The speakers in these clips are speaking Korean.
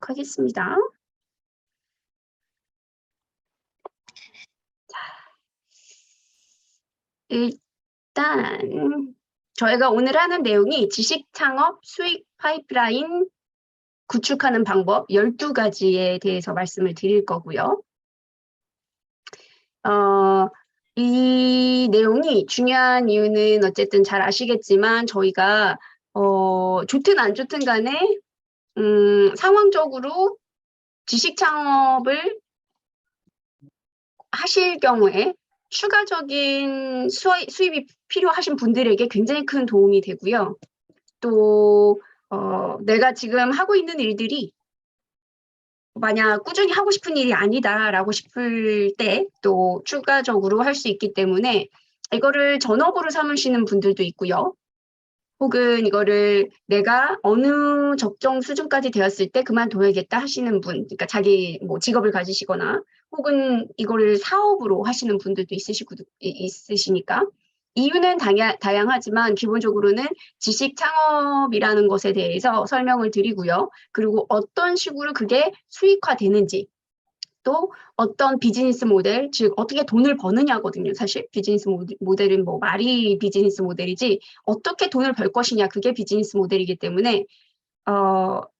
하겠습니다. 일단 저희가 오늘 하는 내용이 지식 창업 수익 파이프라인 구축하는 방법 12가지에 대해서 말씀을 드릴 거고요. 이 내용이 중요한 이유는 어쨌든 잘 아시겠지만 저희가 좋든 안 좋든 간에 상황적으로 지식 창업을 하실 경우에 추가적인 수입이 필요하신 분들에게 굉장히 큰 도움이 되고요. 또 내가 지금 하고 있는 일들이 만약 꾸준히 하고 싶은 일이 아니다라고 싶을 때 또 추가적으로 할 수 있기 때문에 이거를 전업으로 삼으시는 분들도 있고요. 혹은 이거를 내가 어느 적정 수준까지 되었을 때 그만둬야겠다 하시는 분, 그러니까 자기 뭐 직업을 가지시거나 혹은 이거를 사업으로 하시는 분들도 있으시니까 이유는 다양하지만 기본적으로는 지식 창업이라는 것에 대해서 설명을 드리고요. 그리고 어떤 식으로 그게 수익화되는지 또 어떤 비즈니스 모델, 즉 어떻게 돈을 버느냐거든요. 사실 비즈니스 모델은 뭐 말이 비즈니스 모델이지 어떻게 돈을 벌 것이냐 그게 비즈니스 모델이기 때문에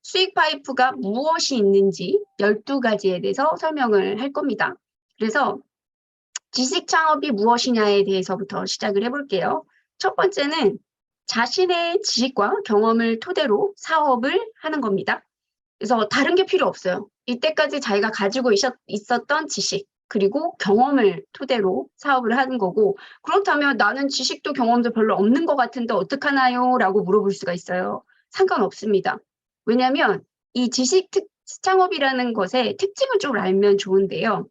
수익 파이프가 무엇이 있는지 12가지에 대해서 설명을 할 겁니다. 그래서 지식 창업이 무엇이냐에 대해서부터 시작을 해볼게요. 첫 번째는 자신의 지식과 경험을 토대로 사업을 하는 겁니다. 그래서 다른 게 필요 없어요. 이때까지 자기가 가지고 있었던 지식 그리고 경험을 토대로 사업을 하는 거고 그렇다면 나는 지식도 경험도 별로 없는 것 같은데 어떡하나요? 라고 물어볼 수가 있어요. 상관없습니다. 왜냐하면 이 지식 창업이라는 것의 특징을 좀 알면 좋은데요.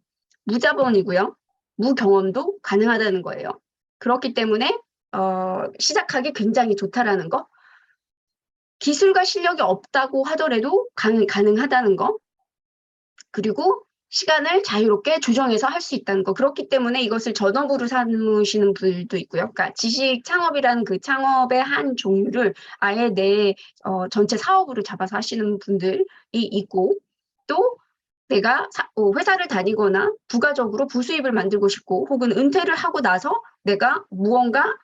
무자본이고요. 무경험도 가능하다는 거예요. 그렇기 때문에 시작하기 굉장히 좋다라는 거. 기술과 실력이 없다고 하더라도 가능하다는 거. 그리고 시간을 자유롭게 조정해서 할 수 있다는 거. 그렇기 때문에 이것을 전업으로 삼으시는 분들도 있고요. 그러니까 지식 창업이라는 그 창업의 한 종류를 아예 내 전체 사업으로 잡아서 하시는 분들이 있고 또 내가 회사를 다니거나 부가적으로 부수입을 만들고 싶고 혹은 은퇴를 하고 나서 내가 무언가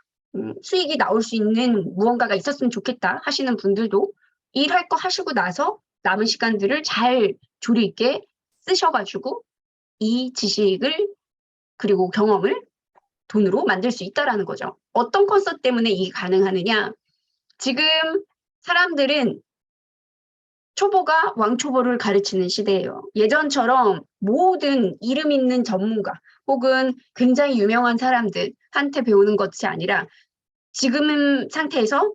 수익이 나올 수 있는 무언가가 있었으면 좋겠다 하시는 분들도 일할 거 하시고 나서 남은 시간들을 잘 조리 있게 쓰셔가지고 이 지식을 그리고 경험을 돈으로 만들 수 있다라는 거죠. 어떤 컨셉 때문에 이게 가능하느냐? 지금 사람들은 초보가 왕초보를 가르치는 시대예요. 예전처럼 모든 이름 있는 전문가 혹은 굉장히 유명한 사람들한테 배우는 것이 아니라 지금 상태에서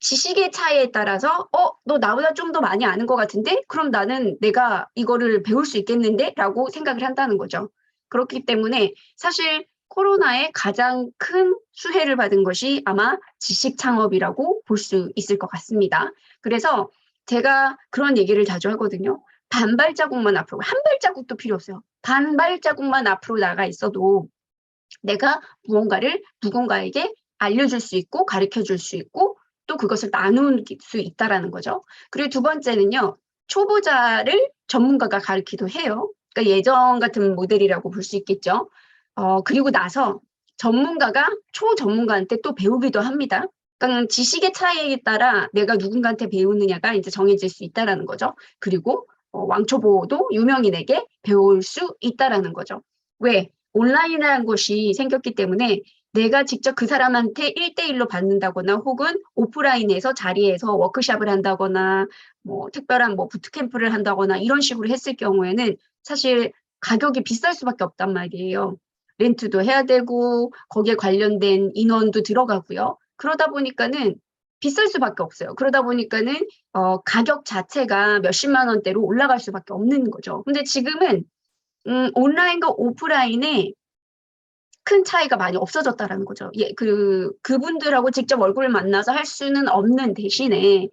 지식의 차이에 따라서 너 나보다 좀 더 많이 아는 것 같은데? 그럼 나는 내가 이거를 배울 수 있겠는데? 라고 생각을 한다는 거죠. 그렇기 때문에 사실 코로나에 가장 큰 수혜를 받은 것이 아마 지식 창업이라고 볼 수 있을 것 같습니다. 그래서 제가 그런 얘기를 자주 하거든요. 반발자국만 앞으로, 한 발자국도 필요 없어요. 반발자국만 앞으로 나가 있어도 내가 무언가를 누군가에게 알려줄 수 있고 가르쳐줄 수 있고 또 그것을 나눌 수 있다라는 거죠. 그리고 두 번째는요. 초보자를 전문가가 가르치기도 해요. 그러니까 예전 같은 모델이라고 볼 수 있겠죠. 그리고 나서 전문가가 초전문가한테 또 배우기도 합니다. 그러니까 지식의 차이에 따라 내가 누군가한테 배우느냐가 이제 정해질 수 있다라는 거죠. 그리고 왕초보도 유명인에게 배울 수 있다라는 거죠. 왜? 온라인이라는 것이 생겼기 때문에 내가 직접 그 사람한테 1대1로 받는다거나 혹은 오프라인에서 자리에서 워크숍을 한다거나 뭐 특별한 뭐 부트캠프를 한다거나 이런 식으로 했을 경우에는 사실 가격이 비쌀 수밖에 없단 말이에요. 렌트도 해야 되고 거기에 관련된 인원도 들어가고요. 그러다 보니까는 비쌀 수밖에 없어요. 그러다 보니까는 가격 자체가 몇십만 원대로 올라갈 수밖에 없는 거죠. 근데 지금은 온라인과 오프라인에 큰 차이가 많이 없어졌다라는 거죠. 예, 그분들하고 직접 얼굴을 만나서 할 수는 없는 대신에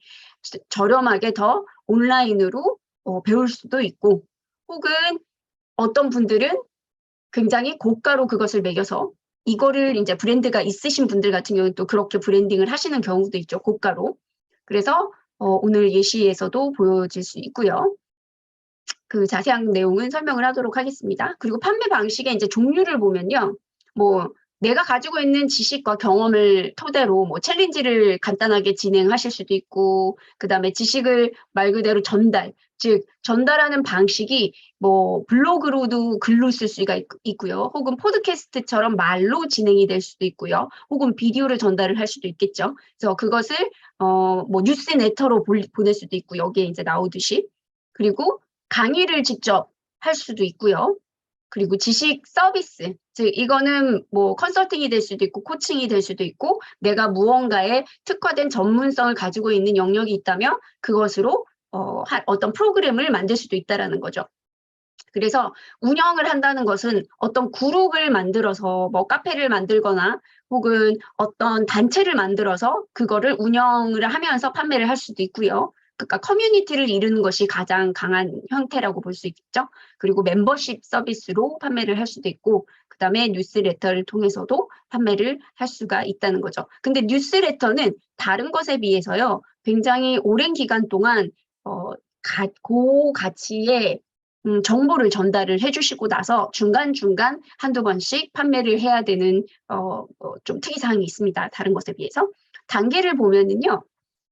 저렴하게 더 온라인으로 배울 수도 있고 혹은 어떤 분들은 굉장히 고가로 그것을 매겨서 이거를 이제 브랜드가 있으신 분들 같은 경우는 또 그렇게 브랜딩을 하시는 경우도 있죠. 고가로. 그래서 오늘 예시에서도 보여질 수 있고요. 그 자세한 내용은 설명을 하도록 하겠습니다. 그리고 판매 방식의 이제 종류를 보면요. 뭐 내가 가지고 있는 지식과 경험을 토대로 뭐 챌린지를 간단하게 진행하실 수도 있고, 그다음에 지식을 말 그대로 전달, 즉 전달하는 방식이 뭐 블로그로도 글로 쓸 수가 있고요. 혹은 팟캐스트처럼 말로 진행이 될 수도 있고요. 혹은 비디오를 전달을 할 수도 있겠죠. 그래서 그것을 뭐 뉴스레터로 보낼 수도 있고, 여기에 이제 나오듯이. 그리고 강의를 직접 할 수도 있고요. 그리고 지식 서비스, 즉 이거는 뭐 컨설팅이 될 수도 있고 코칭이 될 수도 있고, 내가 무언가에 특화된 전문성을 가지고 있는 영역이 있다면 그것으로 어떤 프로그램을 만들 수도 있다라는 거죠. 그래서 운영을 한다는 것은 어떤 그룹을 만들어서 뭐 카페를 만들거나 혹은 어떤 단체를 만들어서 그거를 운영을 하면서 판매를 할 수도 있고요. 그러니까 커뮤니티를 이루는 것이 가장 강한 형태라고 볼 수 있겠죠. 그리고 멤버십 서비스로 판매를 할 수도 있고, 그다음에 뉴스레터를 통해서도 판매를 할 수가 있다는 거죠. 근데 뉴스레터는 다른 것에 비해서요, 굉장히 오랜 기간 동안 고가치의 정보를 전달을 해주시고 나서 중간중간 한두 번씩 판매를 해야 되는 좀 특이사항이 있습니다. 다른 것에 비해서. 단계를 보면은요.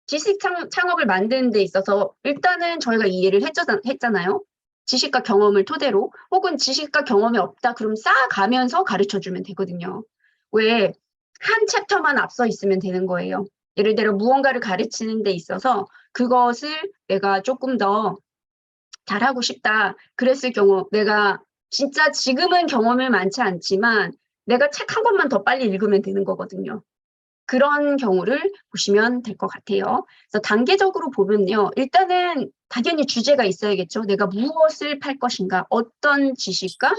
지식 창업을 만드는 데 있어서 일단은 저희가 이해를 했잖아요. 지식과 경험을 토대로, 혹은 지식과 경험이 없다 그럼 쌓아가면서 가르쳐주면 되거든요. 왜? 한 챕터만 앞서 있으면 되는 거예요. 예를 들어 무언가를 가르치는 데 있어서 그것을 내가 조금 더 잘하고 싶다 그랬을 경우, 내가 진짜 지금은 경험이 많지 않지만 내가 책 한 권만 더 빨리 읽으면 되는 거거든요. 그런 경우를 보시면 될 것 같아요. 그래서 단계적으로 보면요. 일단은 당연히 주제가 있어야겠죠. 내가 무엇을 팔 것인가, 어떤 지식과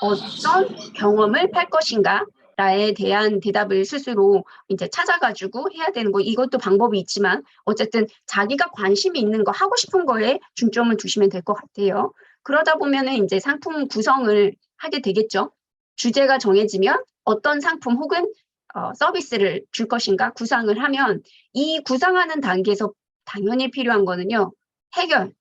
어떤 경험을 팔 것인가 라에 대한 대답을 스스로 이제 찾아가지고 해야 되는 거, 이것도 방법이 있지만 어쨌든 자기가 관심이 있는 거, 하고 싶은 거에 중점을 두시면 될 것 같아요. 그러다 보면은 이제 상품 구성을 하게 되겠죠. 주제가 정해지면 어떤 상품 혹은 서비스를 줄 것인가 구상을 하면, 이 구상하는 단계에서 당연히 필요한 거는요. 해결.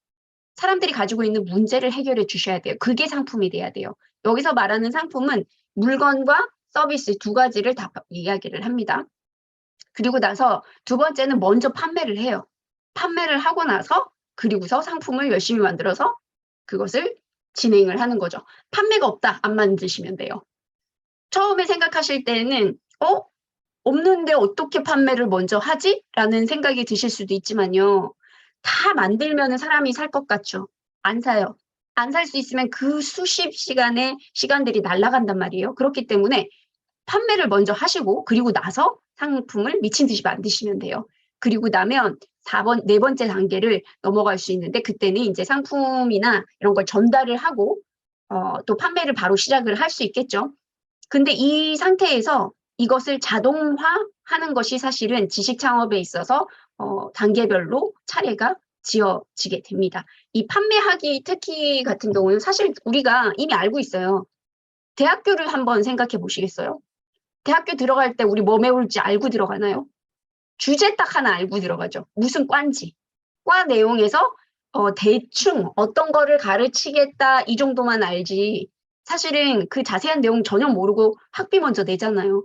사람들이 가지고 있는 문제를 해결해 주셔야 돼요. 그게 상품이 돼야 돼요. 여기서 말하는 상품은 물건과 서비스 두 가지를 다 이야기를 합니다. 그리고 나서 두 번째는 먼저 판매를 해요. 판매를 하고 나서 그리고서 상품을 열심히 만들어서 그것을 진행을 하는 거죠. 판매가 없다, 안 만드시면 돼요. 처음에 생각하실 때는 없는데 어떻게 판매를 먼저 하지? 라는 생각이 드실 수도 있지만요. 다 만들면 사람이 살 것 같죠? 안 사요. 안 살 수 있으면 그 수십 시간의 시간들이 날아간단 말이에요. 그렇기 때문에 판매를 먼저 하시고 그리고 나서 상품을 미친 듯이 만드시면 돼요. 그리고 나면 네 번째 단계를 넘어갈 수 있는데, 그때는 이제 상품이나 이런 걸 전달을 하고 또 판매를 바로 시작을 할 수 있겠죠. 근데 이 상태에서 이것을 자동화하는 것이 사실은 지식 창업에 있어서 단계별로 차례가 지어지게 됩니다. 이 판매하기 특기 같은 경우는 사실 우리가 이미 알고 있어요. 대학교를 한번 생각해 보시겠어요? 대학교 들어갈 때 우리 뭐 배울지 알고 들어가나요? 주제 딱 하나 알고 들어가죠. 무슨 과인지. 과 내용에서 대충 어떤 거를 가르치겠다 이 정도만 알지, 사실은 그 자세한 내용 전혀 모르고 학비 먼저 내잖아요.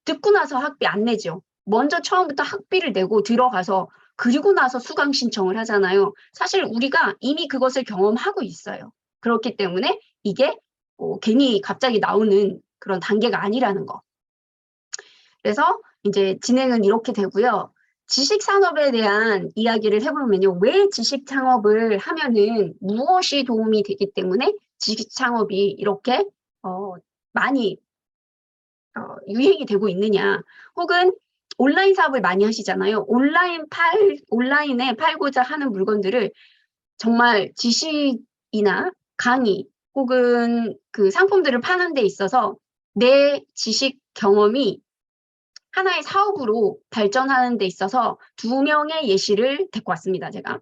듣고 나서 학비 안 내죠. 먼저 처음부터 학비를 내고 들어가서 그리고 나서 수강 신청을 하잖아요. 사실 우리가 이미 그것을 경험하고 있어요. 그렇기 때문에 이게 괜히 갑자기 나오는 그런 단계가 아니라는 거. 그래서 이제 진행은 이렇게 되고요. 지식 산업에 대한 이야기를 해보면요. 왜 지식 창업을 하면은 무엇이 도움이 되기 때문에 지식 창업이 이렇게 많이 유행이 되고 있느냐. 혹은 온라인 사업을 많이 하시잖아요. 온라인에 팔고자 하는 물건들을 정말 지식이나 강의 혹은 그 상품들을 파는 데 있어서 내 지식 경험이 하나의 사업으로 발전하는 데 있어서 두 명의 예시를 데리고 왔습니다, 제가.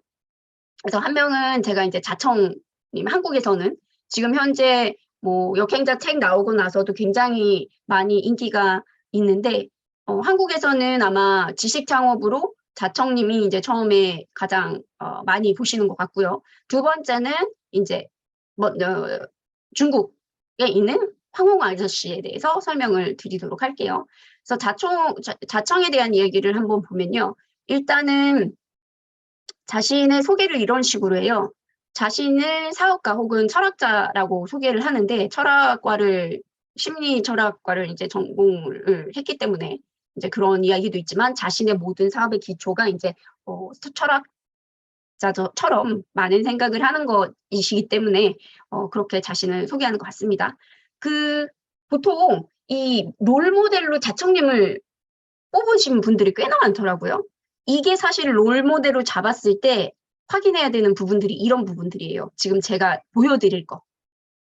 그래서 한 명은 제가 이제 자청님, 한국에서는 지금 현재 뭐 역행자 책 나오고 나서도 굉장히 많이 인기가 있는데, 한국에서는 아마 지식 창업으로 자청님이 이제 처음에 가장 많이 보시는 것 같고요. 두 번째는 이제 중국에 있는 황홍 아저씨에 대해서 설명을 드리도록 할게요. 그래서 자청에 대한 이야기를 한번 보면요. 일단은 자신의 소개를 이런 식으로 해요. 자신을 사업가 혹은 철학자라고 소개를 하는데 심리 철학과를 이제 전공을 했기 때문에 이제 그런 이야기도 있지만 자신의 모든 사업의 기초가 이제 철학자처럼 많은 생각을 하는 것이시기 때문에 그렇게 자신을 소개하는 것 같습니다. 보통 이 롤모델로 자청님을 뽑으신 분들이 꽤나 많더라고요. 이게 사실 롤모델로 잡았을 때 확인해야 되는 부분들이 이런 부분들이에요. 지금 제가 보여드릴 거.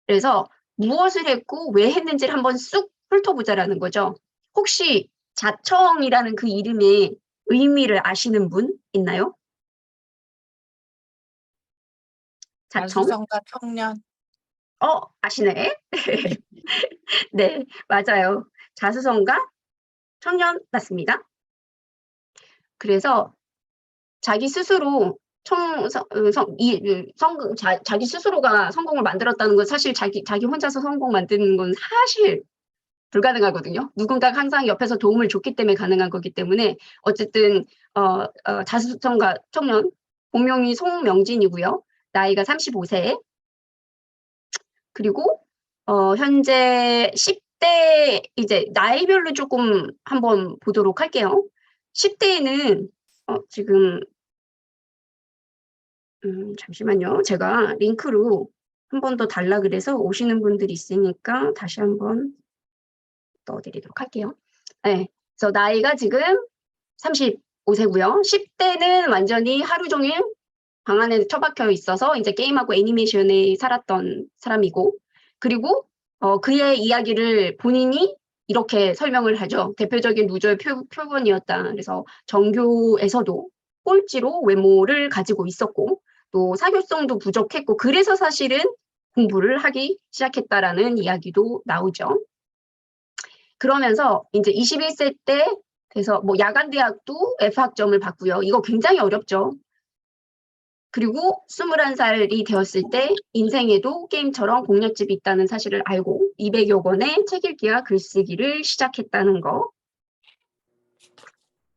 그래서 무엇을 했고 왜 했는지를 한번 쑥 훑어보자라는 거죠. 혹시 자청이라는 그 이름의 의미를 아시는 분 있나요? 자청? 자수성가 청년. 아시네. 네, 맞아요. 자수성가 청년 맞습니다. 그래서 자기 스스로 자기 스스로가 성공을 만들었다는 건 사실 자기 혼자서 성공 만드는 건 사실 불가능하거든요. 누군가가 항상 옆에서 도움을 줬기 때문에 가능한 거기 때문에 어쨌든 자수성가 청년 본명이 송명진이고요. 나이가 35세. 그리고 현재 10대 이제 나이별로 조금 한번 보도록 할게요. 10대에는 지금 잠시만요. 제가 링크로 한 번 더 달라 그래서 오시는 분들이 있으니까 다시 한번 넣어드리도록 할게요. 네, 그래서 나이가 지금 35세고요. 10대는 완전히 하루 종일 방 안에 처박혀 있어서 이제 게임하고 애니메이션에 살았던 사람이고, 그리고 그의 이야기를 본인이 이렇게 설명을 하죠. 대표적인 루저의 표본이었다. 그래서 전교에서도 꼴찌로 외모를 가지고 있었고 또 사교성도 부족했고 그래서 사실은 공부를 하기 시작했다라는 이야기도 나오죠. 그러면서 이제 21세 때 돼서 뭐 야간대학도 F학점을 받고요. 이거 굉장히 어렵죠. 그리고 21살이 되었을 때 인생에도 게임처럼 공략집이 있다는 사실을 알고 200여 권의 책 읽기와 글쓰기를 시작했다는 거.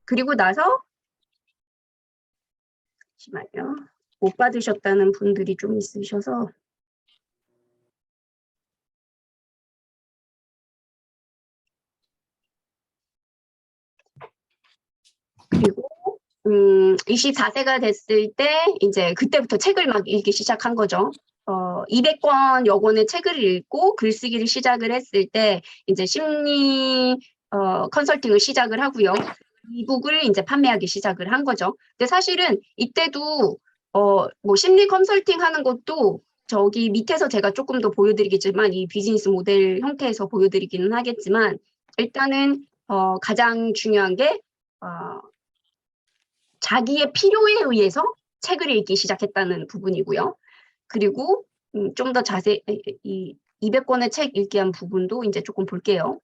그리고 나서 잠시만요. 못 받으셨다는 분들이 좀 있으셔서 그리고 24세가 됐을 때 이제 그때부터 책을 막 읽기 시작한 거죠. 200권여 권의 책을 읽고 글쓰기를 시작을 했을 때 이제 심리 컨설팅을 시작을 하고요. 이북을 이제 판매하기 시작을 한 거죠. 근데 사실은 이때도 뭐 심리 컨설팅 하는 것도 저기 밑에서 제가 조금 더 보여드리겠지만 이 비즈니스 모델 형태에서 보여드리기는 하겠지만 일단은 가장 중요한 게 자기의 필요에 의해서 책을 읽기 시작했다는 부분이고요. 그리고 좀 더 자세히 이 200권의 책 읽기 한 부분도 이제 조금 볼게요.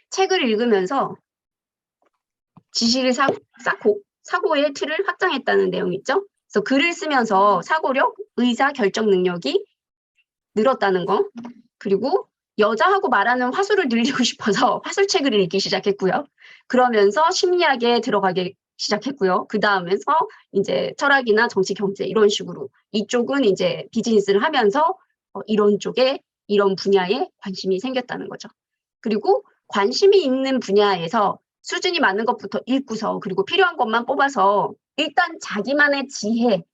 책을 읽으면서 지식을 쌓고 사고의 틀을 확장했다는 내용이 있죠. 그래서 글을 쓰면서 사고력, 의사 결정 능력이 늘었다는 거. 그리고 여자하고 말하는 화술을 늘리고 싶어서 화술책을 읽기 시작했고요. 그러면서 심리학에 들어가기 시작했고요. 그 다음에서 이제 철학이나 정치, 경제 이런 식으로 이쪽은 이제 비즈니스를 하면서 이런 쪽에 이런 분야에 관심이 생겼다는 거죠. 그리고 관심이 있는 분야에서 수준이 맞는 것부터 읽고서 그리고 필요한 것만 뽑아서 일단 자기만의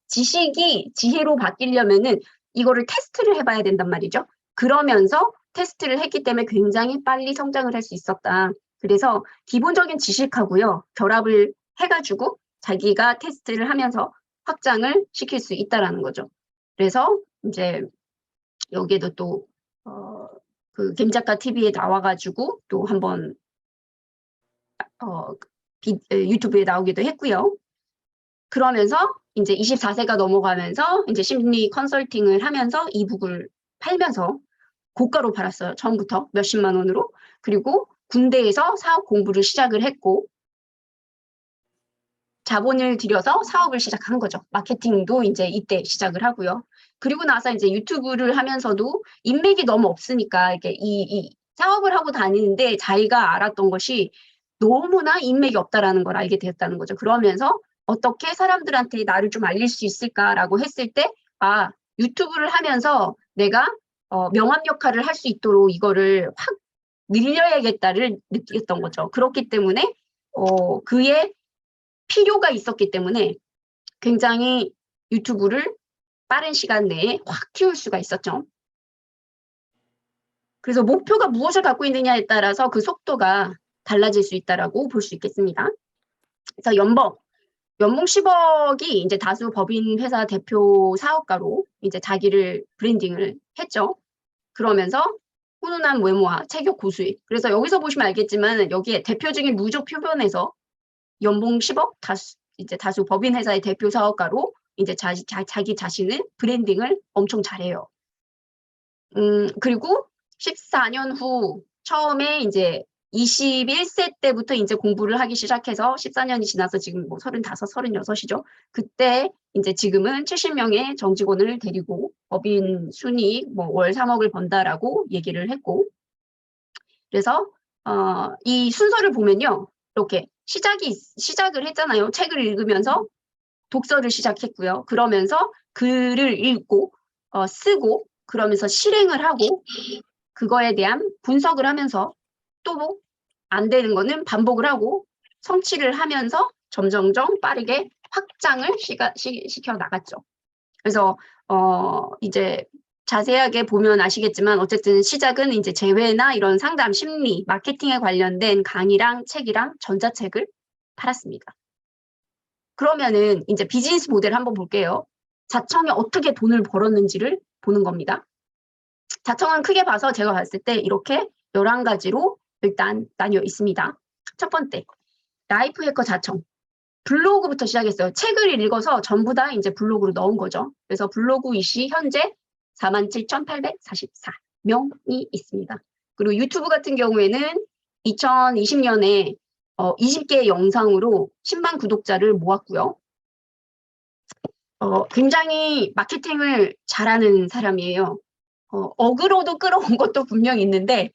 지식이 지혜로 바뀌려면은 이거를 테스트를 해봐야 된단 말이죠. 그러면서 테스트를 했기 때문에 굉장히 빨리 성장을 할 수 있었다. 그래서 기본적인 지식하고요. 결합을 해가지고 자기가 테스트를 하면서 확장을 시킬 수 있다라는 거죠. 그래서 이제 여기에도 또 그 김작가 TV에 나와가지고 또 한번 유튜브에 나오기도 했고요. 그러면서 이제 24세가 넘어가면서 이제 심리 컨설팅을 하면서 이북을 팔면서 고가로 팔았어요. 처음부터 몇십만 원으로. 그리고 군대에서 사업 공부를 시작을 했고 자본을 들여서 사업을 시작한 거죠. 마케팅도 이제 이때 시작을 하고요. 그리고 나서 이제 유튜브를 하면서도 인맥이 너무 없으니까 이게 이 사업을 하고 다니는데 자기가 알았던 것이 너무나 인맥이 없다라는 걸 알게 되었다는 거죠. 그러면서 어떻게 사람들한테 나를 좀 알릴 수 있을까라고 했을 때, 아, 유튜브를 하면서 내가 명함 역할을 할 수 있도록 이거를 확 늘려야겠다를 느꼈던 거죠. 그렇기 때문에 그의 필요가 있었기 때문에 굉장히 유튜브를 빠른 시간 내에 확 키울 수가 있었죠. 그래서 목표가 무엇을 갖고 있느냐에 따라서 그 속도가 달라질 수 있다라고 볼 수 있겠습니다. 그래서 연봉 10억이 이제 다수 법인 회사 대표 사업가로 이제 자기를 브랜딩을 했죠. 그러면서 훈훈한 외모와 체격 고수익. 그래서 여기서 보시면 알겠지만 여기에 대표적인 누적 표본에서 연봉 10억 이제 다수 법인 회사의 대표 사업가로 이제 자기 자신을 브랜딩을 엄청 잘해요. 그리고 14년 후 처음에 이제 21세 때부터 이제 공부를 하기 시작해서 14년이 지나서 지금 뭐 35, 36이죠. 그때 이제 지금은 70명의 정직원을 데리고 법인 순이익 뭐 월 3억을 번다라고 얘기를 했고, 그래서 이 순서를 보면요. 이렇게 시작을 했잖아요. 책을 읽으면서 독서를 시작했고요. 그러면서 글을 읽고 쓰고 그러면서 실행을 하고 그거에 대한 분석을 하면서 또 안 되는 거는 반복을 하고 성취를 하면서 점점점 빠르게 확장을 시켜 나갔죠. 그래서 이제 자세하게 보면 아시겠지만 어쨌든 시작은 이제 재회나 이런 상담, 심리, 마케팅에 관련된 강의랑 책이랑 전자책을 팔았습니다. 그러면은 이제 비즈니스 모델 한번 볼게요. 자청이 어떻게 돈을 벌었는지를 보는 겁니다. 자청은 크게 봐서 제가 봤을 때 이렇게 11가지로 일단 나뉘어 있습니다. 첫 번째, 라이프 해커 자청. 블로그부터 시작했어요. 책을 읽어서 전부 다 이제 블로그로 넣은 거죠. 그래서 블로그 이시 현재 47,844명이 있습니다. 그리고 유튜브 같은 경우에는 2020년에 20개의 영상으로 10만 구독자를 모았고요. 굉장히 마케팅을 잘하는 사람이에요. 어그로도 끌어온 것도 분명히 있는데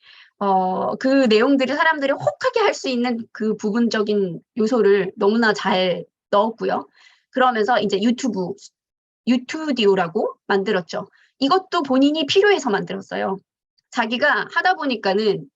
그 내용들이 사람들이 혹하게 할 수 있는 그 부분적인 요소를 너무나 잘 넣었고요. 그러면서 이제 유튜디오라고 만들었죠. 이것도 본인이 필요해서 만들었어요. 자기가 하다 보니까는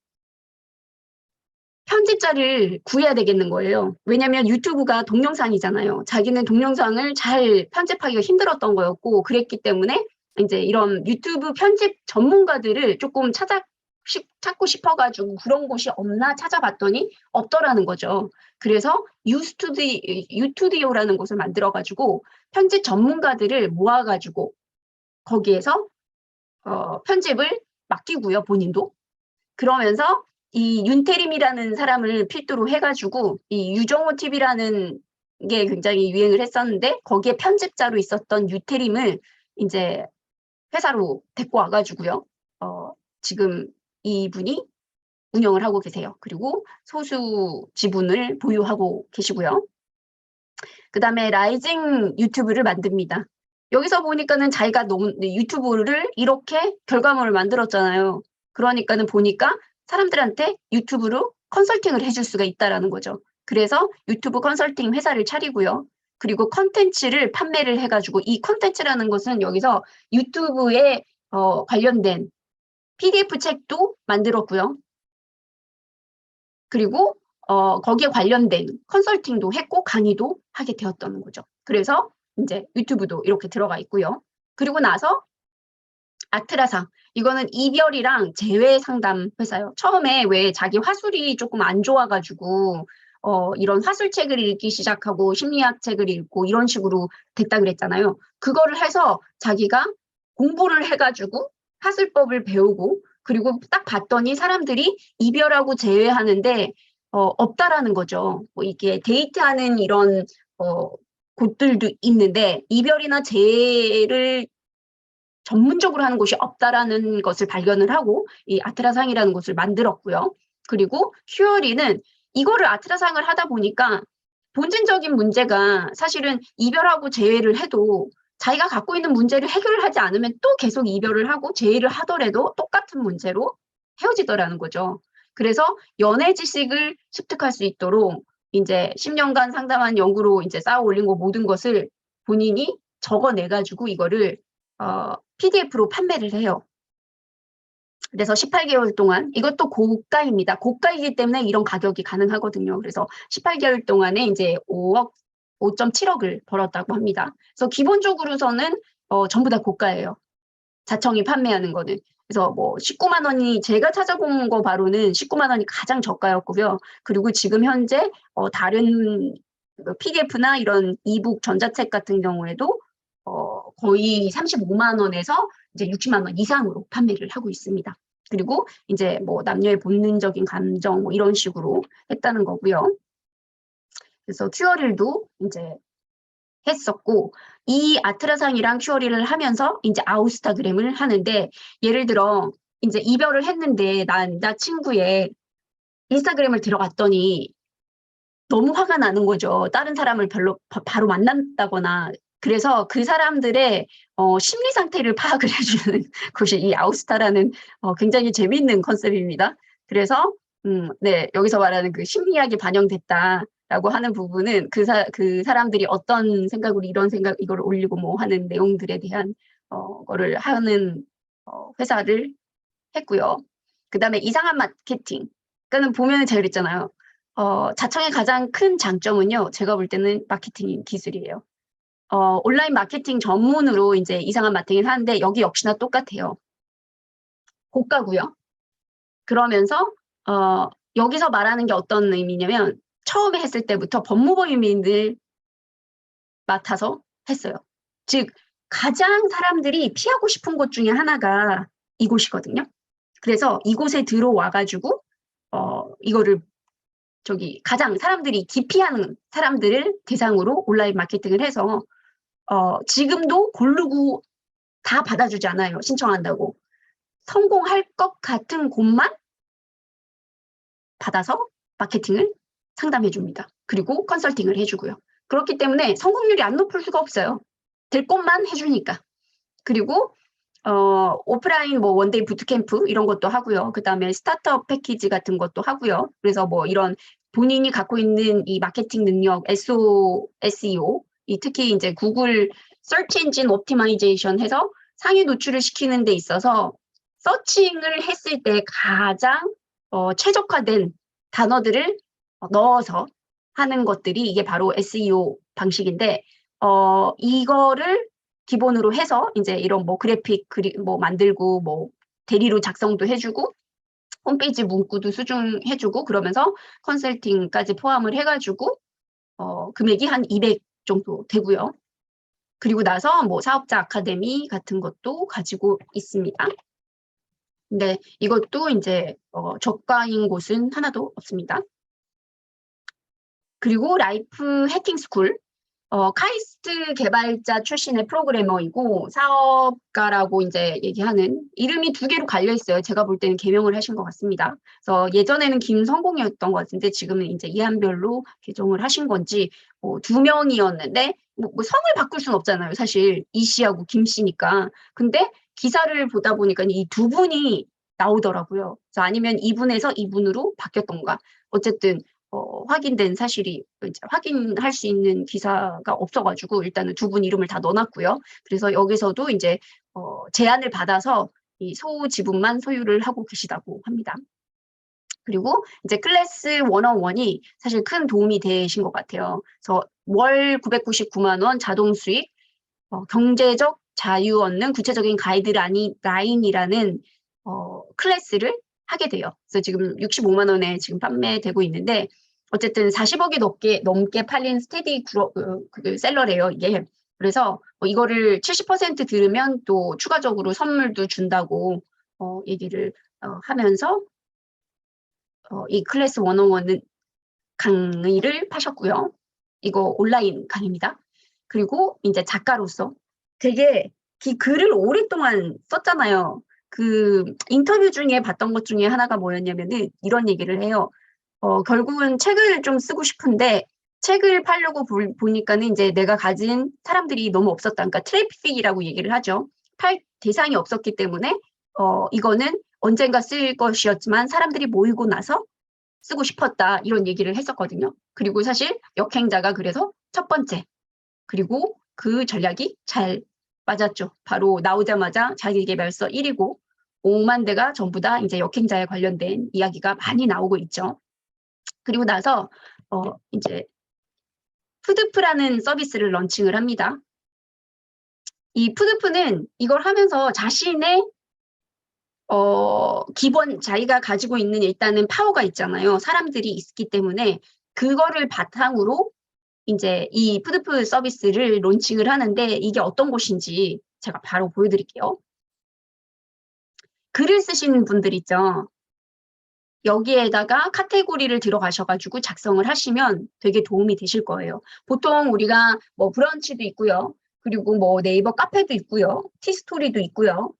편집자를 구해야 되겠는 거예요. 왜냐하면 유튜브가 동영상이잖아요. 자기는 동영상을 잘 편집하기가 힘들었던 거였고 그랬기 때문에 이제 이런 유튜브 편집 전문가들을 조금 찾고 싶어가지고 그런 곳이 없나 찾아봤더니 없더라는 거죠. 그래서 유튜디오라는 곳을 만들어가지고 편집 전문가들을 모아가지고 거기에서 편집을 맡기고요, 본인도. 그러면서 이 윤태림이라는 사람을 필두로 해가지고 이 유정호 TV라는 게 굉장히 유행을 했었는데 거기에 편집자로 있었던 유태림을 이제 회사로 데리고 와가지고요. 지금 이분이 운영을 하고 계세요. 그리고 소수 지분을 보유하고 계시고요. 그 다음에 라이징 유튜브를 만듭니다. 여기서 보니까는 자기가 유튜브를 이렇게 결과물을 만들었잖아요. 그러니까는 보니까 사람들한테 유튜브로 컨설팅을 해줄 수가 있다라는 거죠. 그래서 유튜브 컨설팅 회사를 차리고요. 그리고 컨텐츠를 판매를 해가지고 이 컨텐츠라는 것은 여기서 유튜브에 관련된 PDF 책도 만들었고요. 그리고 거기에 관련된 컨설팅도 했고 강의도 하게 되었다는 거죠. 그래서 이제 유튜브도 이렇게 들어가 있고요. 그리고 나서 아트라상. 이거는 이별이랑 재회 상담 회사요. 처음에 왜 자기 화술이 조금 안 좋아가지고 이런 화술책을 읽기 시작하고 심리학 책을 읽고 이런 식으로 됐다 그랬잖아요. 그거를 해서 자기가 공부를 해가지고 화술법을 배우고 그리고 딱 봤더니 사람들이 이별하고 재회하는데 없다라는 거죠. 뭐 이게 데이트하는 이런 곳들도 있는데 이별이나 재회를 전문적으로 하는 곳이 없다라는 것을 발견을 하고 이 아트라상이라는 곳을 만들었고요. 그리고 큐어리는 이거를 아트라상을 하다 보니까 본질적인 문제가 사실은 이별하고 재회를 해도 자기가 갖고 있는 문제를 해결을 하지 않으면 또 계속 이별을 하고 재회를 하더라도 똑같은 문제로 헤어지더라는 거죠. 그래서 연애 지식을 습득할 수 있도록 이제 10년간 상담한 연구로 이제 쌓아 올린 거 모든 것을 본인이 적어내가지고 이거를 PDF로 판매를 해요. 그래서 18개월 동안 이것도 고가입니다. 고가이기 때문에 이런 가격이 가능하거든요. 그래서 18개월 동안에 이제 5.7억을 벌었다고 합니다. 그래서 기본적으로서는 전부 다 고가예요. 자청이 판매하는 거는. 그래서 뭐 19만 원이 제가 찾아본 거 바로는 19만 원이 가장 저가였고요. 그리고 지금 현재 다른 PDF나 이런 이북 전자책 같은 경우에도 거의 35만 원에서 이제 60만 원 이상으로 판매를 하고 있습니다. 그리고 이제 뭐 남녀의 본능적인 감정 뭐 이런 식으로 했다는 거고요. 그래서 큐어릴도 이제 했었고 이 아트라상이랑 큐어릴을 하면서 이제 아우스타그램을 하는데 예를 들어 이제 이별을 했는데 나 친구의 인스타그램을 들어갔더니 너무 화가 나는 거죠. 다른 사람을 바로 만난다거나 그래서 그 사람들의 심리 상태를 파악을 해주는 것이 이 아우스타라는 굉장히 재미있는 컨셉입니다. 그래서 네, 여기서 말하는 그 심리학이 반영됐다라고 하는 부분은 그 사람들이 어떤 생각으로 이런 생각 이걸 올리고 뭐 하는 내용들에 대한 거를 하는 회사를 했고요. 그다음에 이상한 마케팅. 그러니까는 보면은 제가 그랬잖아요. 자청의 가장 큰 장점은요. 제가 볼 때는 마케팅 기술이에요. 온라인 마케팅 전문으로 이제 이상한 마케팅을 하는데 여기 역시나 똑같아요. 고가고요. 그러면서 여기서 말하는 게 어떤 의미냐면 처음에 했을 때부터 법무법인을 맡아서 했어요. 즉 가장 사람들이 피하고 싶은 곳 중에 하나가 이곳이거든요. 그래서 이곳에 들어와가지고 이거를 가장 사람들이 기피하는 사람들을 대상으로 온라인 마케팅을 해서 지금도 고르고 다 받아주지 않아요. 신청한다고. 성공할 것 같은 곳만 받아서 마케팅을 상담해 줍니다. 그리고 컨설팅을 해주고요. 그렇기 때문에 성공률이 안 높을 수가 없어요. 될 것만 해주니까. 그리고 오프라인 뭐 원데이 부트캠프 이런 것도 하고요. 그다음에 스타트업 패키지 같은 것도 하고요. 그래서 뭐 이런 본인이 갖고 있는 이 마케팅 능력, SEO, 특히 이제 구글 서치 엔진 옵티마이제이션 해서 상위 노출을 시키는 데 있어서 서칭을 했을 때 가장 최적화된 단어들을 넣어서 하는 것들이 이게 바로 SEO 방식인데 이거를 기본으로 해서 이제 이런 뭐 그래픽 뭐 만들고 뭐 대리로 작성도 해주고 홈페이지 문구도 수정해주고 그러면서 컨설팅까지 포함을 해가지고 금액이 한 200 정도 되고요. 그리고 나서 뭐 사업자 아카데미 같은 것도 가지고 있습니다. 근데 이것도 이제 저가인 곳은 하나도 없습니다. 그리고 라이프 해킹 스쿨. 카이스트 개발자 출신의 프로그래머이고 사업가라고 이제 얘기하는 이름이 2개로 갈려 있어요. 제가 볼 때는 개명을 하신 것 같습니다. 그래서 예전에는 김성공이었던 것 같은데 지금은 이제 이한별로 개정을 하신 건지 2명이었는데 뭐 성을 바꿀 수는 없잖아요. 사실 이 씨하고 김 씨니까. 근데 기사를 보다 보니까 이 2분이 나오더라고요. 그래서 아니면 이분에서 이분으로 바뀌었던가. 어쨌든 확인된 사실이 이제 확인할 수 있는 기사가 없어가지고 일단은 2분 이름을 다 넣어놨고요. 그래서 여기서도 이제 제안을 받아서 이 소지분만 소유를 하고 계시다고 합니다. 그리고 이제 클래스 101이 사실 큰 도움이 되신 것 같아요. 그래서 월 999만 원 자동 수익, 경제적 자유 얻는 구체적인 가이드라인이라는 클래스를 하게 돼요. 그래서 지금 65만 원에 지금 판매되고 있는데 어쨌든 40억이 넘게 팔린 스테디 셀러래요, 이게. 그래서 이거를 70% 들으면 또 추가적으로 선물도 준다고 얘기를 하면서 이 클래스 101은 강의를 파셨고요. 이거 온라인 강의입니다. 그리고 이제 작가로서 되게 글을 오랫동안 썼잖아요. 그 인터뷰 중에 봤던 것 중에 하나가 뭐였냐면은 이런 얘기를 해요. 결국은 책을 좀 쓰고 싶은데 책을 팔려고 보니까는 이제 내가 가진 사람들이 너무 없었다. 그러니까 트래픽이라고 얘기를 하죠. 팔 대상이 없었기 때문에 이거는 언젠가 쓸 것이었지만 사람들이 모이고 나서 쓰고 싶었다. 이런 얘기를 했었거든요. 그리고 사실 역행자가 그래서 첫 번째. 그리고 그 전략이 잘 맞았죠. 바로 나오자마자 자기계발서 1위고 5만 대가 전부 다 이제 역행자에 관련된 이야기가 많이 나오고 있죠. 그리고 나서 이제 푸드프라는 서비스를 런칭을 합니다. 이 푸드프는 이걸 하면서 자신의 기본 자기가 가지고 있는 일단은 파워가 있잖아요. 사람들이 있기 때문에 그거를 바탕으로 이제 이 푸드프 서비스를 론칭을 하는데 이게 어떤 곳인지 제가 바로 보여드릴게요. 글을 쓰시는 분들 있죠. 여기에다가 카테고리를 들어가셔가지고 작성을 하시면 되게 도움이 되실 거예요. 보통 우리가 뭐 브런치도 있고요. 그리고 뭐 네이버 카페도 있고요. 티스토리도 있고요.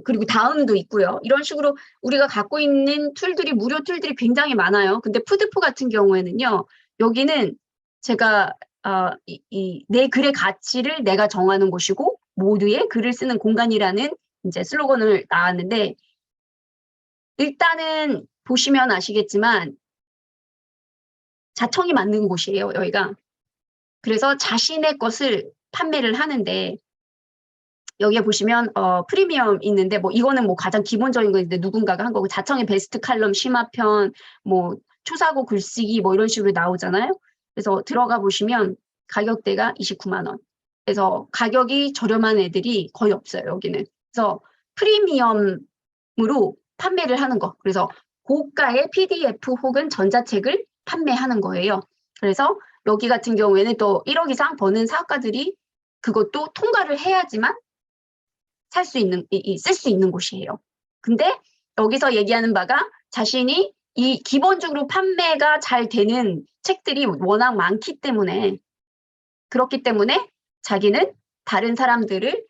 그리고 다음도 있고요. 이런 식으로 우리가 갖고 있는 툴들이 무료 툴들이 굉장히 많아요. 근데 푸드프 같은 경우에는요. 여기는 제가 내 글의 가치를 내가 정하는 곳이고 모두의 글을 쓰는 공간이라는 이제 슬로건을 나왔는데 일단은 보시면 아시겠지만 자청이 맞는 곳이에요, 여기가. 그래서 자신의 것을 판매를 하는데 여기에 보시면 프리미엄 있는데 뭐 이거는 뭐 가장 기본적인 건데 누군가가 한 거고 자청의 베스트 칼럼 심화편 뭐 초사고 글쓰기 뭐 이런 식으로 나오잖아요. 그래서 들어가 보시면 가격대가 29만 원. 그래서 가격이 저렴한 애들이 거의 없어요, 여기는. 그래서 프리미엄으로 판매를 하는 거. 그래서 고가의 PDF 혹은 전자책을 판매하는 거예요. 그래서 여기 같은 경우에는 또 1억 이상 버는 사업가들이 그것도 통과를 해야지만 살 수 있는, 쓸 수 있는 곳이에요. 근데 여기서 얘기하는 바가 자신이 이 기본적으로 판매가 잘 되는 책들이 워낙 많기 때문에 그렇기 때문에 자기는 다른 사람들을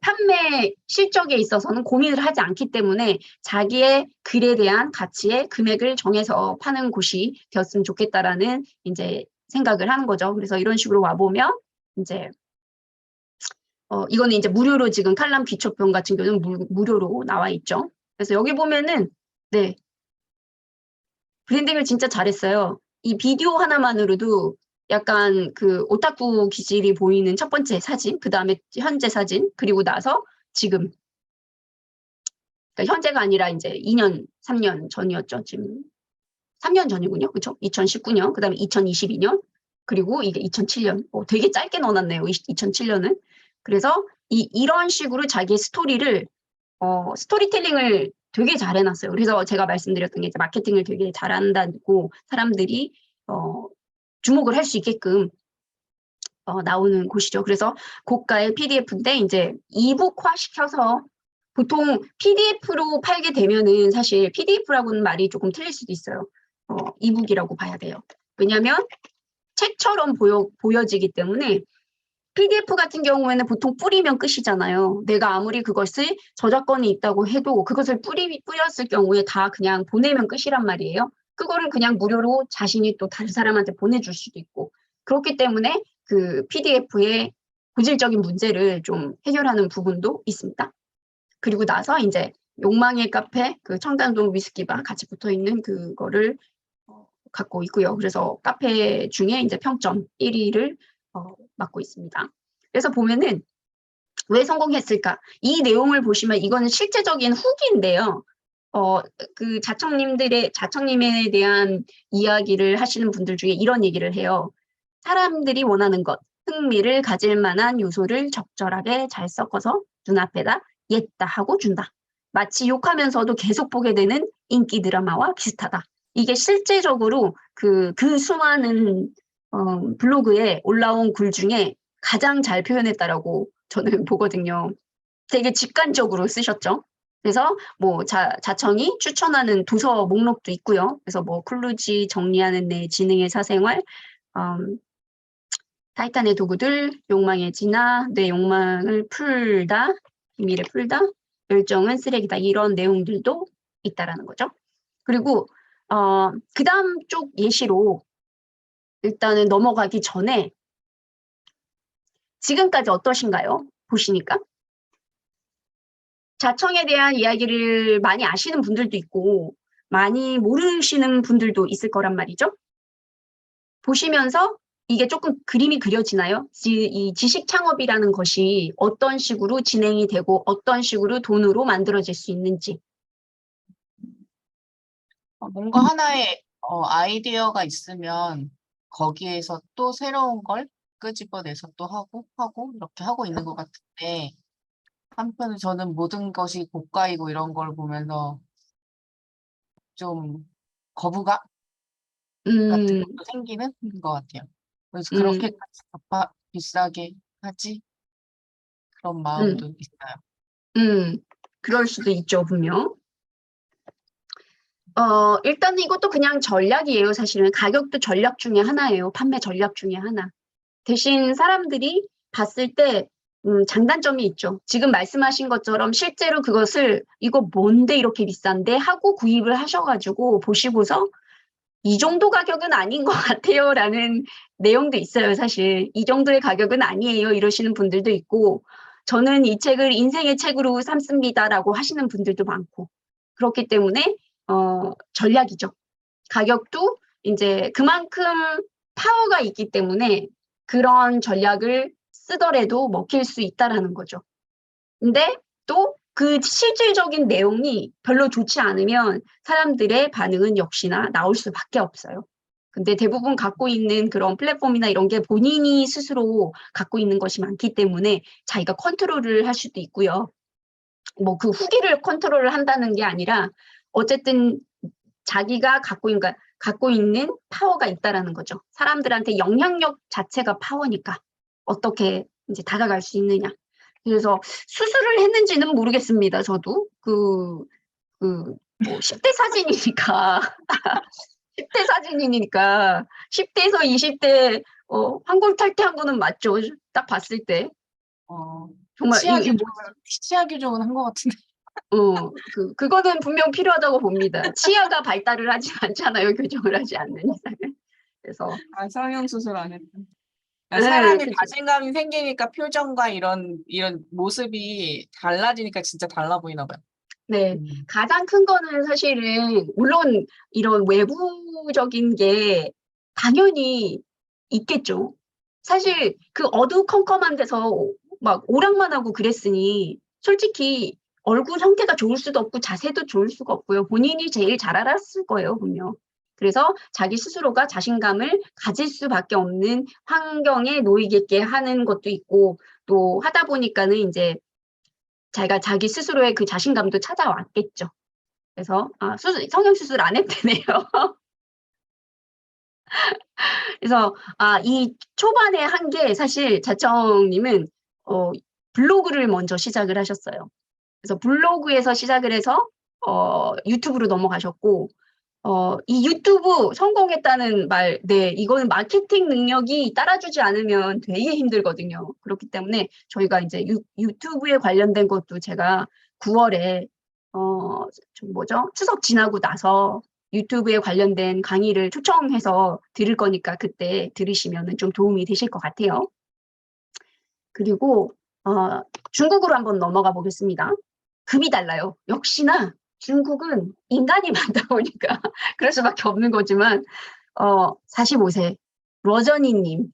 판매 실적에 있어서는 고민을 하지 않기 때문에 자기의 글에 대한 가치의 금액을 정해서 파는 곳이 되었으면 좋겠다라는 이제 생각을 하는 거죠. 그래서 이런 식으로 와보면 이제 이거는 이제 무료로 지금 칼럼 기초편 같은 경우는 무료로 나와 있죠. 그래서 여기 보면은 네 브랜딩을 진짜 잘했어요. 이 비디오 하나만으로도 약간 그 오타쿠 기질이 보이는 첫 번째 사진, 그 다음에 현재 사진, 그리고 나서 지금 그러니까 현재가 아니라 이제 2년, 3년 전이었죠. 지금 3년 전이군요. 그렇죠? 2019년, 그 다음에 2022년, 그리고 이게 2007년. 되게 짧게 넣어놨네요. 2007년은. 그래서 이런 식으로 자기의 스토리를 스토리텔링을 되게 잘 해놨어요. 그래서 제가 말씀드렸던 게 이제 마케팅을 되게 잘한다고 사람들이 주목을 할 수 있게끔 나오는 곳이죠. 그래서 고가의 PDF인데 이제 이북화 시켜서 보통 PDF로 팔게 되면은 사실 PDF라고는 말이 조금 틀릴 수도 있어요. 이북이라고 봐야 돼요. 왜냐하면 책처럼 보여지기 때문에 PDF 같은 경우에는 보통 뿌리면 끝이잖아요. 내가 아무리 그것을 저작권이 있다고 해도 그것을 뿌렸을 경우에 다 그냥 보내면 끝이란 말이에요. 그거를 그냥 무료로 자신이 또 다른 사람한테 보내줄 수도 있고 그렇기 때문에 그 PDF의 고질적인 문제를 좀 해결하는 부분도 있습니다. 그리고 나서 이제 욕망의 카페, 그 청담동 위스키바 같이 붙어 있는 그거를 갖고 있고요. 그래서 카페 중에 이제 평점 1위를 맡고 있습니다. 그래서 보면은 왜 성공했을까? 이 내용을 보시면 이거는 실제적인 후기인데요. 그 자청님에 대한 이야기를 하시는 분들 중에 이런 얘기를 해요. 사람들이 원하는 것, 흥미를 가질 만한 요소를 적절하게 잘 섞어서 눈앞에다 옜다 하고 준다. 마치 욕하면서도 계속 보게 되는 인기 드라마와 비슷하다. 이게 실제적으로 그 수많은 블로그에 올라온 글 중에 가장 잘 표현했다라고 저는 보거든요. 되게 직관적으로 쓰셨죠. 그래서 뭐 자청이 추천하는 도서 목록도 있고요. 그래서 뭐 클루지 정리하는 내 지능의 사생활, 타이탄의 도구들, 욕망의 진화, 내 욕망을 풀다, 비밀을 풀다, 열정은 쓰레기다 이런 내용들도 있다라는 거죠. 그리고 그 다음 쪽 예시로 일단은 넘어가기 전에 지금까지 어떠신가요? 보시니까. 자청에 대한 이야기를 많이 아시는 분들도 있고 많이 모르시는 분들도 있을 거란 말이죠. 보시면서 이게 조금 그림이 그려지나요? 이 지식 창업이라는 것이 어떤 식으로 진행이 되고 어떤 식으로 돈으로 만들어질 수 있는지. 뭔가 하나의 아이디어가 있으면 거기에서 또 새로운 걸 끄집어내서 또 하고 이렇게 하고 있는 것 같은데 한편은 저는 모든 것이 고가이고 이런 걸 보면서 좀 거부감 같은 음, 것도 생기는 것 같아요. 그래서 음, 그렇게까지 비싸게 하지? 그런 음, 마음도 있어요. 그럴 수도 있죠, 분명. 일단 이것도 그냥 전략이에요, 사실은. 가격도 전략 중에 하나예요. 판매 전략 중에 하나. 대신 사람들이 봤을 때 장단점이 있죠. 지금 말씀하신 것처럼 실제로 그것을 이거 뭔데 이렇게 비싼데 하고 구입을 하셔가지고 보시고서 이 정도 가격은 아닌 것 같아요 라는 내용도 있어요. 사실 이 정도의 가격은 아니에요 이러시는 분들도 있고 저는 이 책을 인생의 책으로 삼습니다라고 하시는 분들도 많고 그렇기 때문에 전략이죠. 가격도 이제 그만큼 파워가 있기 때문에 그런 전략을 쓰더라도 먹힐 수 있다라는 거죠. 근데 또 그 실질적인 내용이 별로 좋지 않으면 사람들의 반응은 역시나 나올 수밖에 없어요. 근데 대부분 갖고 있는 그런 플랫폼이나 이런 게 본인이 스스로 갖고 있는 것이 많기 때문에 자기가 컨트롤을 할 수도 있고요. 뭐 그 후기를 컨트롤을 한다는 게 아니라 어쨌든 자기가 갖고 있는 파워가 있다라는 거죠. 사람들한테 영향력 자체가 파워니까 어떻게 이제 다가갈 수 있느냐. 그래서 수술을 했는지는 모르겠습니다. 저도 뭐 10대 사진이니까 10대 사진이니까 10대에서 20대 환골탈태한 거는 맞죠. 딱 봤을 때 정말 치아 교정은 한 것 같은데. 그거는 분명 필요하다고 봅니다. 치아가 발달을 하지 않잖아요. 교정을 하지 않는 이상은. 그래서 성형 수술 안 했다. 네, 사람이 그죠. 자신감이 생기니까 표정과 이런 모습이 달라지니까 진짜 달라 보이나 봐요. 네, 가장 큰 거는 사실은 물론 이런 외부적인 게 당연히 있겠죠. 사실 그 어두컴컴한 데서 막 오락만 하고 그랬으니 솔직히 얼굴 형태가 좋을 수도 없고 자세도 좋을 수가 없고요. 본인이 제일 잘 알았을 거예요, 분명. 그래서 자기 스스로가 자신감을 가질 수밖에 없는 환경에 놓이게 하는 것도 있고 또 하다 보니까는 이제 자기가 자기 스스로의 그 자신감도 찾아왔겠죠. 그래서 성형수술 안 했대네요. 그래서 이 초반에 한 게 사실 자청님은 블로그를 먼저 시작을 하셨어요. 그래서 블로그에서 시작을 해서 유튜브로 넘어가셨고 이 유튜브 성공했다는 말, 네, 이거는 마케팅 능력이 따라주지 않으면 되게 힘들거든요. 그렇기 때문에 저희가 이제 유튜브에 관련된 것도 제가 9월에 추석 지나고 나서 유튜브에 관련된 강의를 초청해서 들을 거니까 그때 들으시면 좀 도움이 되실 것 같아요. 그리고 중국으로 한번 넘어가 보겠습니다. 급이 달라요. 역시나 중국은 인간이 많다 보니까 그럴 수밖에 없는 거지만 45세 러저니님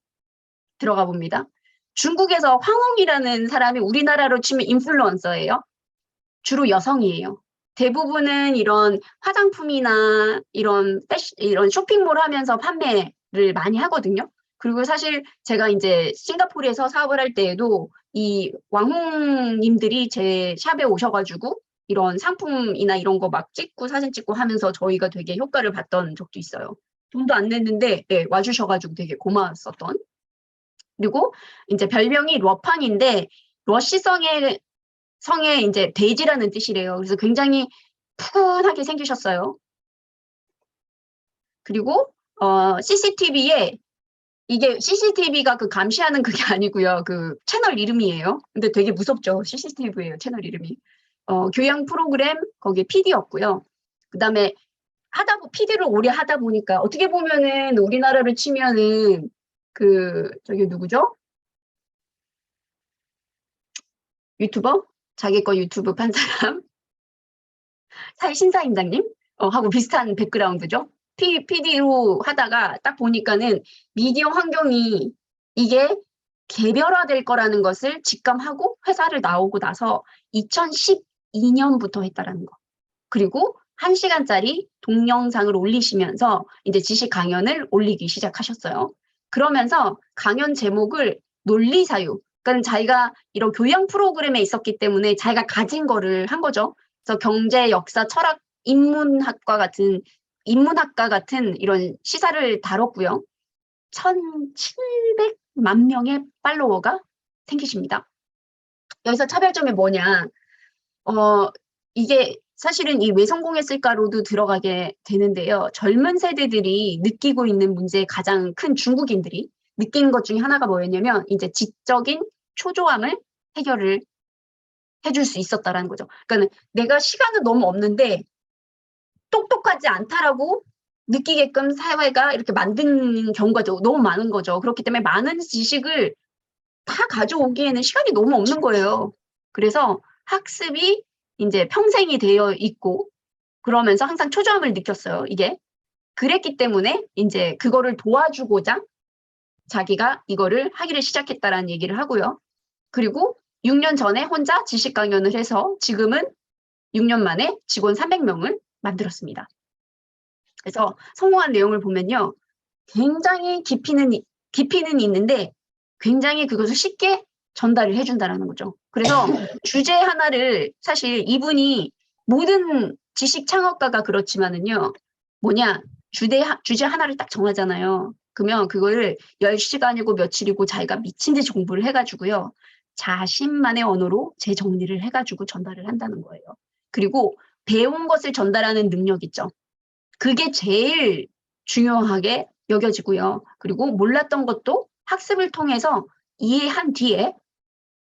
들어가 봅니다. 중국에서 황홍이라는 사람이 우리나라로 치면 인플루언서예요. 주로 여성이에요. 대부분은 이런 화장품이나 이런 쇼핑몰 하면서 판매를 많이 하거든요. 그리고 사실 제가 이제 싱가포르에서 사업을 할 때에도 이 왕홍님들이 제 샵에 오셔가지고 이런 상품이나 이런 거 막 찍고 사진 찍고 하면서 저희가 되게 효과를 봤던 적도 있어요. 돈도 안 냈는데 네, 와주셔가지고 되게 고마웠었던. 그리고 이제 별명이 러팡인데 러시성의 성에 이제 돼지라는 뜻이래요. 그래서 굉장히 푸근하게 생기셨어요. 그리고 CCTV에 이게 CCTV가 그 감시하는 그게 아니고요. 그 채널 이름이에요. 근데 되게 무섭죠. CCTV예요. 채널 이름이. 교양 프로그램 거기에 PD였고요. 그다음에 PD를 오래 하다 보니까 어떻게 보면은 우리나라를 치면은 저기 누구죠? 유튜버? 자기 거 유튜브 판 사람? 신사임당님? 하고 비슷한 백그라운드죠. PD로 하다가 딱 보니까는 미디어 환경이 이게 개별화될 거라는 것을 직감하고 회사를 나오고 나서 2012년부터 했다라는 거. 그리고 1시간짜리 동영상을 올리시면서 이제 지식 강연을 올리기 시작하셨어요. 그러면서 강연 제목을 논리사유, 그러니까 자기가 이런 교양 프로그램에 있었기 때문에 자기가 가진 거를 한 거죠. 그래서 경제, 역사, 철학, 인문학과 같은 이런 시사를 다뤘고요. 1,700만 명의 팔로워가 생기십니다. 여기서 차별점이 뭐냐? 이게 사실은 이 왜 성공했을까로도 들어가게 되는데요. 젊은 세대들이 느끼고 있는 문제의 가장 큰 중국인들이 느끼는 것 중에 하나가 뭐였냐면 이제 지적인 초조함을 해결을 해줄 수 있었다라는 거죠. 그러니까 내가 시간은 너무 없는데 똑똑하지 않다라고 느끼게끔 사회가 이렇게 만드는 경우가 너무 많은 거죠. 그렇기 때문에 많은 지식을 다 가져오기에는 시간이 너무 없는 거예요. 그래서 학습이 이제 평생이 되어 있고 그러면서 항상 초조함을 느꼈어요. 이게 그랬기 때문에 이제 그거를 도와주고자 자기가 이거를 하기를 시작했다라는 얘기를 하고요. 그리고 6년 전에 혼자 지식 강연을 해서 지금은 6년 만에 직원 300명을 만들었습니다. 그래서 성공한 내용을 보면요. 굉장히 깊이는 있는데 굉장히 그것을 쉽게 전달을 해준다는 거죠. 그래서 주제 하나를 사실 이분이 모든 지식 창업가가 그렇지만은요. 주제 하나를 딱 정하잖아요. 그러면 그거를 10시간이고 며칠이고 자기가 미친 듯이 공부를 해가지고요. 자신만의 언어로 재정리를 해가지고 전달을 한다는 거예요. 그리고 배운 것을 전달하는 능력 있죠. 그게 제일 중요하게 여겨지고요. 그리고 몰랐던 것도 학습을 통해서 이해한 뒤에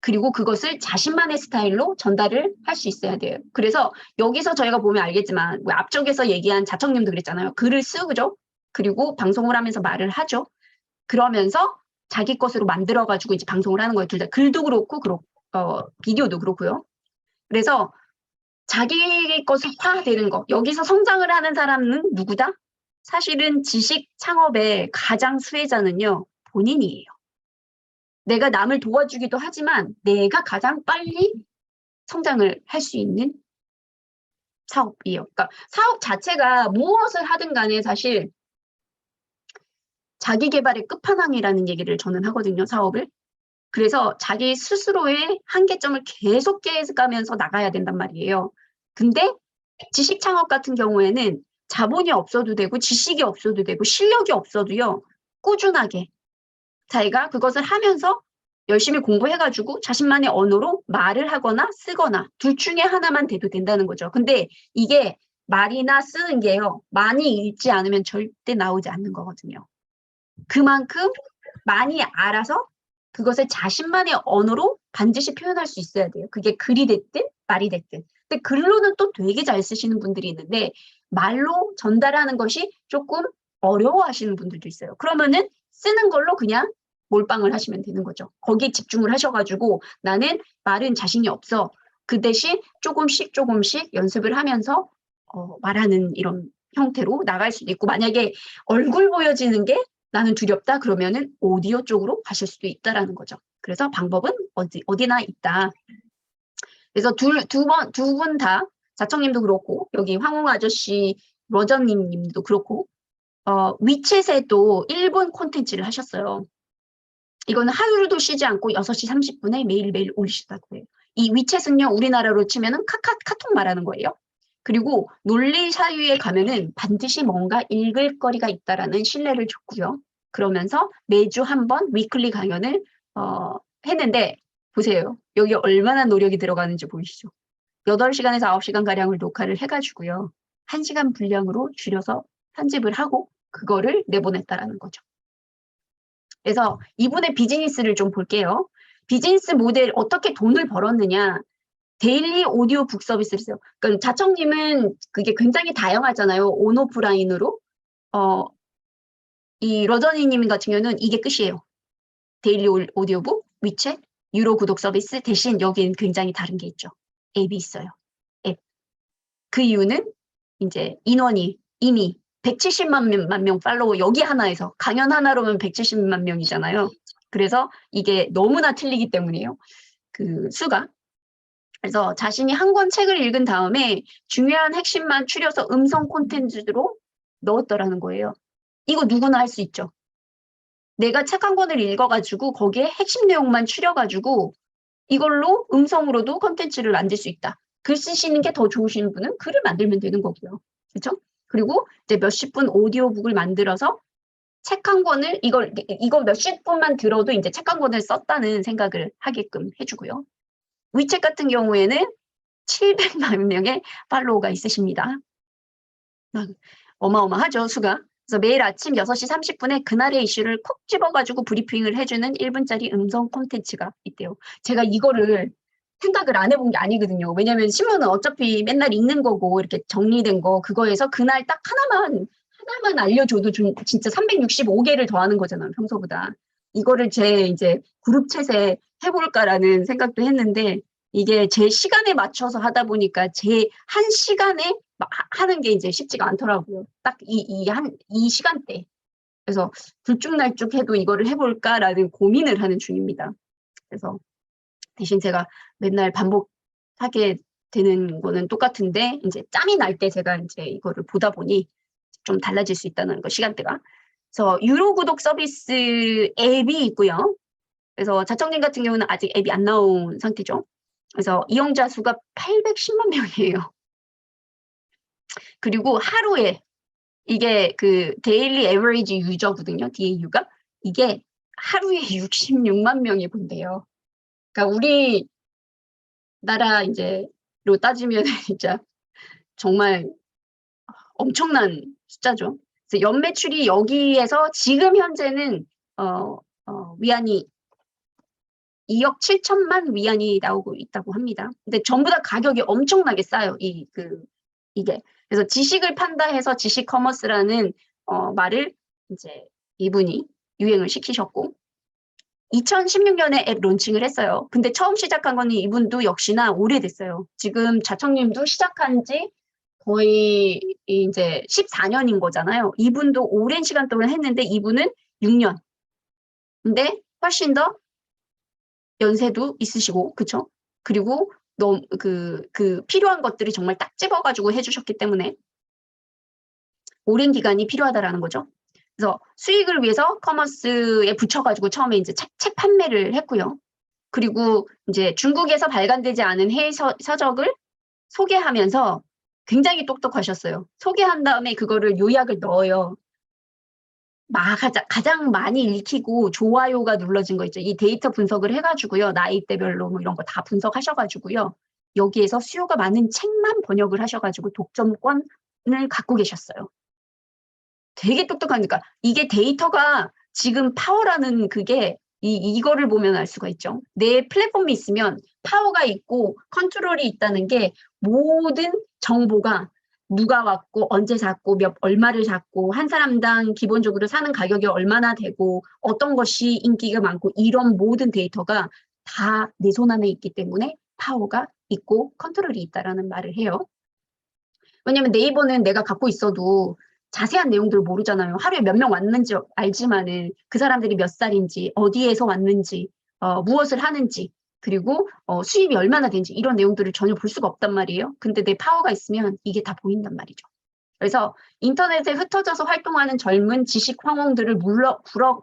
그리고 그것을 자신만의 스타일로 전달을 할 수 있어야 돼요. 그래서 여기서 저희가 보면 알겠지만 앞쪽에서 얘기한 자청님도 그랬잖아요. 글을 쓰죠. 그리고 방송을 하면서 말을 하죠. 그러면서 자기 것으로 만들어가지고 이제 방송을 하는 거예요. 둘 다 글도 그렇고 비디오도 그렇고요. 그래서 자기 것화 되는 거. 여기서 성장을 하는 사람은 누구다? 사실은 지식 창업의 가장 수혜자는요. 본인이에요. 내가 남을 도와주기도 하지만 내가 가장 빨리 성장을 할 수 있는 사업이에요. 그러니까 사업 자체가 무엇을 하든 간에 사실 자기 개발의 끝판왕이라는 얘기를 저는 하거든요. 사업을. 그래서 자기 스스로의 한계점을 계속 깨가면서 나가야 된단 말이에요. 근데 지식 창업 같은 경우에는 자본이 없어도 되고 지식이 없어도 되고 실력이 없어도요. 꾸준하게 자기가 그것을 하면서 열심히 공부해가지고 자신만의 언어로 말을 하거나 쓰거나 둘 중에 하나만 돼도 된다는 거죠. 근데 이게 말이나 쓰는 게요. 많이 읽지 않으면 절대 나오지 않는 거거든요. 그만큼 많이 알아서 그것을 자신만의 언어로 반드시 표현할 수 있어야 돼요. 그게 글이 됐든 말이 됐든. 근데 글로는 또 되게 잘 쓰시는 분들이 있는데 말로 전달하는 것이 조금 어려워하시는 분들도 있어요. 그러면은 쓰는 걸로 그냥 몰빵을 하시면 되는 거죠. 거기에 집중을 하셔가지고 나는 말은 자신이 없어. 그 대신 조금씩 연습을 하면서 말하는 이런 형태로 나갈 수도 있고 만약에 얼굴 보여지는 게 나는 두렵다 그러면은 오디오 쪽으로 가실 수도 있다라는 거죠. 그래서 방법은 어디나 있다. 그래서 두 분 다 자청님도 그렇고 여기 황홍 아저씨 러저님도 그렇고 위챗에도 1분 콘텐츠를 하셨어요. 이거는 하루도 쉬지 않고 6시 30분에 매일매일 올리시다고 해요. 이 위챗은요 우리나라로 치면은 카톡 말하는 거예요. 그리고 논리 사유에 가면은 반드시 뭔가 읽을 거리가 있다라는 신뢰를 줬고요. 그러면서 매주 한 번 위클리 강연을 했는데 보세요. 여기 얼마나 노력이 들어가는지 보이시죠? 8시간에서 9시간 가량을 녹화를 해가지고요. 1시간 분량으로 줄여서 편집을 하고 그거를 내보냈다라는 거죠. 그래서 이분의 비즈니스를 좀 볼게요. 비즈니스 모델 어떻게 돈을 벌었느냐. 데일리 오디오 북 서비스를 써요. 그러니까 자청님은 그게 굉장히 다양하잖아요. 온오프라인으로. 이 러저니님 같은 경우는 이게 끝이에요. 데일리 오디오북, 위챗, 유로 구독 서비스 대신 여기는 굉장히 다른 게 있죠. 앱이 있어요. 앱. 그 이유는 이제 인원이 이미 170만 명 팔로워 여기 하나에서 강연 하나로면 170만 명이잖아요. 그래서 이게 너무나 틀리기 때문이에요. 그 수가. 그래서 자신이 한 권 책을 읽은 다음에 중요한 핵심만 추려서 음성 콘텐츠로 넣었더라는 거예요. 이거 누구나 할 수 있죠. 내가 책 한 권을 읽어가지고 거기에 핵심 내용만 추려가지고 이걸로 음성으로도 콘텐츠를 만들 수 있다. 글 쓰시는 게 더 좋으신 분은 글을 만들면 되는 거고요. 그렇죠? 그리고 이제 몇십 분 오디오북을 만들어서 책 한 권을 이거 몇십 분만 들어도 이제 책 한 권을 썼다는 생각을 하게끔 해주고요. 위챗 같은 경우에는 700만 명의 팔로워가 있으십니다. 어마어마하죠, 수가. 그래서 매일 아침 6시 30분에 그날의 이슈를 콕 집어가지고 브리핑을 해주는 1분짜리 음성 콘텐츠가 있대요. 제가 이거를 생각을 안 해본 게 아니거든요. 왜냐면 신문은 어차피 맨날 읽는 거고 이렇게 정리된 거 그거에서 그날 딱 하나만 알려줘도 진짜 365개를 더하는 거잖아요, 평소보다. 이거를 제 이제 그룹 챗에 해볼까라는 생각도 했는데 이게 제 시간에 맞춰서 하다 보니까 제 한 시간에 하는 게 이제 쉽지가 않더라고요. 딱 이 시간대. 그래서 들쭉날쭉 해도 이거를 해볼까라는 고민을 하는 중입니다. 그래서 대신 제가 맨날 반복하게 되는 거는 똑같은데 이제 짬이 날 때 제가 이제 이거를 보다 보니 좀 달라질 수 있다는 거 시간대가. 그래서 유로 구독 서비스 앱이 있고요. 그래서 자청님 같은 경우는 아직 앱이 안 나온 상태죠. 그래서 이용자 수가 810만 명이에요. 그리고 하루에 이게 그 데일리 에버리지 유저거든요. DAU가. 이게 하루에 66만 명이 본대요. 그러니까 우리나라 이제로 따지면 진짜 정말 엄청난 숫자죠. 그래서 연매출이 여기에서 지금 현재는 위안이 2억 7천만 위안이 나오고 있다고 합니다. 근데 전부 다 가격이 엄청나게 싸요. 이게. 그래서 지식을 판다 해서 지식 커머스라는 말을 이제 이분이 유행을 시키셨고 2016년에 앱 론칭을 했어요. 근데 처음 시작한 거는 이분도 역시나 오래됐어요. 지금 자청님도 시작한 지 거의 이제 14년인 거잖아요. 이분도 오랜 시간 동안 했는데 이분은 6년. 근데 훨씬 더 연세도 있으시고, 그쵸? 그리고 너무 필요한 것들이 정말 딱 집어가지고 해주셨기 때문에 오랜 기간이 필요하다라는 거죠. 그래서 수익을 위해서 커머스에 붙여가지고 처음에 이제 책 판매를 했고요. 그리고 이제 중국에서 발간되지 않은 해외 서적을 소개하면서 굉장히 똑똑하셨어요. 소개한 다음에 그거를 요약을 넣어요. 가장 많이 읽히고 좋아요가 눌러진 거 있죠. 이 데이터 분석을 해가지고요. 나이대별로 뭐 이런 거 다 분석하셔가지고요. 여기에서 수요가 많은 책만 번역을 하셔가지고 독점권을 갖고 계셨어요. 되게 똑똑하니까 이게 데이터가 지금 파워라는 그게 이거를 보면 알 수가 있죠. 내 플랫폼이 있으면 파워가 있고 컨트롤이 있다는 게 모든 정보가 누가 왔고 언제 샀고 얼마를 샀고 한 사람당 기본적으로 사는 가격이 얼마나 되고 어떤 것이 인기가 많고 이런 모든 데이터가 다 내 손 안에 있기 때문에 파워가 있고 컨트롤이 있다라는 말을 해요. 왜냐면 네이버는 내가 갖고 있어도 자세한 내용들을 모르잖아요. 하루에 몇 명 왔는지 알지만은 그 사람들이 몇 살인지, 어디에서 왔는지, 무엇을 하는지, 그리고 수입이 얼마나 되는지 이런 내용들을 전혀 볼 수가 없단 말이에요. 근데 내 파워가 있으면 이게 다 보인단 말이죠. 그래서 인터넷에 흩어져서 활동하는 젊은 지식 황혼들을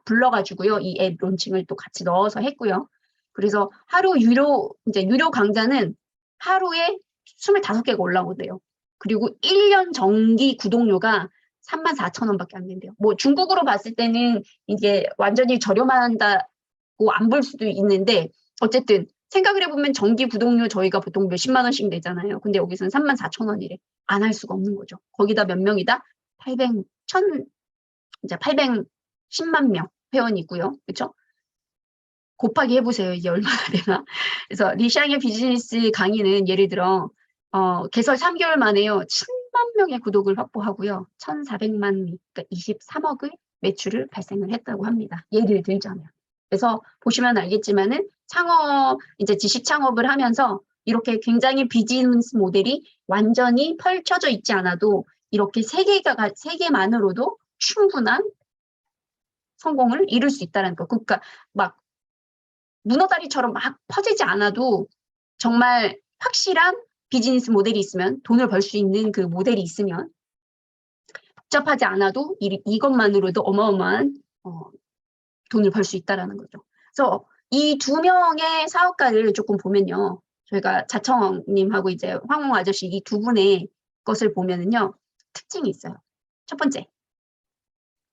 불러가지고요. 이 앱 론칭을 또 같이 넣어서 했고요. 그래서 이제 유료 강좌는 하루에 25개가 올라오대요. 그리고 1년 정기 구독료가 34,000원밖에 안 된대요. 뭐 중국으로 봤을 때는 이게 완전히 저렴한다고 안 볼 수도 있는데 어쨌든 생각을 해보면 정기 구독료 저희가 보통 몇십만 원씩 내잖아요. 근데 여기서는 34,000원이래. 안 할 수가 없는 거죠. 거기다 몇 명이다? 810만 명 회원이 있고요. 그렇죠? 곱하기 해보세요. 이게 얼마나 되나. 그래서 리샹의 비즈니스 강의는 예를 들어 개설 3개월 만에요. 7만 명의 구독을 확보하고요. 1,400만, 그러니까 23억의 매출을 발생을 했다고 합니다. 예를 들자면. 그래서 보시면 알겠지만은 이제 지식 창업을 하면서 이렇게 굉장히 비즈니스 모델이 완전히 펼쳐져 있지 않아도 이렇게 세 개만으로도 충분한 성공을 이룰 수 있다는 거. 그러니까 막 문어다리처럼 막 퍼지지 않아도 정말 확실한 비즈니스 모델이 있으면, 돈을 벌 수 있는 그 모델이 있으면 복잡하지 않아도 이것만으로도 어마어마한 돈을 벌 수 있다는 거죠. 그래서 이 2명의 사업가를 조금 보면요. 저희가 자청님하고 이제 황홍 아저씨 이 두 분의 것을 보면은요. 특징이 있어요. 첫 번째,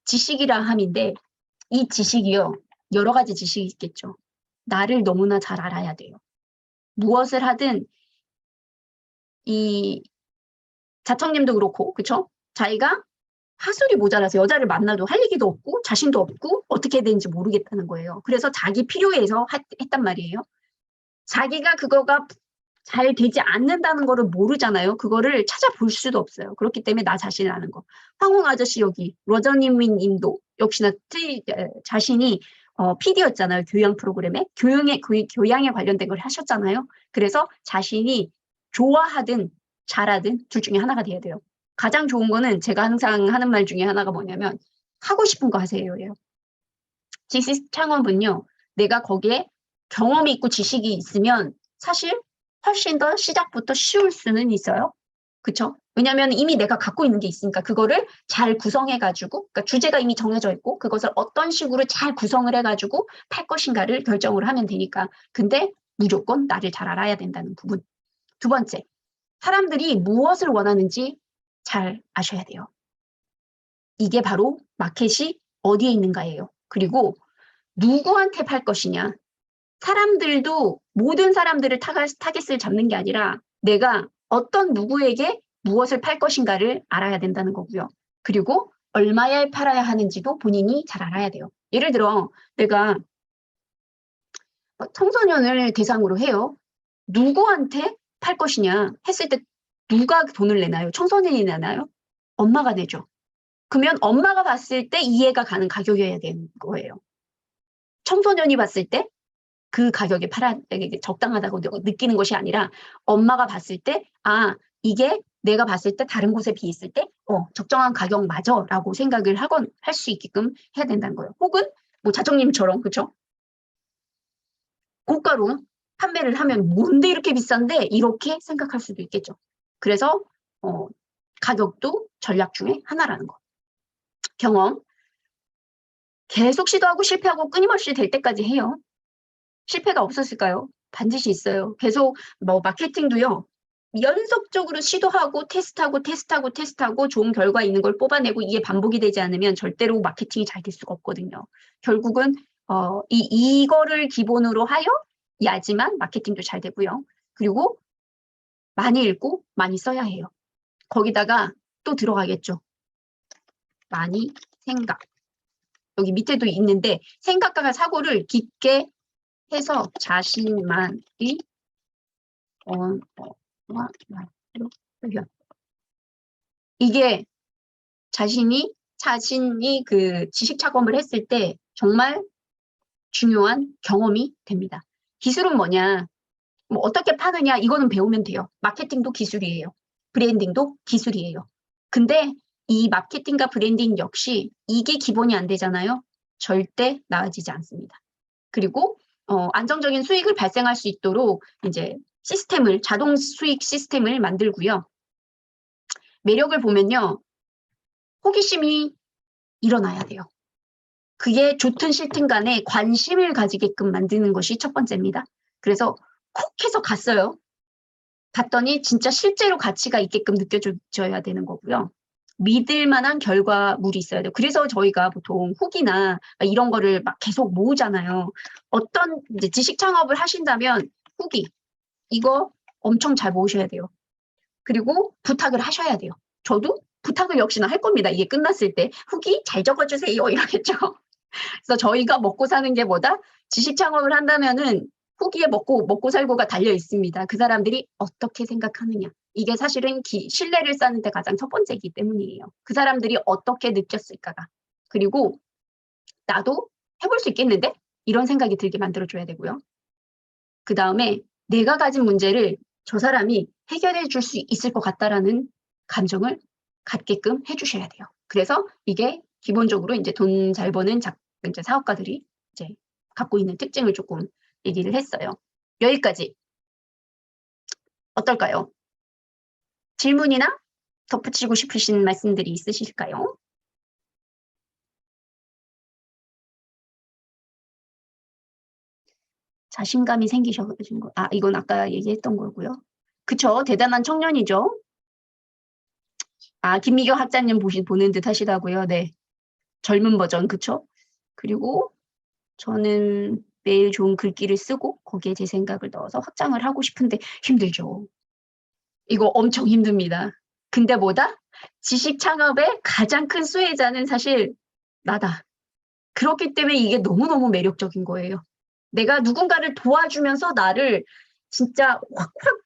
지식이라 함인데 이 지식이요. 여러 가지 지식이 있겠죠. 나를 너무나 잘 알아야 돼요. 무엇을 하든 이 자청님도 그렇고, 그쵸? 자기가 하술이 모자라서 여자를 만나도 할 얘기도 없고 자신도 없고 어떻게 해야 되는지 모르겠다는 거예요. 그래서 자기 필요해서 했단 말이에요. 자기가 그거가 잘 되지 않는다는 거를 모르잖아요. 그거를 찾아볼 수도 없어요. 그렇기 때문에 나 자신을 아는 거. 황홍 아저씨 여기, 로저니민 님도 역시나 자신이 PD였잖아요. 교양 프로그램에. 교양에 관련된 걸 하셨잖아요. 그래서 자신이 좋아하든 잘하든 둘 중에 하나가 돼야 돼요. 가장 좋은 거는 제가 항상 하는 말 중에 하나가 뭐냐면 하고 싶은 거 하세요예요. 지식 창업은요. 내가 거기에 경험이 있고 지식이 있으면 사실 훨씬 더 시작부터 쉬울 수는 있어요. 그쵸? 왜냐하면 이미 내가 갖고 있는 게 있으니까 그거를 잘 구성해가지고, 그러니까 주제가 이미 정해져 있고 그것을 어떤 식으로 잘 구성을 해가지고 팔 것인가를 결정을 하면 되니까. 근데 무조건 나를 잘 알아야 된다는 부분. 두 번째, 사람들이 무엇을 원하는지 잘 아셔야 돼요. 이게 바로 마켓이 어디에 있는가예요. 그리고 누구한테 팔 것이냐. 사람들도 모든 사람들을 타겟을 잡는 게 아니라 내가 어떤 누구에게 무엇을 팔 것인가를 알아야 된다는 거고요. 그리고 얼마에 팔아야 하는지도 본인이 잘 알아야 돼요. 예를 들어 내가 청소년을 대상으로 해요. 누구한테 팔 것이냐 했을 때 누가 돈을 내나요? 청소년이 내나요? 엄마가 내죠. 그러면 엄마가 봤을 때 이해가 가는 가격이어야 되는 거예요. 청소년이 봤을 때 그 가격에 적당하다고 느끼는 것이 아니라 엄마가 봤을 때 이게 내가 봤을 때 다른 곳에 비했을 때 적정한 가격 맞아 라고 생각을 할 수 있게끔 해야 된다는 거예요. 혹은 뭐 자정님처럼 그쵸? 고가로 판매를 하면 뭔데 이렇게 비싼데 이렇게 생각할 수도 있겠죠. 그래서 가격도 전략 중에 하나라는 거. 경험. 계속 시도하고 실패하고 끊임없이 될 때까지 해요. 실패가 없었을까요? 반드시 있어요. 계속 뭐 마케팅도요. 연속적으로 시도하고 테스트하고 좋은 결과 있는 걸 뽑아내고 이게 반복이 되지 않으면 절대로 마케팅이 잘 될 수가 없거든요. 결국은 이거를 기본으로 하여야지만 마케팅도 잘 되고요. 그리고 많이 읽고 많이 써야 해요. 거기다가 또 들어가겠죠. 많이 생각. 여기 밑에도 있는데 생각과 사고를 깊게 해서 자신만이 언어와 말로 표현. 이게 자신이 그 지식 착업을 했을 때 정말 중요한 경험이 됩니다. 기술은 뭐냐? 뭐 어떻게 파느냐? 이거는 배우면 돼요. 마케팅도 기술이에요. 브랜딩도 기술이에요. 근데 이 마케팅과 브랜딩 역시 이게 기본이 안 되잖아요. 절대 나아지지 않습니다. 그리고 안정적인 수익을 발생할 수 있도록 이제 자동 수익 시스템을 만들고요. 매력을 보면요. 호기심이 일어나야 돼요. 그게 좋든 싫든 간에 관심을 가지게끔 만드는 것이 첫 번째입니다. 그래서 콕 해서 갔어요. 봤더니 진짜 실제로 가치가 있게끔 느껴져야 되는 거고요. 믿을 만한 결과물이 있어야 돼요. 그래서 저희가 보통 후기나 이런 거를 막 계속 모으잖아요. 어떤 이제 지식 창업을 하신다면 후기 이거 엄청 잘 모으셔야 돼요. 그리고 부탁을 하셔야 돼요. 저도 부탁을 역시나 할 겁니다. 이게 끝났을 때 후기 잘 적어주세요 이러겠죠. 그래서 저희가 먹고 사는 게 뭐다? 지식 창업을 한다면은 후기에 먹고 살고가 달려 있습니다. 그 사람들이 어떻게 생각하느냐. 이게 사실은 신뢰를 쌓는 데 가장 첫 번째이기 때문이에요. 그 사람들이 어떻게 느꼈을까가. 그리고 나도 해볼 수 있겠는데? 이런 생각이 들게 만들어줘야 되고요. 그 다음에 내가 가진 문제를 저 사람이 해결해 줄 수 있을 것 같다라는 감정을 갖게끔 해주셔야 돼요. 그래서 이게 기본적으로 이제 돈 잘 버는 이제 사업가들이 이제 갖고 있는 특징을 조금 얘기를 했어요. 여기까지 어떨까요? 질문이나 덧붙이고 싶으신 말씀들이 있으실까요? 자신감이 생기셔가지고 이건 아까 얘기했던 거고요. 그쵸? 대단한 청년이죠? 김미경 학자님 보는 듯 하시다고요. 네. 젊은 버전, 그쵸? 그리고 저는 매일 좋은 글귀를 쓰고 거기에 제 생각을 넣어서 확장을 하고 싶은데 힘들죠. 이거 엄청 힘듭니다. 근데 뭐다? 지식 창업의 가장 큰 수혜자는 사실 나다. 그렇기 때문에 이게 너무너무 매력적인 거예요. 내가 누군가를 도와주면서 나를 진짜 확확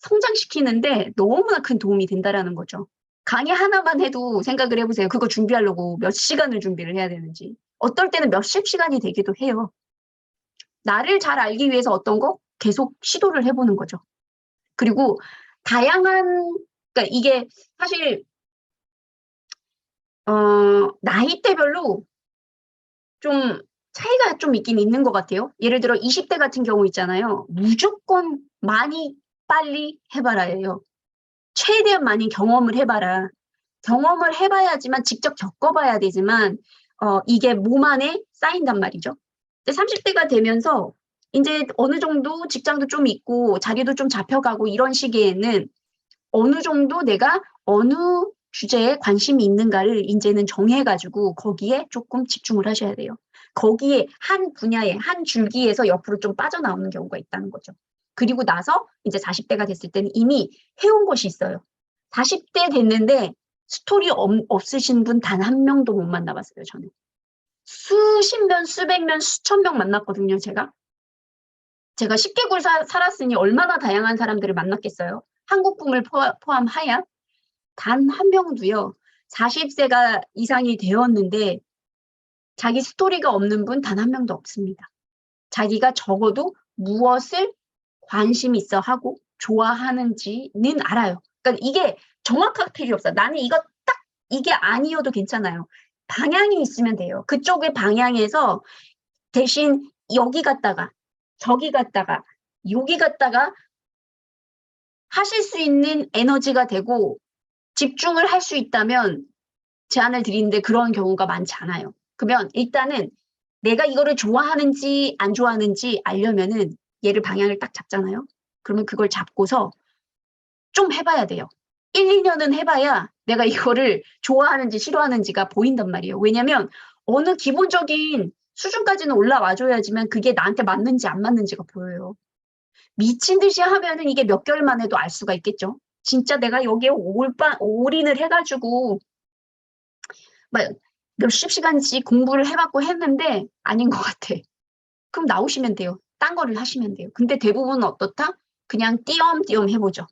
성장시키는데 너무나 큰 도움이 된다라는 거죠. 강의 하나만 해도 생각을 해보세요. 그거 준비하려고 몇 시간을 준비를 해야 되는지. 어떨 때는 몇십 시간이 되기도 해요. 나를 잘 알기 위해서 어떤 거? 계속 시도를 해보는 거죠. 그리고 그러니까 이게 사실 나이대별로 좀 차이가 좀 있긴 있는 것 같아요. 예를 들어 20대 같은 경우 있잖아요. 무조건 많이 빨리 해봐라예요. 최대한 많이 경험을 해봐라. 경험을 해봐야지만 직접 겪어봐야 되지만 이게 몸 안에 쌓인단 말이죠. 근데 30대가 되면서 이제 어느 정도 직장도 좀 있고 자리도 좀 잡혀가고 이런 시기에는 어느 정도 내가 어느 주제에 관심이 있는가를 이제는 정해가지고 거기에 조금 집중을 하셔야 돼요. 거기에 한 분야에 한 줄기에서 옆으로 좀 빠져나오는 경우가 있다는 거죠. 그리고 나서 이제 40대가 됐을 때는 이미 해온 것이 있어요. 40대 됐는데 스토리 없으신 분 단 한 명도 못 만나봤어요, 저는. 수십 명, 수백 명, 수천 명 만났거든요, 제가. 제가 10개국 살았으니 얼마나 다양한 사람들을 만났겠어요. 한국분을 포함하여 단 한 명도요. 40세가 이상이 되었는데 자기 스토리가 없는 분 단 한 명도 없습니다. 자기가 적어도 무엇을 관심 있어 하고 좋아하는지는 알아요. 그러니까 이게 정확하게 필요 없어요. 나는 이거 딱 이게 아니어도 괜찮아요. 방향이 있으면 돼요. 그쪽의 방향에서 대신 여기 갔다가 저기 갔다가 여기 갔다가 하실 수 있는 에너지가 되고 집중을 할 수 있다면 제안을 드리는데 그런 경우가 많지 않아요. 그러면 일단은 내가 이거를 좋아하는지 안 좋아하는지 알려면은 얘를 방향을 딱 잡잖아요. 그러면 그걸 잡고서 좀 해봐야 돼요. 1, 2년은 해봐야 내가 이거를 좋아하는지 싫어하는지가 보인단 말이에요. 왜냐면 어느 기본적인 수준까지는 올라와줘야지만 그게 나한테 맞는지 안 맞는지가 보여요. 미친 듯이 하면은 이게 몇 개월만 해도 알 수가 있겠죠. 진짜 내가 여기에 올인을 해가지고 막 몇십 시간씩 공부를 해갖고 했는데 아닌 것 같아. 그럼 나오시면 돼요. 딴 거를 하시면 돼요. 근데 대부분은 어떻다? 그냥 띄엄띄엄 해보죠.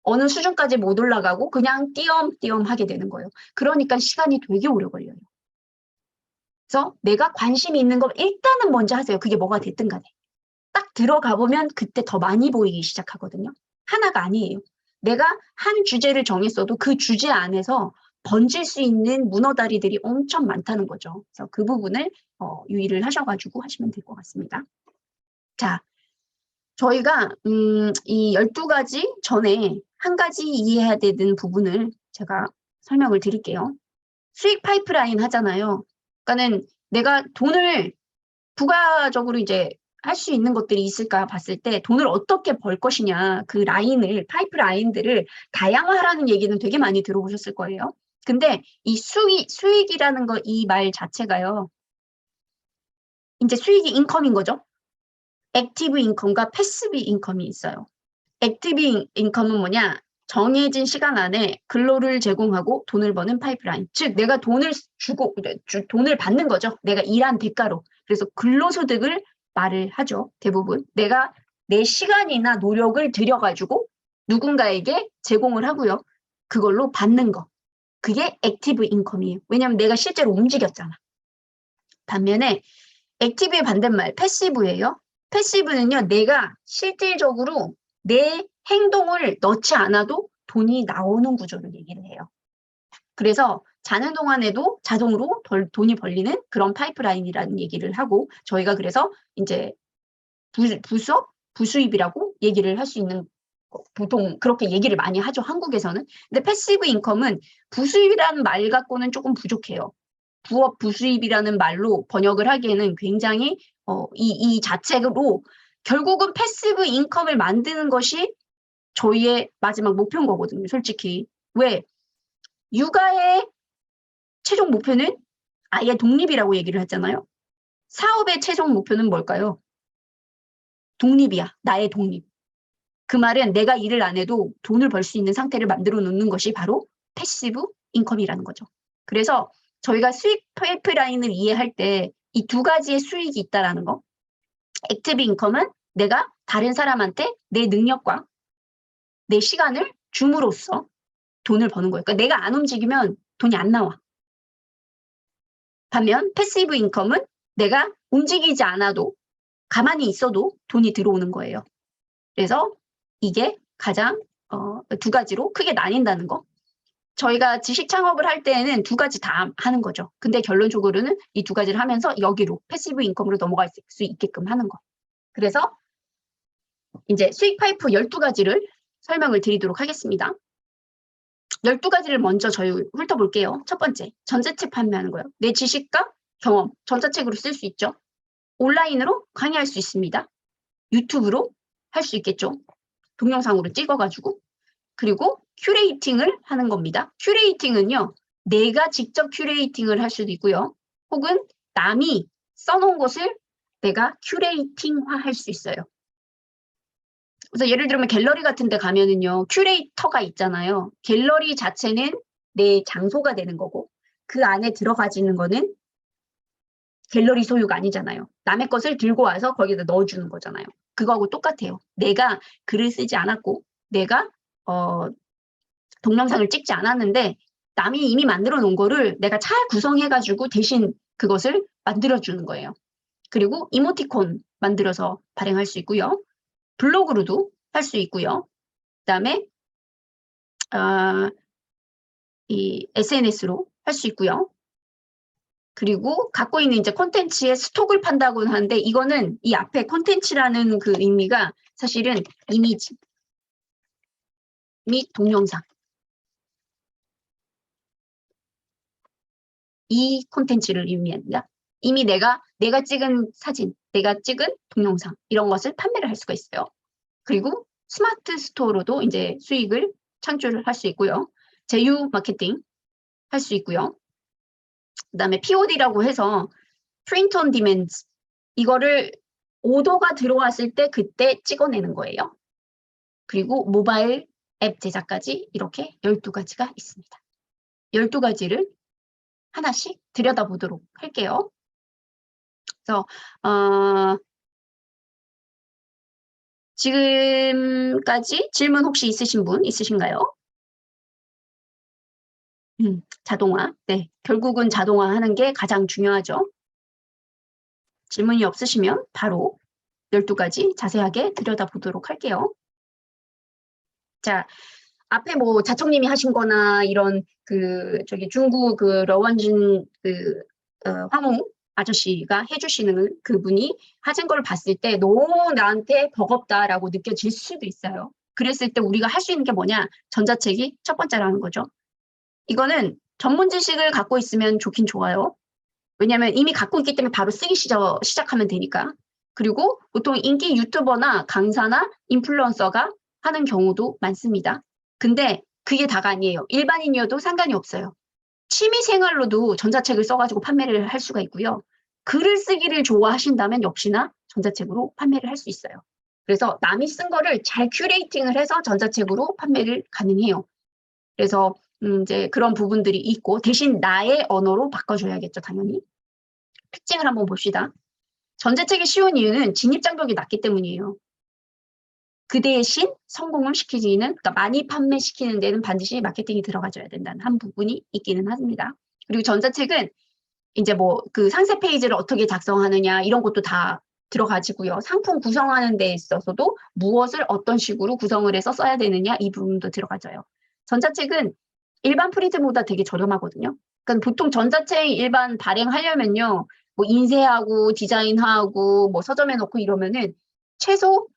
어느 수준까지 못 올라가고 그냥 띄엄띄엄 하게 되는 거예요. 그러니까 시간이 되게 오래 걸려요. 그래서 내가 관심이 있는 거 일단은 먼저 하세요. 그게 뭐가 됐든 간에. 딱 들어가 보면 그때 더 많이 보이기 시작하거든요. 하나가 아니에요. 내가 한 주제를 정했어도 그 주제 안에서 번질 수 있는 문어다리들이 엄청 많다는 거죠. 그래서 그 부분을 유의를 하셔가지고 하시면 될 것 같습니다. 자, 저희가 이 12가지 전에 한 가지 이해해야 되는 부분을 제가 설명을 드릴게요. 수익 파이프라인 하잖아요. 그러니까는 내가 돈을 부가적으로 이제 할 수 있는 것들이 있을까 봤을 때 돈을 어떻게 벌 것이냐 그 라인을 파이프 라인들을 다양화하라는 얘기는 되게 많이 들어보셨을 거예요. 근데 이 수익이라는 거 이 말 자체가요. 이제 수익이 인컴인 거죠. 액티브 인컴과 패시브 인컴이 있어요. 액티브 인컴은 뭐냐? 정해진 시간 안에 근로를 제공하고 돈을 버는 파이프라인. 즉 내가 돈을 주고 돈을 받는 거죠. 내가 일한 대가로. 그래서 근로소득을 말을 하죠. 대부분. 내가 내 시간이나 노력을 들여가지고 누군가에게 제공을 하고요. 그걸로 받는 거. 그게 액티브 인컴이에요. 왜냐하면 내가 실제로 움직였잖아. 반면에 액티브의 반대말 패시브예요. 패시브는요. 내가 실질적으로 내 행동을 넣지 않아도 돈이 나오는 구조를 얘기를 해요. 그래서 자는 동안에도 자동으로 돈이 벌리는 그런 파이프라인이라는 얘기를 하고 저희가 그래서 이제 부수업, 부수입이라고 얘기를 할 수 있는 보통 그렇게 얘기를 많이 하죠. 한국에서는. 근데 패시브 인컴은 부수입이라는 말 갖고는 조금 부족해요. 부업, 부수입이라는 말로 번역을 하기에는 굉장히 이 자체로 결국은 패시브 인컴을 만드는 것이 저희의 마지막 목표인 거거든요. 솔직히. 왜? 육아의 최종 목표는 아예 독립이라고 얘기를 했잖아요. 사업의 최종 목표는 뭘까요? 독립이야. 나의 독립. 그 말은 내가 일을 안 해도 돈을 벌 수 있는 상태를 만들어 놓는 것이 바로 패시브 인컴이라는 거죠. 그래서 저희가 수익 파이프라인을 이해할 때 이 두 가지의 수익이 있다라는 거. 액티브 인컴은 내가 다른 사람한테 내 능력과 내 시간을 줌으로써 돈을 버는 거예요. 그러니까 내가 안 움직이면 돈이 안 나와. 반면 패시브 인컴은 내가 움직이지 않아도 가만히 있어도 돈이 들어오는 거예요. 그래서 이게 가장 두 가지로 크게 나뉜다는 거. 저희가 지식 창업을 할 때에는 두 가지 다 하는 거죠. 근데 결론적으로는 이 두 가지를 하면서 여기로 패시브 인컴으로 넘어갈 수 있게끔 하는 거. 그래서 이제 수익 파이프 12가지를 설명을 드리도록 하겠습니다. 12가지를 먼저 저희 훑어볼게요. 첫 번째, 전자책 판매하는 거예요. 내 지식과 경험, 전자책으로 쓸 수 있죠. 온라인으로 강의할 수 있습니다. 유튜브로 할 수 있겠죠. 동영상으로 찍어가지고. 그리고 큐레이팅을 하는 겁니다. 큐레이팅은요. 내가 직접 큐레이팅을 할 수도 있고요. 혹은 남이 써놓은 것을 내가 큐레이팅화 할 수 있어요. 그래서 예를 들면 갤러리 같은 데 가면은요. 큐레이터가 있잖아요. 갤러리 자체는 내 장소가 되는 거고 그 안에 들어가지는 거는 갤러리 소유가 아니잖아요. 남의 것을 들고 와서 거기다 넣어주는 거잖아요. 그거하고 똑같아요. 내가 글을 쓰지 않았고 내가 동영상을 찍지 않았는데 남이 이미 만들어 놓은 거를 내가 잘 구성해가지고 대신 그것을 만들어주는 거예요. 그리고 이모티콘 만들어서 발행할 수 있고요. 블로그로도 할 수 있고요. 그다음에 이 SNS로 할 수 있고요. 그리고 갖고 있는 이제 콘텐츠의 스톡을 판다고는 하는데 이거는 이 앞에 콘텐츠라는 그 의미가 사실은 이미지 및 동영상 이 콘텐츠를 의미합니다. 이미 내가 찍은 사진, 내가 찍은 동영상 이런 것을 판매를 할 수가 있어요. 그리고 스마트 스토어로도 이제 수익을 창출을 할 수 있고요. 제휴 마케팅 할 수 있고요. 그다음에 POD라고 해서 Print on Demand 이거를 오더가 들어왔을 때 그때 찍어내는 거예요. 그리고 모바일 앱 제작까지 이렇게 12가지가 있습니다. 12가지를 하나씩 들여다보도록 할게요. 그래서 지금까지 질문 혹시 있으신 분 있으신가요? 자동화. 네, 결국은 자동화하는 게 가장 중요하죠. 질문이 없으시면 바로 12가지 자세하게 들여다보도록 할게요. 자, 앞에 뭐 자청님이 하신 거나 이런 중국 러원진 황홍 아저씨가 해주시는 그분이 하신 걸 봤을 때 너무 나한테 버겁다라고 느껴질 수도 있어요. 그랬을 때 우리가 할 수 있는 게 뭐냐? 전자책이 첫 번째라는 거죠. 이거는 전문 지식을 갖고 있으면 좋긴 좋아요. 왜냐하면 이미 갖고 있기 때문에 바로 쓰기 시작하면 되니까. 그리고 보통 인기 유튜버나 강사나 인플루언서가 하는 경우도 많습니다. 근데 그게 다가 아니에요. 일반인이어도 상관이 없어요. 취미생활로도 전자책을 써가지고 판매를 할 수가 있고요. 글을 쓰기를 좋아하신다면 역시나 전자책으로 판매를 할 수 있어요. 그래서 남이 쓴 거를 잘 큐레이팅을 해서 전자책으로 판매를 가능해요. 그래서 이제 그런 부분들이 있고 대신 나의 언어로 바꿔줘야겠죠, 당연히. 특징을 한번 봅시다. 전자책이 쉬운 이유는 진입장벽이 낮기 때문이에요. 그 대신 성공을 시키기는, 그러니까 많이 판매시키는 데는 반드시 마케팅이 들어가줘야 된다는 한 부분이 있기는 합니다. 그리고 전자책은 이제 뭐 그 상세 페이지를 어떻게 작성하느냐 이런 것도 다 들어가지고요. 상품 구성하는 데 있어서도 무엇을 어떤 식으로 구성을 해서 써야 되느냐 이 부분도 들어가져요. 전자책은 일반 프린트보다 되게 저렴하거든요. 그러니까 보통 전자책 일반 발행하려면요. 뭐 인쇄하고 디자인하고 뭐 서점에 넣고 이러면은 최소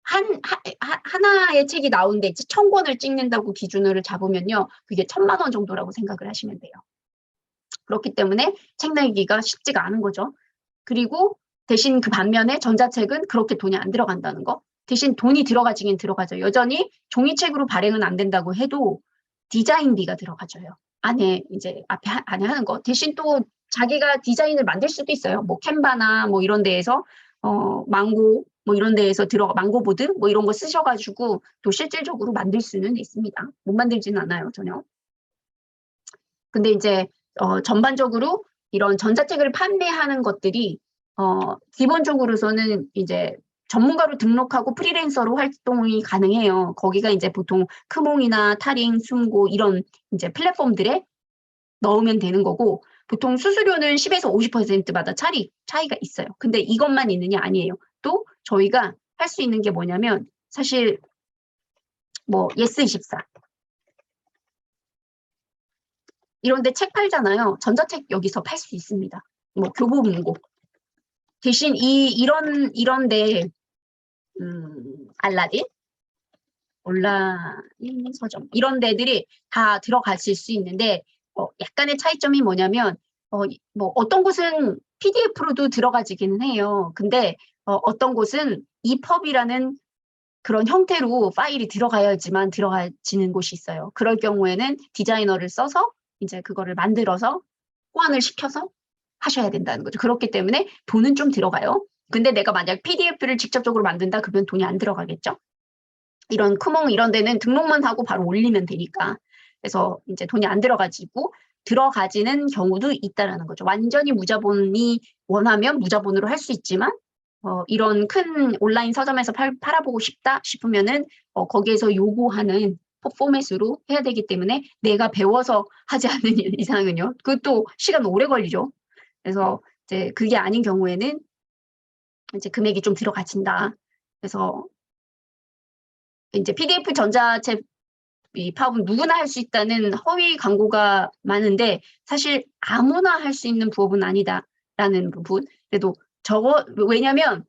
하나의 책이 나오는데 1000권을 찍는다고 기준을 잡으면요. 그게 1000만 원 정도라고 생각을 하시면 돼요. 그렇기 때문에 책 내기가 쉽지가 않은 거죠. 그리고 대신 그 반면에 전자책은 그렇게 돈이 안 들어간다는 거. 대신 돈이 들어가지긴 들어가죠. 여전히 종이책으로 발행은 안 된다고 해도 디자인비가 들어가져요. 안에 이제 안에 하는 거. 대신 또 자기가 디자인을 만들 수도 있어요. 뭐 캔바나 뭐 이런 데에서 망고 뭐 이런 데에서 망고보드 뭐 이런 거 쓰셔가지고 또 실질적으로 만들 수는 있습니다. 못 만들지는 않아요, 전혀. 근데 이제 전반적으로 이런 전자책을 판매하는 것들이 기본적으로서는 이제 전문가로 등록하고 프리랜서로 활동이 가능해요. 거기가 이제 보통 크몽이나 타링, 숨고 이런 이제 플랫폼들에 넣으면 되는 거고 보통 수수료는 10에서 50%마다 차이가 있어요. 근데 이것만 있느냐 아니에요. 또 저희가 할 수 있는 게 뭐냐면 사실 뭐 예스24 이런데 책 팔잖아요. 전자책 여기서 팔 수 있습니다. 뭐 교보문고. 대신 이런데 알라딘, 온라인 서점 이런 데들이 다 들어가실 수 있는데 약간의 차이점이 뭐냐면 뭐 어떤 곳은 PDF로도 들어가지기는 해요. 근데 어떤 곳은 EPUB이라는 그런 형태로 파일이 들어가야지만 들어가지는 곳이 있어요. 그럴 경우에는 디자이너를 써서 이제 그거를 만들어서 호환을 시켜서 하셔야 된다는 거죠. 그렇기 때문에 돈은 좀 들어가요. 근데 내가 만약 PDF를 직접적으로 만든다 그러면 돈이 안 들어가겠죠. 이런 크몽 이런 데는 등록만 하고 바로 올리면 되니까. 그래서 이제 돈이 안 들어가지고 들어가지는 경우도 있다라는 거죠. 완전히 무자본이 원하면 무자본으로 할 수 있지만 이런 큰 온라인 서점에서 팔아보고 싶다 싶으면은 거기에서 요구하는 포맷으로 해야 되기 때문에 내가 배워서 하지 않는 이상은요. 그것도 시간 오래 걸리죠. 그래서 이제 그게 아닌 경우에는 이제 금액이 좀 들어가진다. 그래서 이제 PDF 전자책 이 파업은 누구나 할 수 있다는 허위 광고가 많은데 사실 아무나 할 수 있는 부업은 아니다라는 부분. 그래도 왜냐면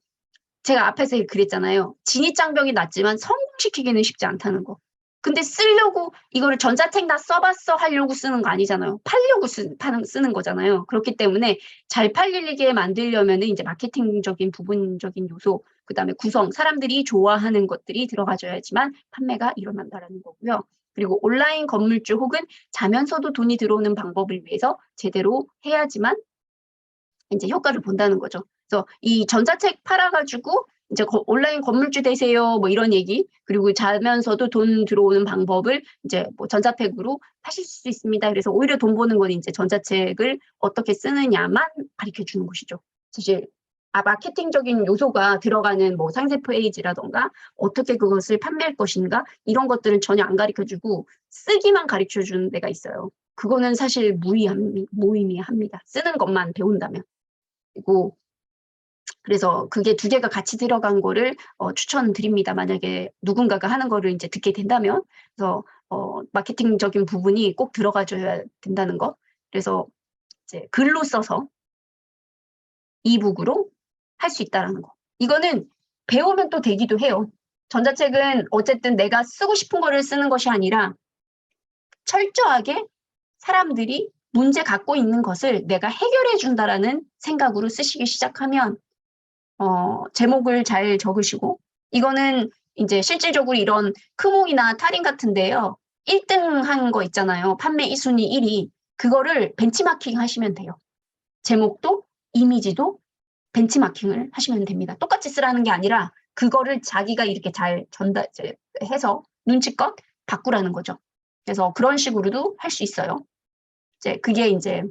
제가 앞에서 그랬잖아요. 진입장벽이 낮지만 성공시키기는 쉽지 않다는 거. 근데 쓰려고 이거를 전자책 나 써봤어 하려고 쓰는 거 아니잖아요. 팔려고 쓰는 거잖아요. 그렇기 때문에 잘 팔리게 만들려면 이제 마케팅적인 부분적인 요소, 그 다음에 구성, 사람들이 좋아하는 것들이 들어가줘야지만 판매가 일어난다는 거고요. 그리고 온라인 건물주 혹은 자면서도 돈이 들어오는 방법을 위해서 제대로 해야지만 이제 효과를 본다는 거죠. 그래서 이 전자책 팔아가지고 이제 온라인 건물주 되세요 뭐 이런 얘기 그리고 자면서도 돈 들어오는 방법을 이제 뭐 전자책으로 하실 수 있습니다. 그래서 오히려 돈 버는 건 이제 전자책을 어떻게 쓰느냐만 가르쳐 주는 것이죠. 사실 마케팅적인 요소가 들어가는 뭐 상세 페이지라던가 어떻게 그것을 판매할 것인가 이런 것들은 전혀 안 가르쳐 주고 쓰기만 가르쳐 주는 데가 있어요. 그거는 사실 무의미합니다. 쓰는 것만 배운다면. 그리고 그래서 그게 두 개가 같이 들어간 거를 추천드립니다. 만약에 누군가가 하는 거를 이제 듣게 된다면. 그래서 마케팅적인 부분이 꼭 들어가줘야 된다는 거. 그래서 이제 글로 써서 이북으로 할 수 있다는 거. 이거는 배우면 또 되기도 해요. 전자책은 어쨌든 내가 쓰고 싶은 거를 쓰는 것이 아니라 철저하게 사람들이 문제 갖고 있는 것을 내가 해결해 준다라는 생각으로 쓰시기 시작하면 제목을 잘 적으시고 이거는 이제 실질적으로 이런 크몽이나 타링 같은데요. 1등 한 거 있잖아요. 판매 1순위 1위. 그거를 벤치마킹 하시면 돼요. 제목도 이미지도 벤치마킹을 하시면 됩니다. 똑같이 쓰라는 게 아니라 그거를 자기가 이렇게 잘 해서 눈치껏 바꾸라는 거죠. 그래서 그런 식으로도 할 수 있어요. 그게 이제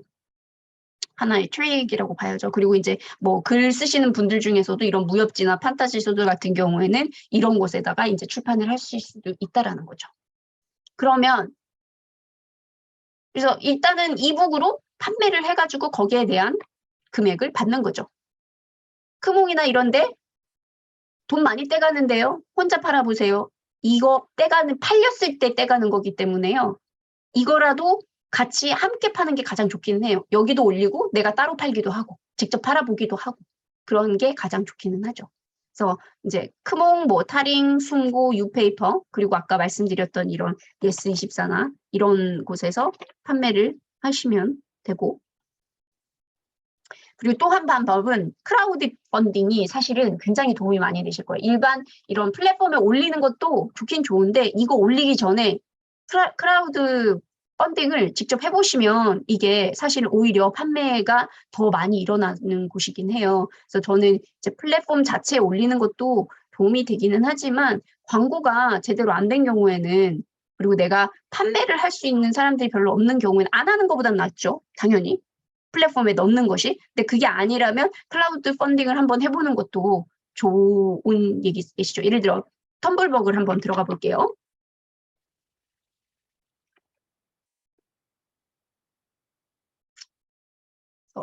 하나의 트릭이라고 봐야죠. 그리고 이제 뭐 글 쓰시는 분들 중에서도 이런 무협지나 판타지 소설 같은 경우에는 이런 곳에다가 이제 출판을 할 수도 있다라는 거죠. 그러면 그래서 일단은 이북으로 판매를 해가지고 거기에 대한 금액을 받는 거죠. 크몽이나 이런데 돈 많이 떼가는데요. 혼자 팔아보세요. 이거 팔렸을 때 떼가는 거기 때문에요. 이거라도 같이 함께 파는 게 가장 좋기는 해요. 여기도 올리고 내가 따로 팔기도 하고 직접 팔아보기도 하고 그런 게 가장 좋기는 하죠. 그래서 이제 크몽, 뭐 타링, 숭고, 유페이퍼 그리고 아까 말씀드렸던 이런 예스24나 이런 곳에서 판매를 하시면 되고 그리고 또 한 방법은 크라우드 펀딩이 사실은 굉장히 도움이 많이 되실 거예요. 일반 이런 플랫폼에 올리는 것도 좋긴 좋은데 이거 올리기 전에 크라우드 펀딩을 직접 해보시면 이게 사실 오히려 판매가 더 많이 일어나는 곳이긴 해요. 그래서 저는 이제 플랫폼 자체에 올리는 것도 도움이 되기는 하지만 광고가 제대로 안 된 경우에는 그리고 내가 판매를 할 수 있는 사람들이 별로 없는 경우에는 안 하는 것보단 낫죠. 당연히. 플랫폼에 넣는 것이. 근데 그게 아니라면 클라우드 펀딩을 한번 해보는 것도 좋은 얘기시죠. 예를 들어 텀블벅을 한번 들어가 볼게요.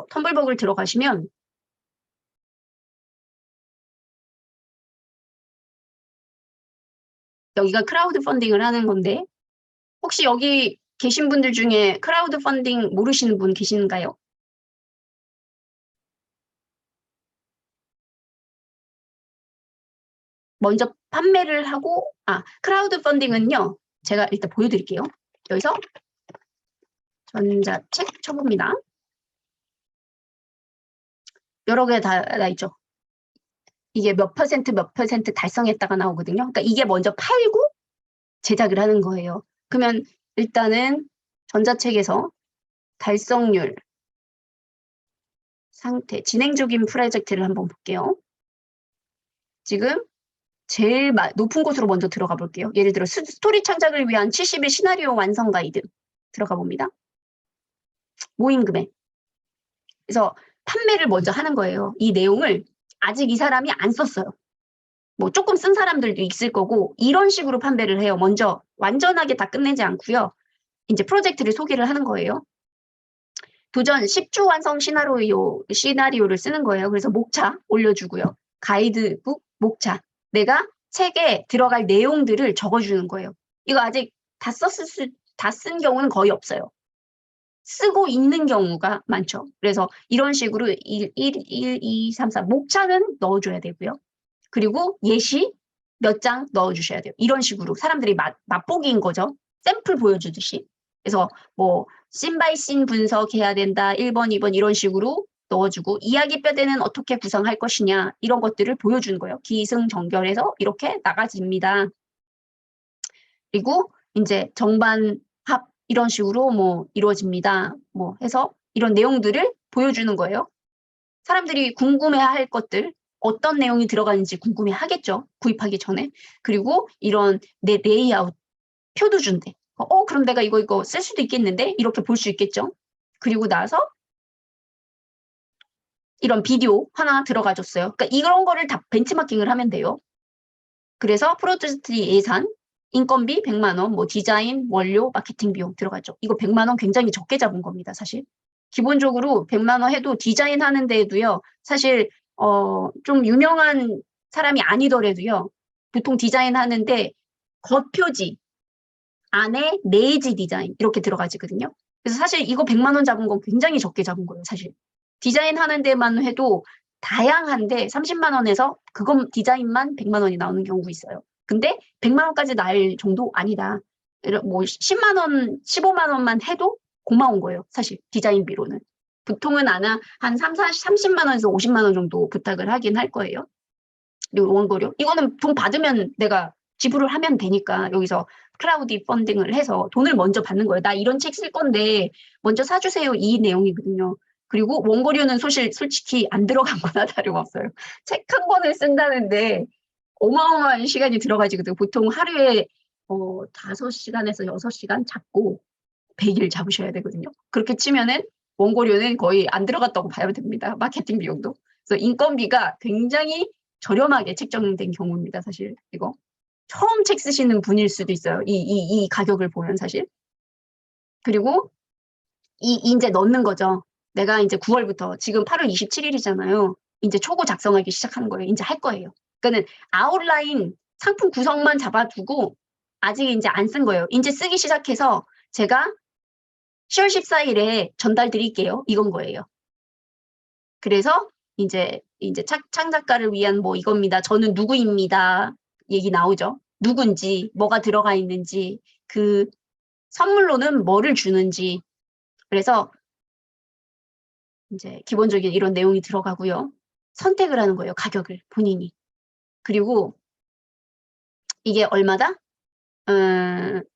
텀블벅을 들어가시면 여기가 크라우드 펀딩을 하는 건데 혹시 여기 계신 분들 중에 크라우드 펀딩 모르시는 분 계신가요? 먼저 판매를 하고 크라우드 펀딩은요. 제가 일단 보여드릴게요. 여기서 전자책 쳐봅니다. 여러 개 다 있죠. 이게 몇 퍼센트 달성했다가 나오거든요. 그러니까 이게 먼저 팔고 제작을 하는 거예요. 그러면 일단은 전자책에서 달성률, 상태, 진행 중인 프로젝트를 한번 볼게요. 지금 제일 높은 곳으로 먼저 들어가 볼게요. 예를 들어 스토리 창작을 위한 70일 시나리오 완성 가이드 들어가 봅니다. 모임 금액. 그래서 판매를 먼저 하는 거예요. 이 내용을 아직 이 사람이 안 썼어요. 뭐 조금 쓴 사람들도 있을 거고 이런 식으로 판매를 해요. 먼저 완전하게 다 끝내지 않고요. 이제 프로젝트를 소개를 하는 거예요. 도전 10주 완성 시나리오를 쓰는 거예요. 그래서 목차 올려주고요. 가이드북, 목차. 내가 책에 들어갈 내용들을 적어주는 거예요. 이거 아직 다 쓴 경우는 거의 없어요. 쓰고 있는 경우가 많죠. 그래서 이런 식으로 1, 2, 3, 4 목차는 넣어줘야 되고요. 그리고 예시 몇 장 넣어주셔야 돼요. 이런 식으로 사람들이 맛보기인 거죠. 샘플 보여주듯이. 그래서 뭐 씬 분석해야 된다. 1번, 2번 이런 식으로 넣어주고 이야기 뼈대는 어떻게 구성할 것이냐 이런 것들을 보여주는 거예요. 기승전결해서 이렇게 나가집니다. 그리고 이제 정반 합 이런 식으로 뭐 이루어집니다. 뭐 해서 이런 내용들을 보여주는 거예요. 사람들이 궁금해할 것들 어떤 내용이 들어가는지 궁금해 하겠죠. 구입하기 전에. 그리고 이런 내 레이아웃 표도 준대. 그럼 내가 이거 쓸 수도 있겠는데? 이렇게 볼 수 있겠죠. 그리고 나서 이런 비디오 하나 들어가줬어요. 그러니까 이런 거를 다 벤치마킹을 하면 돼요. 그래서 프로젝트 예산, 인건비 100만 원, 뭐 디자인, 원료, 마케팅 비용 들어가죠. 이거 100만 원 굉장히 적게 잡은 겁니다, 사실. 기본적으로 100만 원 해도 디자인 하는 데에도요. 사실 좀 유명한 사람이 아니더라도요. 보통 디자인 하는데 겉표지, 안에 내지 디자인 이렇게 들어가지거든요. 그래서 사실 이거 100만 원 잡은 건 굉장히 적게 잡은 거예요, 사실. 디자인 하는 데만 해도 다양한데 30만 원에서 그건 디자인만 100만 원이 나오는 경우가 있어요. 근데 100만 원까지 날 정도 아니다. 뭐 10만 원, 15만 원만 해도 고마운 거예요. 사실 디자인비로는. 보통은 한 30만 원에서 50만 원 정도 부탁을 하긴 할 거예요. 그리고 원고료. 이거는 돈 받으면 내가 지불을 하면 되니까 여기서 크라우드 펀딩을 해서 돈을 먼저 받는 거예요. 나 이런 책 쓸 건데 먼저 사주세요. 이 내용이거든요. 그리고 원고료는 솔직히 안 들어간 거나 다름없어요. 책 한 권을 쓴다는데 어마어마한 시간이 들어가지거든요. 보통 하루에 5시간에서 6시간 잡고 100일 잡으셔야 되거든요. 그렇게 치면은 원고료는 거의 안 들어갔다고 봐야 됩니다. 마케팅 비용도. 그래서 인건비가 굉장히 저렴하게 책정된 경우입니다. 사실 이거. 처음 책 쓰시는 분일 수도 있어요. 이 가격을 보면 사실. 그리고 이제 넣는 거죠. 내가 이제 9월부터 지금 8월 27일이잖아요. 이제 초고 작성하기 시작하는 거예요. 이제 할 거예요. 그러니까는 아웃라인 상품 구성만 잡아두고 아직 이제 안 쓴 거예요. 이제 쓰기 시작해서 제가 10월 14일에 전달 드릴게요. 이건 거예요. 그래서 이제 창작가를 위한 뭐 이겁니다. 저는 누구입니다. 얘기 나오죠. 누군지, 뭐가 들어가 있는지, 그 선물로는 뭐를 주는지. 그래서 이제 기본적인 이런 내용이 들어가고요. 선택을 하는 거예요. 가격을 본인이. 그리고 이게 얼마다?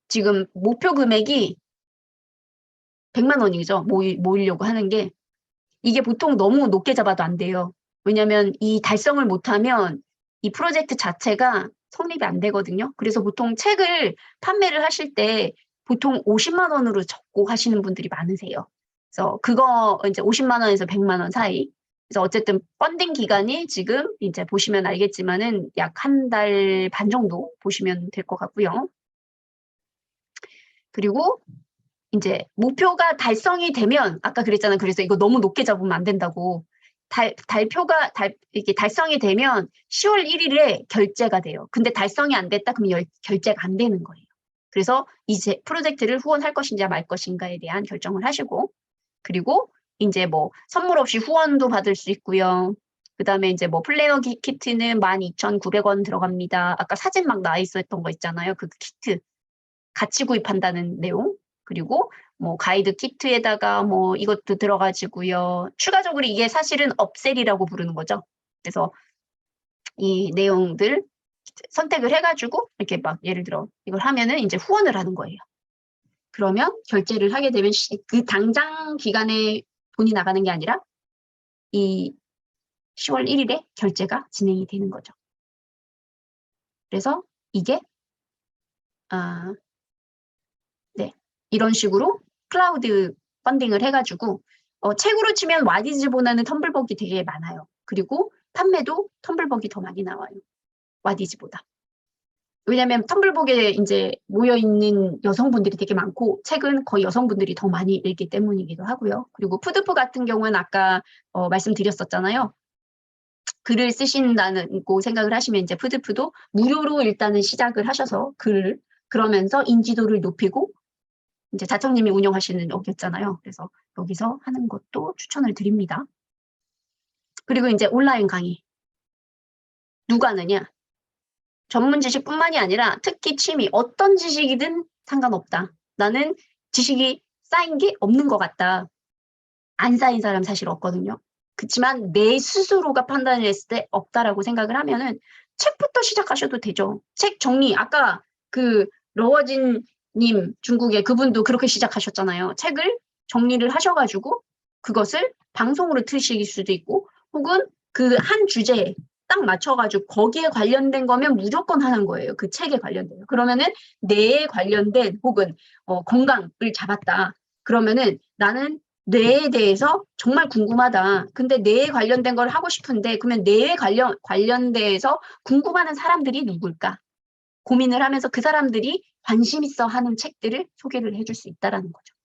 지금 목표 금액이 100만 원이죠. 모으려고 하는 게. 이게 보통 너무 높게 잡아도 안 돼요. 왜냐하면 이 달성을 못하면 이 프로젝트 자체가 성립이 안 되거든요. 그래서 보통 책을 판매를 하실 때 보통 50만 원으로 적고 하시는 분들이 많으세요. 그래서 그거 이제 50만 원에서 100만 원 사이. 그래서 어쨌든 펀딩 기간이 지금 이제 보시면 알겠지만은 약 한 달 반 정도 보시면 될 것 같고요. 그리고 이제 목표가 달성이 되면 아까 그랬잖아요. 그래서 이거 너무 높게 잡으면 안 된다고. 이게 달성이 되면 10월 1일에 결제가 돼요. 근데 달성이 안 됐다 그러면 결제가 안 되는 거예요. 그래서 이제 프로젝트를 후원할 것인지 말 것인가에 대한 결정을 하시고 그리고 이제 뭐 선물 없이 후원도 받을 수 있고요. 그다음에 이제 뭐 플래너 키트는 12,900원 들어갑니다. 아까 사진 막 나와 있었던 거 있잖아요. 그 키트 같이 구입한다는 내용. 그리고 뭐 가이드 키트에다가 뭐 이것도 들어가지고요. 추가적으로 이게 사실은 업셀이라고 부르는 거죠. 그래서 이 내용들 선택을 해가지고 이렇게 막 예를 들어 이걸 하면은 이제 후원을 하는 거예요. 그러면 결제를 하게 되면 그 당장 기간에 돈이 나가는 게 아니라 이 10월 1일에 결제가 진행이 되는 거죠. 그래서 이게 네, 이런 식으로 클라우드 펀딩을 해가지고 책으로 치면 와디즈보다는 텀블벅이 되게 많아요. 그리고 판매도 텀블벅이 더 많이 나와요. 와디즈보다. 왜냐하면 텀블벅에 이제 모여있는 여성분들이 되게 많고 책은 거의 여성분들이 더 많이 읽기 때문이기도 하고요. 그리고 푸드프 같은 경우는 아까 말씀드렸었잖아요. 글을 쓰신다고 생각을 하시면 이제 푸드프도 무료로 일단은 시작을 하셔서 글을 그러면서 인지도를 높이고 이제 자청님이 운영하시는 여기였잖아요. 그래서 여기서 하는 것도 추천을 드립니다. 그리고 이제 온라인 강의. 누가 하느냐? 전문 지식뿐만이 아니라 특기 취미, 어떤 지식이든 상관없다. 나는 지식이 쌓인 게 없는 것 같다. 안 쌓인 사람 사실 없거든요. 그렇지만 내 스스로가 판단을 했을 때 없다라고 생각을 하면은 책부터 시작하셔도 되죠. 책 정리, 아까 그 러워진님 중국의 그분도 그렇게 시작하셨잖아요. 책을 정리를 하셔가지고 그것을 방송으로 트실 수도 있고 혹은 그 한 주제에 딱 맞춰가지고 거기에 관련된 거면 무조건 하는 거예요. 그 책에 관련된. 그러면은 뇌에 관련된 혹은 건강을 잡았다. 그러면은 나는 뇌에 대해서 정말 궁금하다. 근데 뇌에 관련된 걸 하고 싶은데 그러면 뇌에 관련돼서 궁금해하는 사람들이 누굴까? 고민을 하면서 그 사람들이 관심 있어 하는 책들을 소개를 해줄 수 있다라는 거죠.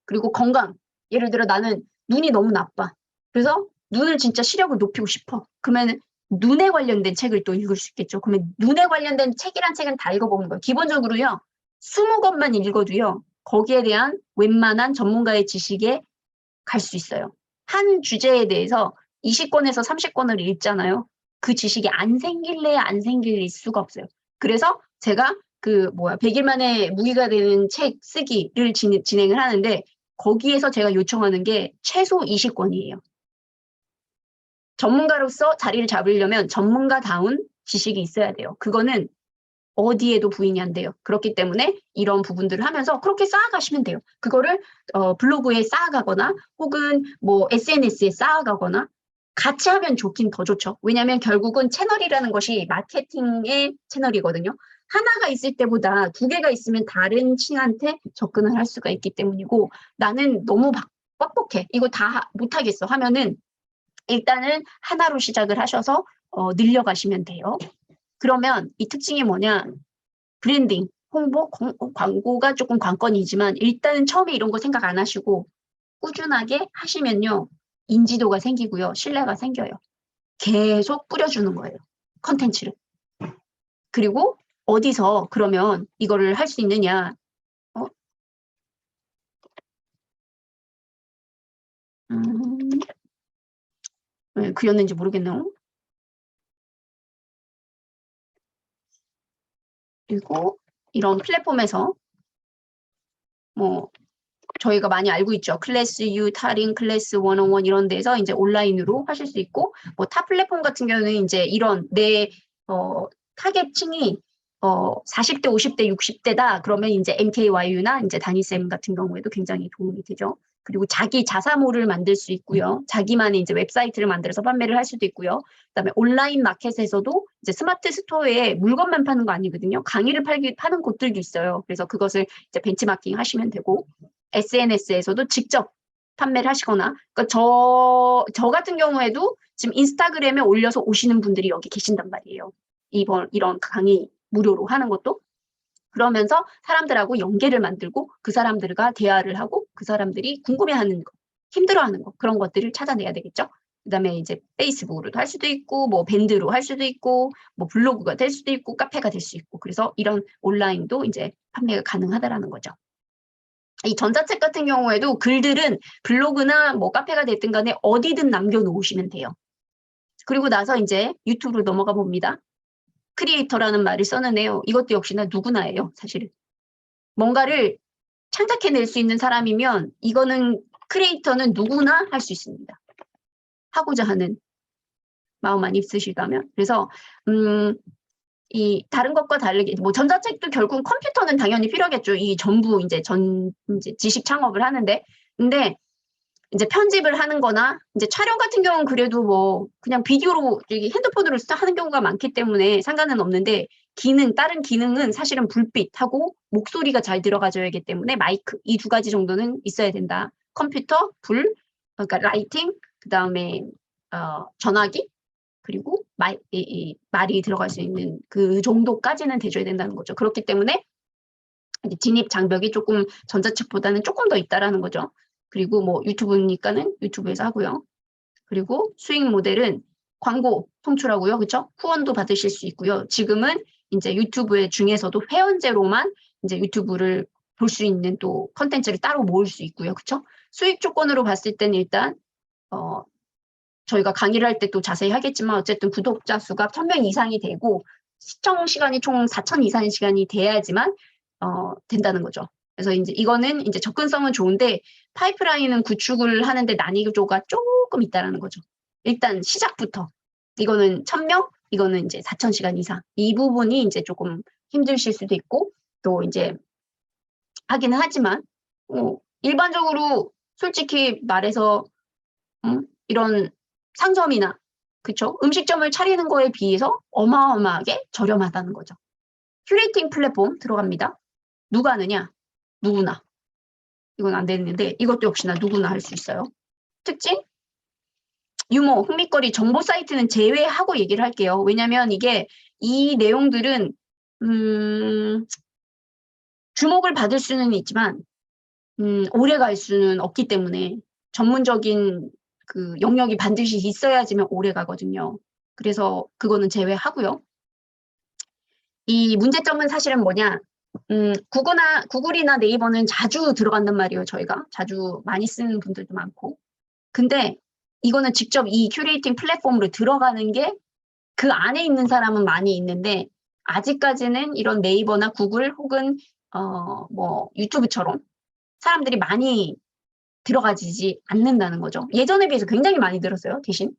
그리고 건강. 예를 들어 나는 눈이 너무 나빠. 그래서 눈을 진짜 시력을 높이고 싶어. 그러면 눈에 관련된 책을 또 읽을 수 있겠죠. 그러면 눈에 관련된 책이란 책은 다 읽어보는 거예요. 기본적으로요. 20권만 읽어도요. 거기에 대한 웬만한 전문가의 지식에 갈 수 있어요. 한 주제에 대해서 20권에서 30권을 읽잖아요. 그 지식이 안 생길래 안 생길 수가 없어요. 그래서 제가 100일 만에 무기가 되는 책 쓰기를 진행을 하는데 거기에서 제가 요청하는 게 최소 20권이에요. 전문가로서 자리를 잡으려면 전문가다운 지식이 있어야 돼요. 그거는 어디에도 부인이 안 돼요. 그렇기 때문에 이런 부분들을 하면서 그렇게 쌓아가시면 돼요. 그거를 블로그에 쌓아가거나 혹은 뭐 SNS에 쌓아가거나 같이 하면 좋긴 더 좋죠. 왜냐하면 결국은 채널이라는 것이 마케팅의 채널이거든요. 하나가 있을 때보다 두 개가 있으면 다른 층한테 접근을 할 수가 있기 때문이고 나는 너무 뻑뻑해. 이거 다 못하겠어 하면은 일단은 하나로 시작을 하셔서 늘려가시면 돼요. 그러면 이 특징이 뭐냐? 브랜딩, 홍보, 광고가 조금 관건이지만 일단은 처음에 이런 거 생각 안 하시고 꾸준하게 하시면요. 인지도가 생기고요. 신뢰가 생겨요. 계속 뿌려주는 거예요. 컨텐츠를. 그리고 어디서 그러면 이거를 할 수 있느냐. 왜 그렸는지 모르겠네요. 그리고 이런 플랫폼에서 뭐 저희가 많이 알고 있죠. 클래스 U, 타링, 클래스 101 이런 데서 이제 온라인으로 하실 수 있고 뭐 타 플랫폼 같은 경우는 이제 이런 내 타겟층이 40대, 50대, 60대다. 그러면 이제 MKYU나 이제 다니쌤 같은 경우에도 굉장히 도움이 되죠. 그리고 자기 자사몰을 만들 수 있고요. 자기만의 이제 웹사이트를 만들어서 판매를 할 수도 있고요. 그다음에 온라인 마켓에서도 이제 스마트 스토어에 물건만 파는 거 아니거든요. 강의를 파는 곳들도 있어요. 그래서 그것을 이제 벤치마킹 하시면 되고 SNS에서도 직접 판매를 하시거나 그러니까 저 같은 경우에도 지금 인스타그램에 올려서 오시는 분들이 여기 계신단 말이에요. 이런 강의 무료로 하는 것도 그러면서 사람들하고 연계를 만들고 그 사람들과 대화를 하고 그 사람들이 궁금해하는 거, 힘들어하는 거 그런 것들을 찾아내야 되겠죠. 그다음에 이제 페이스북으로도 할 수도 있고 뭐 밴드로 할 수도 있고 뭐 블로그가 될 수도 있고 카페가 될 수 있고 그래서 이런 온라인도 이제 판매가 가능하다라는 거죠. 이 전자책 같은 경우에도 글들은 블로그나 뭐 카페가 됐든 간에 어디든 남겨놓으시면 돼요. 그리고 나서 이제 유튜브로 넘어가 봅니다. 크리에이터라는 말을 써는데요. 이것도 역시나 누구나예요, 사실은. 뭔가를 창작해낼 수 있는 사람이면 이거는 크리에이터는 누구나 할 수 있습니다. 하고자 하는 마음만 있으시다면. 그래서 이 다른 것과 다르게 뭐 전자책도 결국 컴퓨터는 당연히 필요하겠죠. 이 전부 이제 이제 지식 창업을 하는데 근데 이제 편집을 하는 거나 이제 촬영 같은 경우는 그래도 뭐 그냥 비디오로 핸드폰으로 하는 경우가 많기 때문에 상관은 없는데 다른 기능은 사실은 불빛하고 목소리가 잘 들어가줘야 하기 때문에 마이크 이 두 가지 정도는 있어야 된다. 컴퓨터, 그러니까 라이팅, 그다음에 전화기 그리고 말이 들어갈 수 있는 그 정도까지는 돼줘야 된다는 거죠. 그렇기 때문에 이제 진입 장벽이 조금 전자책보다는 조금 더 있다라는 거죠. 그리고 뭐 유튜브니까는 유튜브에서 하고요. 그리고 수익 모델은 광고 송출하고요. 그렇죠? 후원도 받으실 수 있고요. 지금은 이제 유튜브 중에서도 회원제로만 이제 유튜브를 볼 수 있는 또 컨텐츠를 따로 모을 수 있고요. 그렇죠? 수익 조건으로 봤을 때는 일단 저희가 강의를 할 때 또 자세히 하겠지만 어쨌든 구독자 수가 1000명 이상이 되고 시청 시간이 총 4000 이상의 시간이 돼야지만 된다는 거죠. 그래서 이제 이거는 이제 접근성은 좋은데 파이프라인은 구축을 하는데 난이도가 조금 있다라는 거죠. 일단 시작부터 이거는 1000명, 이거는 이제 4000시간 이상. 이 부분이 이제 조금 힘드실 수도 있고 또 이제 하기는 하지만 일반적으로 솔직히 말해서 이런 상점이나 그쵸? 음식점을 차리는 거에 비해서 어마어마하게 저렴하다는 거죠. 큐레이팅 플랫폼 들어갑니다. 누가 하느냐? 누구나. 이건 안 되는데 이것도 역시나 누구나 할 수 있어요. 특징? 유머, 흥미거리, 정보 사이트는 제외하고 얘기를 할게요. 왜냐면 이게 이 내용들은 주목을 받을 수는 있지만 오래 갈 수는 없기 때문에 전문적인 그 영역이 반드시 있어야지만 오래 가거든요. 그래서 그거는 제외하고요. 이 문제점은 사실은 뭐냐? 구글이나 네이버는 자주 들어간단 말이에요, 저희가. 자주 많이 쓰는 분들도 많고. 근데 이거는 직접 이 큐레이팅 플랫폼으로 들어가는 게 그 안에 있는 사람은 많이 있는데 아직까지는 이런 네이버나 구글 혹은 뭐 유튜브처럼 사람들이 많이 들어가지지 않는다는 거죠. 예전에 비해서 굉장히 많이 늘었어요, 대신.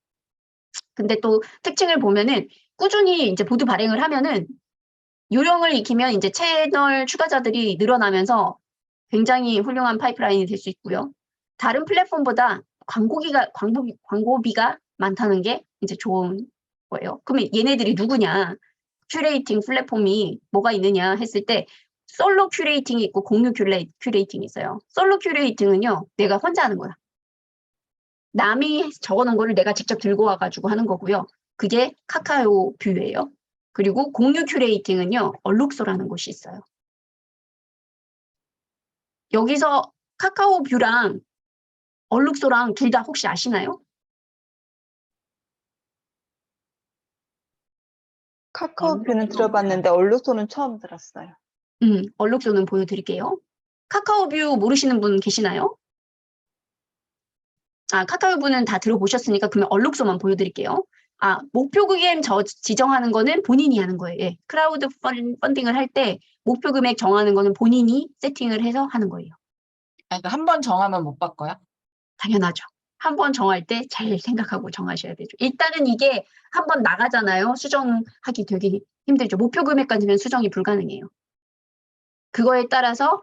근데 또 특징을 보면은 꾸준히 이제 보드 발행을 하면은 요령을 익히면 이제 채널 추가자들이 늘어나면서 굉장히 훌륭한 파이프라인이 될 수 있고요. 다른 플랫폼보다 광고비가 많다는 게 이제 좋은 거예요. 그러면 얘네들이 누구냐? 큐레이팅 플랫폼이 뭐가 있느냐 했을 때 솔로 큐레이팅이 있고 공유 큐레이팅이 있어요. 솔로 큐레이팅은요, 내가 혼자 하는 거야. 남이 적어놓은 거를 내가 직접 들고 와가지고 하는 거고요. 그게 카카오 뷰예요. 그리고 공유 큐레이팅은요, 얼룩소라는 곳이 있어요. 여기서 카카오 뷰랑 얼룩소랑 둘 다 혹시 아시나요? 카카오뷰는 들어봤는데 얼룩소는 처음 들었어요. 얼룩소는 보여드릴게요. 카카오 뷰 모르시는 분 계시나요? 아, 카카오 뷰는 다 들어보셨으니까 그러면 얼룩소만 보여드릴게요. 아, 목표 금액 지정하는 거는 본인이 하는 거예요. 예. 크라우드 펀딩을 할 때 목표 금액 정하는 거는 본인이 세팅을 해서 하는 거예요. 그러니까 한 번 정하면 못 바꿔요? 당연하죠. 한 번 정할 때 잘 생각하고 정하셔야 되죠. 일단은 이게 한 번 나가잖아요. 수정하기 되게 힘들죠. 목표 금액까지는 수정이 불가능해요. 그거에 따라서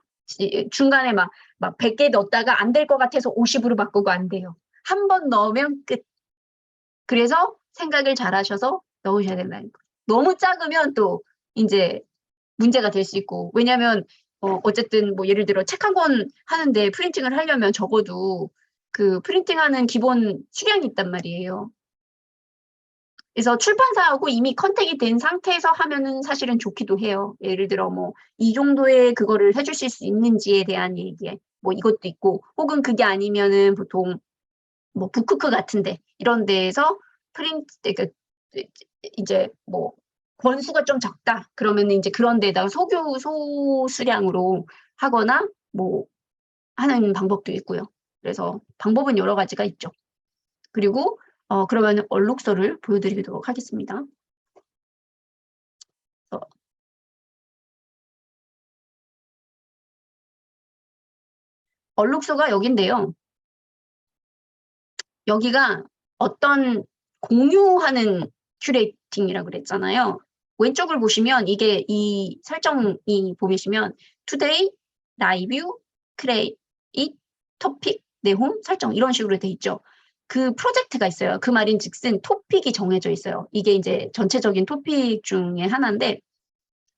중간에 막 100개 넣었다가 안 될 것 같아서 50으로 바꾸고 안 돼요. 한 번 넣으면 끝. 그래서 생각을 잘 하셔서 넣으셔야 된다는 거예요. 너무 작으면 또 이제 문제가 될 수 있고, 왜냐면 어쨌든 뭐 예를 들어 책 한 권 하는데 프린팅을 하려면 적어도 그 프린팅하는 기본 수량이 있단 말이에요. 그래서 출판사하고 이미 컨택이 된 상태에서 하면은 사실은 좋기도 해요. 예를 들어 뭐 이 정도의 그거를 해주실 수 있는지에 대한 얘기, 뭐 이것도 있고, 혹은 그게 아니면은 보통 뭐 북크크 같은데 이런 데에서 그러니까 이제 뭐 권수가 좀 적다 그러면 이제 그런 데다가 소수량으로 하거나 뭐 하는 방법도 있고요. 그래서 방법은 여러 가지가 있죠. 그리고 그러면 얼룩소를 보여드리도록 하겠습니다. 얼룩소가 여긴데요. 여기가 어떤 공유하는 큐레이팅이라고 그랬잖아요. 왼쪽을 보시면 이게 이 설정이 보시면 today, live, create, topic, 내용, 설정 이런 식으로 돼 있죠. 그 프로젝트가 있어요. 그 말인즉슨 토픽이 정해져 있어요. 이게 이제 전체적인 토픽 중에 하나인데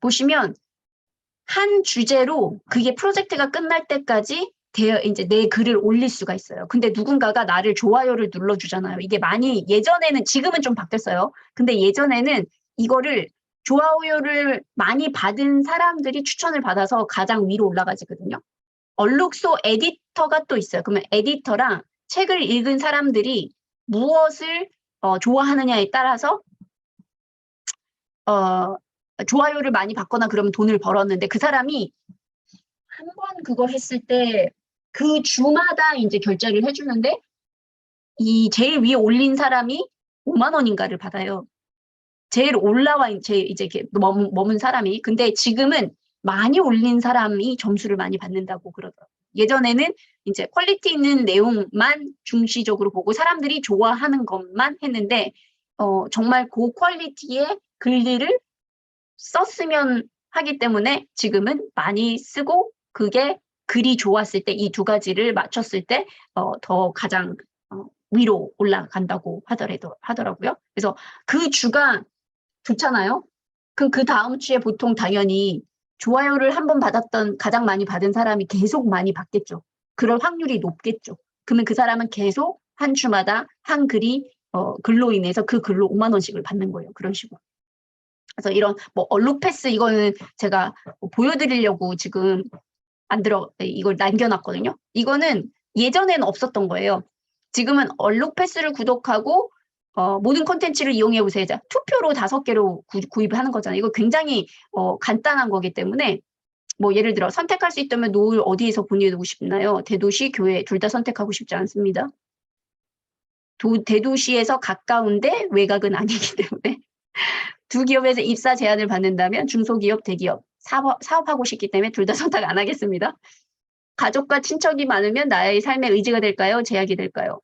보시면 한 주제로 그게 프로젝트가 끝날 때까지 이제 내 글을 올릴 수가 있어요. 근데 누군가가 나를 좋아요를 눌러주잖아요. 이게 많이 예전에는 지금은 좀 바뀌었어요. 근데 예전에는 이거를 좋아요를 많이 받은 사람들이 추천을 받아서 가장 위로 올라가지거든요. 얼룩소 에디터가 또 있어요. 그러면 에디터랑 책을 읽은 사람들이 무엇을 좋아하느냐에 따라서 좋아요를 많이 받거나 그러면 돈을 벌었는데 그 사람이 한 번 그거 했을 때 그 주마다 이제 결제를 해주는데 이 제일 위에 올린 사람이 5만 원인가를 받아요. 제일 이제 이렇게 머문 사람이. 근데 지금은 많이 올린 사람이 점수를 많이 받는다고 그러더라고요. 예전에는 이제 퀄리티 있는 내용만 중시적으로 보고 사람들이 좋아하는 것만 했는데 정말 고퀄리티의 글들을 썼으면 하기 때문에 지금은 많이 쓰고 그게 글이 좋았을 때 이 두 가지를 맞췄을 때 더 가장 위로 올라간다고 하더라고요. 그래서 그 주가 좋잖아요. 그럼 그 다음 주에 보통 당연히 좋아요를 한 번 받았던 가장 많이 받은 사람이 계속 많이 받겠죠. 그럴 확률이 높겠죠. 그러면 그 사람은 계속 한 주마다 한 글이 글로 인해서 그 글로 5만 원씩을 받는 거예요. 그런 식으로. 그래서 이런 뭐 얼룩패스 이거는 제가 보여드리려고 지금 이걸 남겨놨거든요. 이거는 예전에는 없었던 거예요. 지금은 얼룩패스를 구독하고 모든 콘텐츠를 이용해 보세요. 투표로 5개로 구입하는 거잖아요. 이거 굉장히 간단한 거기 때문에 뭐 예를 들어 선택할 수 있다면 노을 어디에서 보내고 싶나요? 대도시, 교회 둘 다 선택하고 싶지 않습니다. 대도시에서 가까운데 외곽은 아니기 때문에 두 기업에서 입사 제안을 받는다면 중소기업, 대기업 사업하고 싶기 때문에 둘 다 선택 안 하겠습니다. 가족과 친척이 많으면 나의 삶의 의지가 될까요? 제약이 될까요?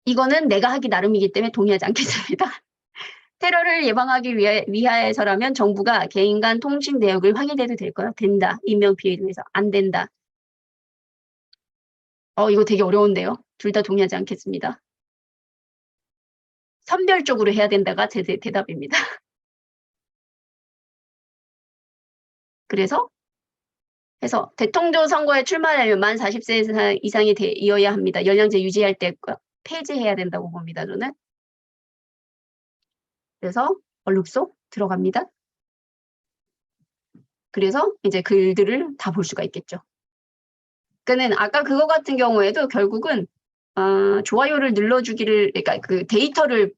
이거는 내가 하기 나름이기 때문에 동의하지 않겠습니다. 테러를 예방하기 위해서라면 정부가 개인 간 통신 내역을 확인해도 될까요? 된다. 인명피해를 위해서. 안 된다. 이거 되게 어려운데요. 둘 다 동의하지 않겠습니다. 선별적으로 해야 된다가 제 대답입니다. 그래서 대통령 선거에 출마하려면 만 40세 이상이 되어야 합니다. 연령제 유지할 때 폐지해야 된다고 봅니다. 저는. 그래서 얼룩소 들어갑니다. 그래서 이제 글들을 다 볼 수가 있겠죠. 그러니까는 아까 그거 같은 경우에도 결국은 좋아요를 눌러주기를, 그러니까 그 데이터를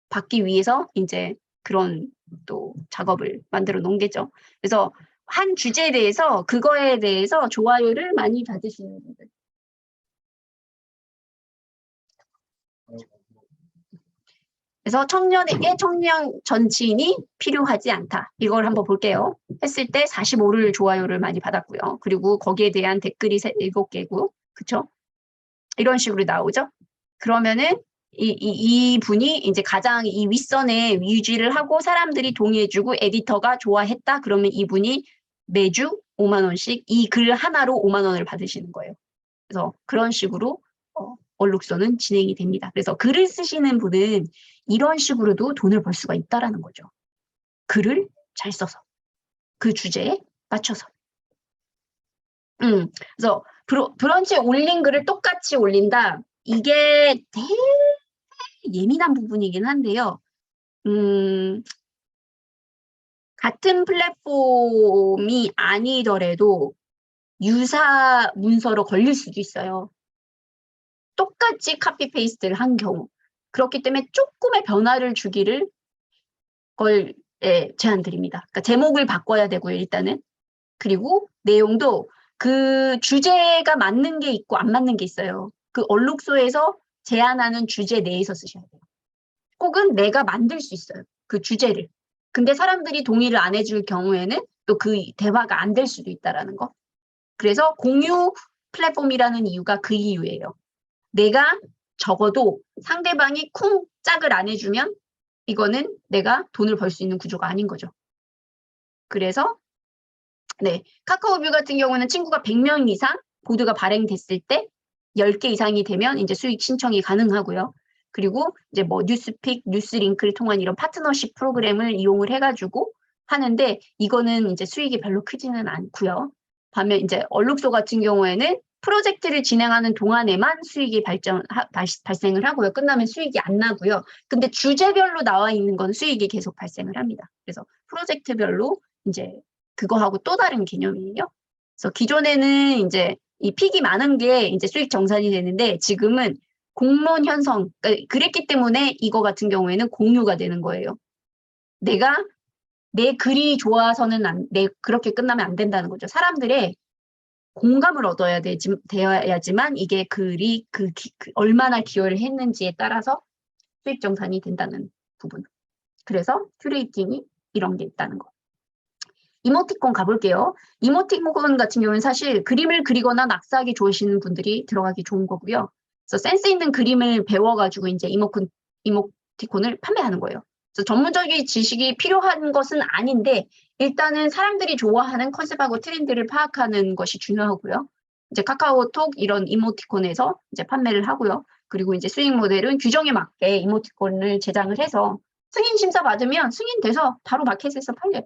받기 위해서 이제 그런 또 작업을 만들어 놓은 게죠. 그래서 한 주제에 대해서 그거에 대해서 좋아요를 많이 받으시는 분들. 그래서 청년에게 청년 정치인이 필요하지 않다. 이걸 한번 볼게요. 했을 때 45를 좋아요를 많이 받았고요. 그리고 거기에 대한 댓글이 7개고, 그쵸? 이런 식으로 나오죠. 그러면은 이 분이 이제 가장 이 윗선에 유지를 하고 사람들이 동의해주고 에디터가 좋아했다. 그러면 이분이 매주 5만 원씩 이 글 하나로 5만 원을 받으시는 거예요. 그래서 그런 식으로 얼룩소는 진행이 됩니다. 그래서 글을 쓰시는 분은 이런 식으로도 돈을 벌 수가 있다라는 거죠. 글을 잘 써서 그 주제에 맞춰서. 그래서 브런치에 올린 글을 똑같이 올린다. 이게 되게 예민한 부분이긴 한데요. 같은 플랫폼이 아니더라도 유사 문서로 걸릴 수도 있어요. 똑같이 카피 페이스트를 한 경우. 그렇기 때문에 조금의 변화를 주기를 제안드립니다. 그러니까 제목을 바꿔야 되고요, 일단은. 그리고 내용도 그 주제가 맞는 게 있고 안 맞는 게 있어요. 그 얼룩소에서 제안하는 주제 내에서 쓰셔야 돼요. 혹은 내가 만들 수 있어요. 그 주제를. 근데 사람들이 동의를 안 해줄 경우에는 또 그 대화가 안 될 수도 있다라는 거. 그래서 공유 플랫폼이라는 이유가 그 이유예요. 내가 적어도 상대방이 쿵 짝을 안 해주면 이거는 내가 돈을 벌 수 있는 구조가 아닌 거죠. 그래서 네, 카카오뷰 같은 경우는 친구가 100명 이상 보드가 발행됐을 때 10개 이상이 되면 이제 수익 신청이 가능하고요. 그리고 이제 뭐 뉴스픽, 뉴스링크를 통한 이런 파트너십 프로그램을 이용을 해가지고 하는데 이거는 이제 수익이 별로 크지는 않고요. 반면 이제 얼룩소 같은 경우에는 프로젝트를 진행하는 동안에만 수익이 발생을 하고요. 끝나면 수익이 안 나고요. 근데 주제별로 나와 있는 건 수익이 계속 발생을 합니다. 그래서 프로젝트별로 이제 그거하고 또 다른 개념이에요. 그래서 기존에는 이제 이 픽이 많은 게 이제 수익 정산이 되는데 지금은 공론 형성, 그러니까 그랬기 때문에 이거 같은 경우에는 공유가 되는 거예요. 내가 내 글이 좋아서는 그렇게 끝나면 안 된다는 거죠. 사람들의 공감을 얻어야 되어야지만 이게 글이 얼마나 기여를 했는지에 따라서 수익 정산이 된다는 부분. 그래서 큐레이팅이 이런 게 있다는 거. 이모티콘 가볼게요. 이모티콘 같은 경우는 사실 그림을 그리거나 낙서하기 좋으시는 분들이 들어가기 좋은 거고요. 그래서 센스 있는 그림을 배워가지고 이제 이모티콘을 판매하는 거예요. 그래서 전문적인 지식이 필요한 것은 아닌데 일단은 사람들이 좋아하는 컨셉하고 트렌드를 파악하는 것이 중요하고요. 이제 카카오톡 이런 이모티콘에서 이제 판매를 하고요. 그리고 이제 수익 모델은 규정에 맞게 이모티콘을 제작을 해서 승인 심사 받으면 승인돼서 바로 마켓에서 팔려요.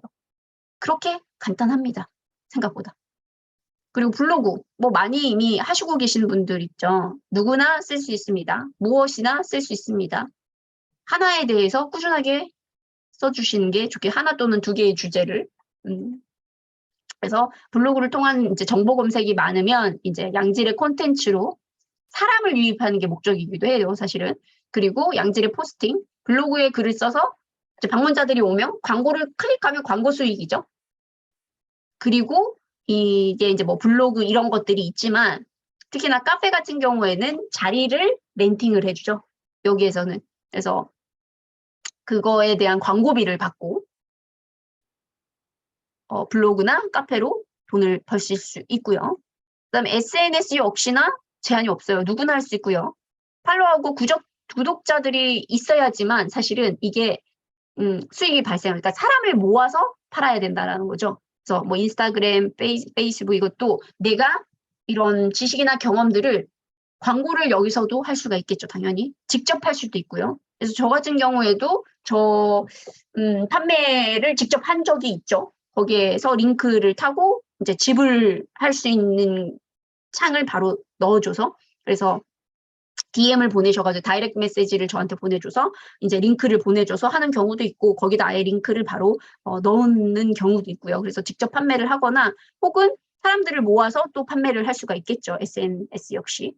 그렇게 간단합니다. 생각보다. 그리고 블로그, 뭐 많이 이미 하시고 계시는 분들 있죠. 누구나 쓸 수 있습니다. 무엇이나 쓸 수 있습니다. 하나에 대해서 꾸준하게 써주시는 게 좋게 하나 또는 2개의 주제를. 그래서 블로그를 통한 이제 정보 검색이 많으면 이제 양질의 콘텐츠로 사람을 유입하는 게 목적이기도 해요, 사실은. 그리고 양질의 포스팅, 블로그에 글을 써서 이제 방문자들이 오면 광고를 클릭하면 광고 수익이죠. 그리고 이게 이제 뭐 블로그 이런 것들이 있지만 특히나 카페 같은 경우에는 자리를 렌팅을 해주죠. 여기에서는. 그래서 그거에 대한 광고비를 받고 블로그나 카페로 돈을 벌실 수 있고요. 그다음에 SNS 역시나 제한이 없어요. 누구나 할 수 있고요. 팔로우하고 구독자들이 있어야지만 사실은 이게 수익이 발생해요. 그러니까 사람을 모아서 팔아야 된다라는 거죠. 그래서 뭐 인스타그램, 페이스북 이것도 내가 이런 지식이나 경험들을 광고를 여기서도 할 수가 있겠죠. 당연히. 직접 할 수도 있고요. 그래서 저 같은 경우에도 판매를 직접 한 적이 있죠. 거기에서 링크를 타고 이제 지불할 수 있는 창을 바로 넣어줘서, 그래서 DM을 보내셔가지고 다이렉트 메시지를 저한테 보내줘서 이제 링크를 보내줘서 하는 경우도 있고, 거기다 아예 링크를 바로 넣는 경우도 있고요. 그래서 직접 판매를 하거나 혹은 사람들을 모아서 또 판매를 할 수가 있겠죠. SNS 역시.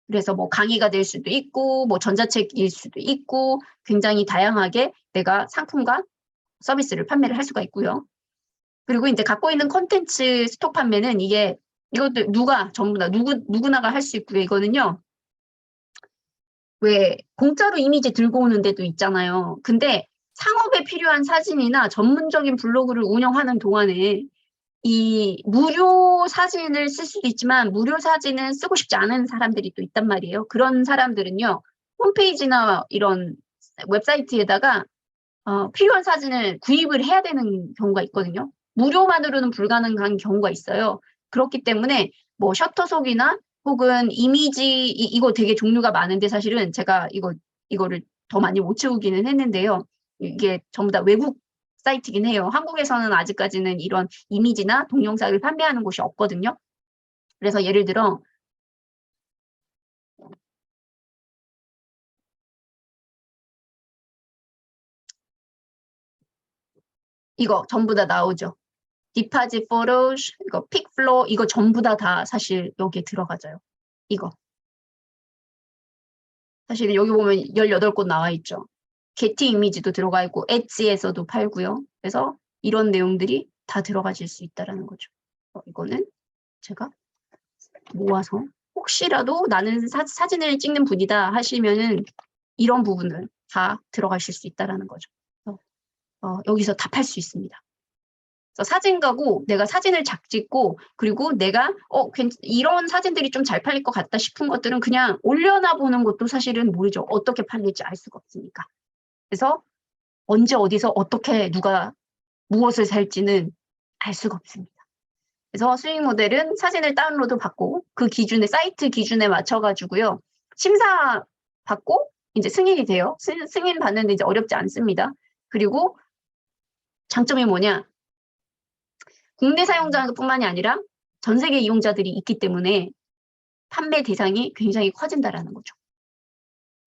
그래서 뭐 강의가 될 수도 있고, 뭐 전자책일 수도 있고, 굉장히 다양하게 내가 상품과 서비스를 판매를 할 수가 있고요. 그리고 이제 갖고 있는 콘텐츠 스톡 판매는 이것도 전부 다 누구나가 할 수 있고요. 이거는요, 왜 공짜로 이미지 들고 오는 데도 있잖아요. 근데 상업에 필요한 사진이나 전문적인 블로그를 운영하는 동안에 이 무료 사진을 쓸 수도 있지만 무료 사진은 쓰고 싶지 않은 사람들이 또 있단 말이에요. 그런 사람들은요, 홈페이지나 이런 웹사이트에다가 필요한 사진을 구입을 해야 되는 경우가 있거든요. 무료만으로는 불가능한 경우가 있어요. 그렇기 때문에 뭐 셔터속이나 혹은 이미지, 이거 되게 종류가 많은데 사실은 제가 이거를 더 많이 못 채우기는 했는데요. 이게 전부 다 외국 사이트긴 해요. 한국에서는 아직까지는 이런 이미지나 동영상을 판매하는 곳이 없거든요. 그래서 예를 들어 이거 전부 다 나오죠. 디파짓 포토즈, 이거 픽플로, 이거 전부 다 사실 여기에 들어가져요. 이거. 사실 여기 보면 18곳 나와 있죠. 게티 이미지도 들어가 있고 엣지에서도 팔고요. 그래서 이런 내용들이 다 들어가질 수 있다는 거죠. 이거는 제가 모아서 혹시라도 나는 사진을 찍는 분이다 하시면은 이런 부분을 다 들어가실 수 있다는 거죠. 여기서 다 팔 수 있습니다. 그래서 사진가고 내가 사진을 찍고 그리고 내가 이런 사진들이 좀 잘 팔릴 것 같다 싶은 것들은 그냥 올려놔 보는 것도 사실은 모르죠. 어떻게 팔릴지 알 수가 없으니까. 그래서 언제 어디서 어떻게 누가 무엇을 살지는 알 수가 없습니다. 그래서 수익 모델은 사진을 다운로드 받고 그 기준에 사이트 기준에 맞춰가지고요. 심사 받고 이제 승인이 돼요. 승인 받는데 이제 어렵지 않습니다. 그리고 장점이 뭐냐? 국내 사용자뿐만이 아니라 전 세계 이용자들이 있기 때문에 판매 대상이 굉장히 커진다라는 거죠.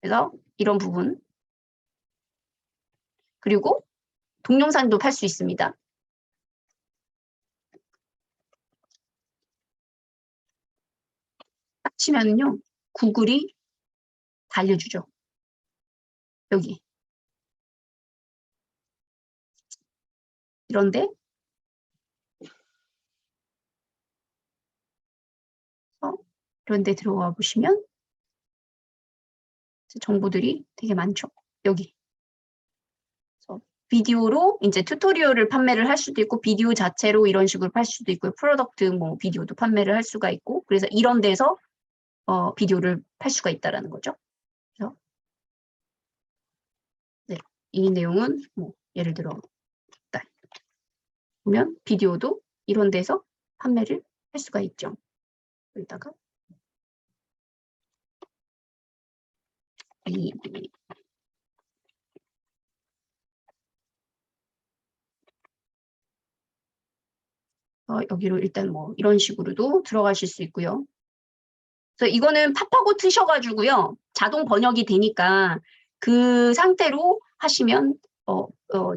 그래서 이런 부분. 그리고 동영상도 팔 수 있습니다. 딱 치면은요, 구글이 다 알려주죠. 여기. 이런데 이런데 들어와 보시면 정보들이 되게 많죠. 여기. 그래서 비디오로 이제 튜토리얼을 판매를 할 수도 있고 비디오 자체로 이런 식으로 팔 수도 있고 프로덕트 뭐 비디오도 판매를 할 수가 있고 그래서 이런 데서 비디오를 팔 수가 있다라는 거죠. 그래서 네, 이 내용은 뭐 예를 들어 보면 비디오도 이런 데서 판매를 할 수가 있죠. 여기다가 여기로 일단 뭐 이런 식으로도 들어가실 수 있고요. 그래서 이거는 팝하고 트셔가지고요. 자동 번역이 되니까 그 상태로 하시면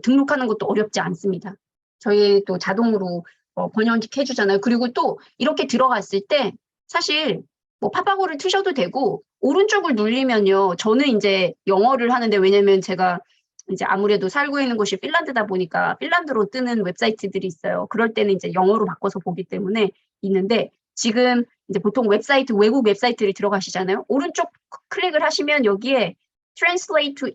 등록하는 것도 어렵지 않습니다. 저희 또 자동으로 번역해 주잖아요. 그리고 또 이렇게 들어갔을 때 사실 뭐 팝하고를 트셔도 되고 오른쪽을 누르면요. 저는 이제 영어를 하는데 왜냐면 제가 이제 아무래도 살고 있는 곳이 핀란드다 보니까 핀란드로 뜨는 웹사이트들이 있어요. 그럴 때는 이제 영어로 바꿔서 보기 때문에 있는데 지금 이제 보통 웹사이트, 외국 웹사이트를 들어가시잖아요. 오른쪽 클릭을 하시면 여기에 Translate to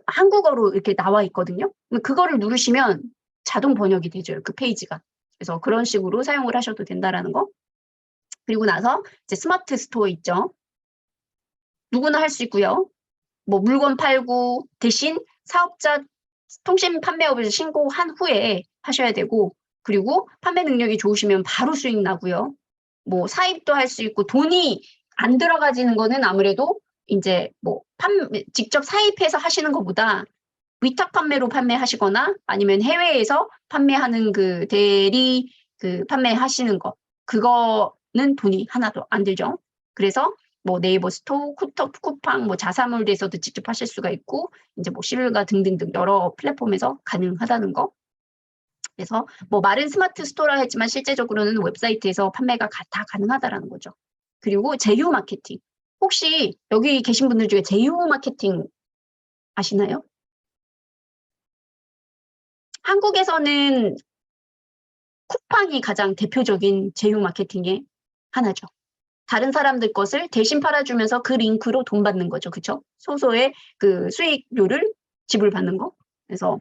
한국어로 이렇게 나와 있거든요. 그거를 누르시면 자동 번역이 되죠. 그 페이지가. 그래서 그런 식으로 사용을 하셔도 된다라는 거. 그리고 나서 이제 스마트 스토어 있죠. 누구나 할 수 있고요. 뭐 물건 팔고 대신 사업자 통신 판매업을 신고한 후에 하셔야 되고 그리고 판매 능력이 좋으시면 바로 수익 나고요. 뭐 사입도 할 수 있고 돈이 안 들어가지는 거는 아무래도 이제 뭐 직접 사입해서 하시는 것보다 위탁 판매로 판매하시거나 아니면 해외에서 판매하는 그 대리 그 판매하시는 거 그거는 돈이 하나도 안 들죠. 그래서 뭐 네이버 스토어, 쿠팡, 뭐 자사몰에서도 직접 하실 수가 있고 이제 뭐 실가 등등등 여러 플랫폼에서 가능하다는 거. 그래서 뭐 말은 스마트 스토어라 했지만 실제적으로는 웹사이트에서 판매가 다 가능하다라는 거죠. 그리고 제휴 마케팅. 혹시 여기 계신 분들 중에 제휴 마케팅 아시나요? 한국에서는 쿠팡이 가장 대표적인 제휴 마케팅의 하나죠. 다른 사람들 것을 대신 팔아주면서 그 링크로 돈 받는 거죠. 그쵸? 소소의 그 수익료를 지불받는 거. 그래서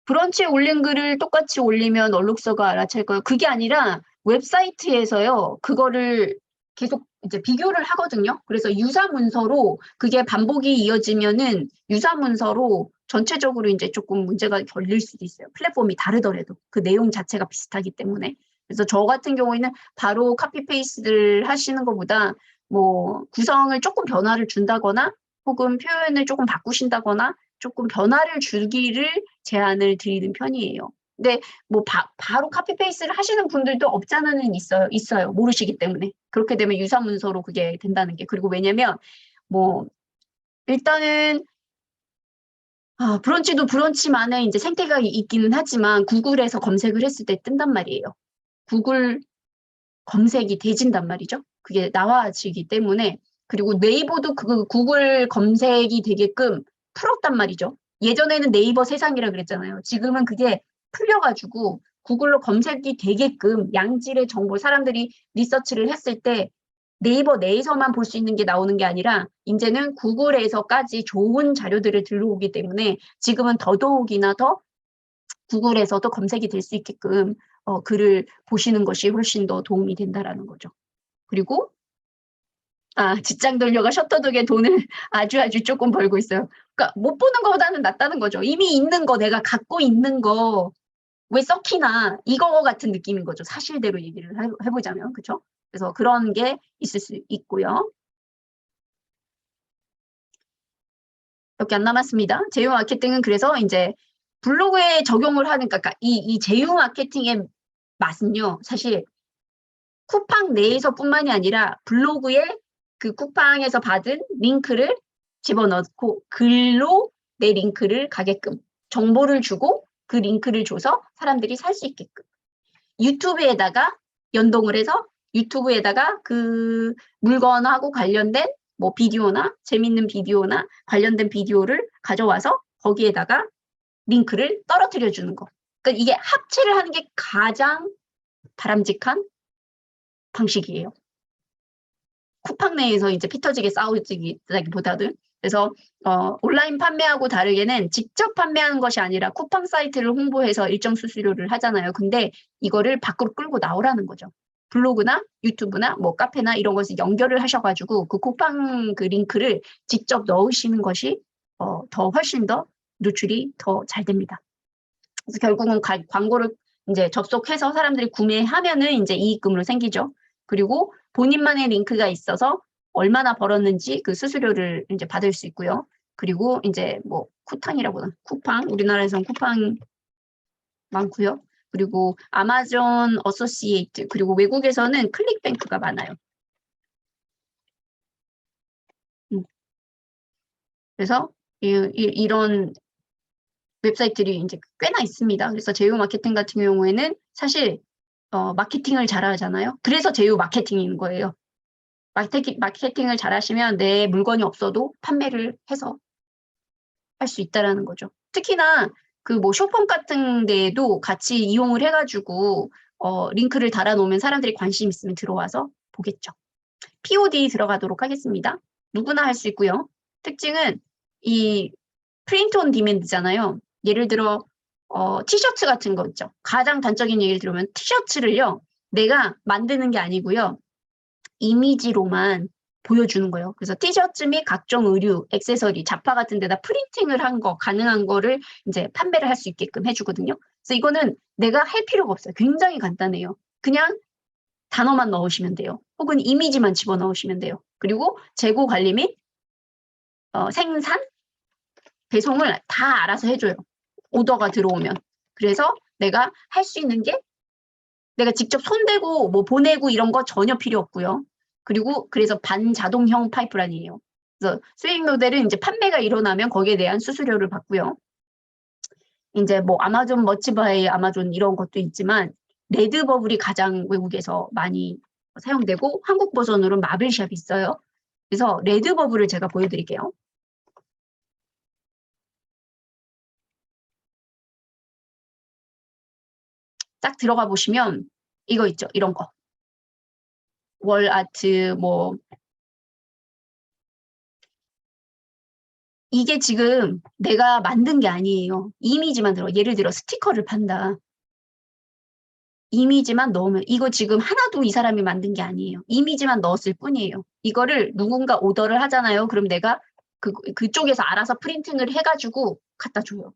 브런치에 올린 글을 똑같이 올리면 언록서가 알아챌 거예요. 그게 아니라 웹사이트에서요. 그거를 계속 이제 비교를 하거든요. 그래서 유사 문서로 그게 반복이 이어지면은 유사 문서로 전체적으로 이제 조금 문제가 걸릴 수도 있어요. 플랫폼이 다르더라도 그 내용 자체가 비슷하기 때문에. 그래서 저 같은 경우에는 바로 카피 페이스트를 하시는 것보다 뭐 구성을 조금 변화를 준다거나 혹은 표현을 조금 바꾸신다거나 조금 변화를 주기를 제안을 드리는 편이에요. 근데 뭐 바로 카피 페이스트를 하시는 분들도 없잖아는 있어요. 모르시기 때문에. 그렇게 되면 유사 문서로 그게 된다는 게. 그리고 왜냐면 뭐 일단은 브런치도 브런치만의 이제 생태가 있기는 하지만 구글에서 검색을 했을 때 뜬단 말이에요. 구글 검색이 돼진단 말이죠. 그게 나와지기 때문에. 그리고 네이버도 그 구글 검색이 되게끔 풀었단 말이죠. 예전에는 네이버 세상이라 그랬잖아요. 지금은 그게 풀려가지고 구글로 검색이 되게끔 양질의 정보 사람들이 리서치를 했을 때 네이버 내에서만 볼 수 있는 게 나오는 게 아니라 이제는 구글에서까지 좋은 자료들을 들어오기 때문에 지금은 더더욱이나 더 구글에서도 검색이 될 수 있게끔 글을 보시는 것이 훨씬 더 도움이 된다라는 거죠. 그리고 직장 동료가 셔터독에 돈을 아주 조금 벌고 있어요. 그러니까 못 보는 것보다는 낫다는 거죠. 이미 있는 거 내가 갖고 있는 거 왜 썩히나 이거 같은 느낌인 거죠. 사실대로 얘기를 해보자면 그렇죠? 그래서 그런 게 있을 수 있고요. 몇 개 안 남았습니다. 제휴 마케팅은 그래서 이제 블로그에 적용을 하는 그러니까 이 제휴 마케팅의 맛은요. 사실 쿠팡 내에서뿐만이 아니라 블로그에 그 쿠팡에서 받은 링크를 집어넣고 글로 내 링크를 가게끔 정보를 주고 그 링크를 줘서 사람들이 살 수 있게끔 유튜브에다가 연동을 해서 유튜브에다가 그 물건하고 관련된 뭐 비디오나 재밌는 비디오나 관련된 비디오를 가져와서 거기에다가 링크를 떨어뜨려 주는 거. 그러니까 이게 합체를 하는 게 가장 바람직한 방식이에요. 쿠팡 내에서 이제 피터지게 싸우기보다는. 그래서 온라인 판매하고 다르게는 직접 판매하는 것이 아니라 쿠팡 사이트를 홍보해서 일정 수수료를 하잖아요. 근데 이거를 밖으로 끌고 나오라는 거죠. 블로그나 유튜브나 뭐 카페나 이런 것을 연결을 하셔가지고 그 쿠팡 그 링크를 직접 넣으시는 것이 더 훨씬 더 노출이 더 잘 됩니다. 그래서 결국은 광고를 이제 접속해서 사람들이 구매하면은 이제 이익금으로 생기죠. 그리고 본인만의 링크가 있어서 얼마나 벌었는지 그 수수료를 이제 받을 수 있고요. 그리고 이제 뭐 쿠팡, 우리나라에서는 쿠팡 많고요. 그리고 아마존 어소시에이트, 그리고 외국에서는 클릭뱅크가 많아요. 그래서 이런 웹사이트들이 이제 꽤나 있습니다. 그래서 제휴 마케팅 같은 경우에는 사실 마케팅을 잘하잖아요. 그래서 제휴 마케팅인 거예요. 마케팅을 잘하시면 내 물건이 없어도 판매를 해서 할 수 있다라는 거죠. 특히나 그 뭐 쇼폼 같은 데에도 같이 이용을 해가지고 링크를 달아놓으면 사람들이 관심 있으면 들어와서 보겠죠. POD 들어가도록 하겠습니다. 누구나 할 수 있고요. 특징은 이 프린트 온 디맨드잖아요. 예를 들어 티셔츠 같은 거 있죠. 가장 단적인 얘기를 들으면 티셔츠를요. 내가 만드는 게 아니고요. 이미지로만 보여주는 거예요. 그래서 티셔츠 및 각종 의류, 액세서리, 잡화 같은 데다 프린팅을 한 거, 가능한 거를 이제 판매를 할 수 있게끔 해주거든요. 그래서 이거는 내가 할 필요가 없어요. 굉장히 간단해요. 그냥 단어만 넣으시면 돼요. 혹은 이미지만 집어넣으시면 돼요. 그리고 재고 관리 및 생산, 배송을 다 알아서 해줘요. 오더가 들어오면. 그래서 내가 할 수 있는 게 내가 직접 손대고 뭐 보내고 이런 거 전혀 필요 없고요. 그리고 그래서 반자동형 파이프라인이에요. 그래서 수익 모델은 이제 판매가 일어나면 거기에 대한 수수료를 받고요. 이제 뭐 아마존 머치바이 아마존 이런 것도 있지만 레드버블이 가장 외국에서 많이 사용되고 한국 버전으로는 마블샵이 있어요. 그래서 레드버블을 제가 보여드릴게요. 딱 들어가 보시면 이거 있죠. 이런 거. 월 아트 뭐 이게 지금 내가 만든 게 아니에요. 이미지만 들어. 예를 들어 스티커를 판다. 이미지만 넣으면 이거 지금 하나도 이 사람이 만든 게 아니에요. 이미지만 넣었을 뿐이에요. 이거를 누군가 오더를 하잖아요. 그럼 내가 그쪽에서 알아서 프린팅을 해가지고 갖다 줘요.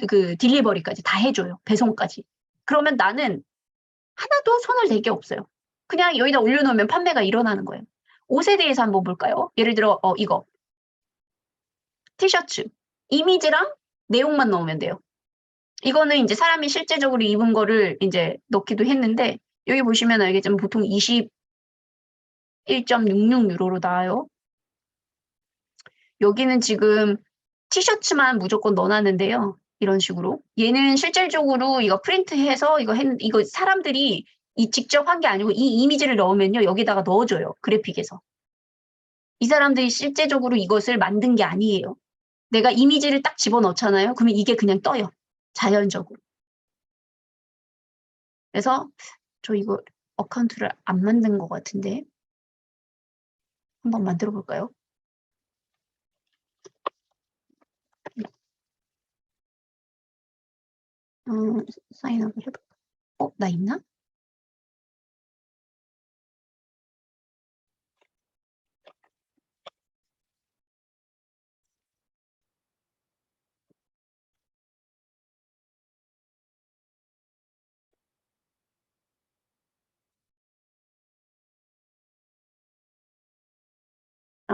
그 딜리버리까지 다 해줘요. 배송까지. 그러면 나는 하나도 손을 댈 게 없어요. 그냥 여기다 올려놓으면 판매가 일어나는 거예요. 옷에 대해서 한번 볼까요? 예를 들어 이거 티셔츠 이미지랑 내용만 넣으면 돼요. 이거는 이제 사람이 실제적으로 입은 거를 이제 넣기도 했는데 여기 보시면 알겠지만 보통 21.66유로로 나와요. 여기는 지금 티셔츠만 무조건 넣어놨는데요. 이런 식으로. 얘는 실질적으로 이거 프린트해서 이거 사람들이 직접 한 게 아니고 이 이미지를 넣으면요. 여기다가 넣어줘요. 그래픽에서. 이 사람들이 실제적으로 이것을 만든 게 아니에요. 내가 이미지를 딱 집어넣잖아요. 그러면 이게 그냥 떠요. 자연적으로. 그래서 저 이거 어카운트를 안 만든 것 같은데 한번 만들어 볼까요? 사인업을 해볼까? 나 있나?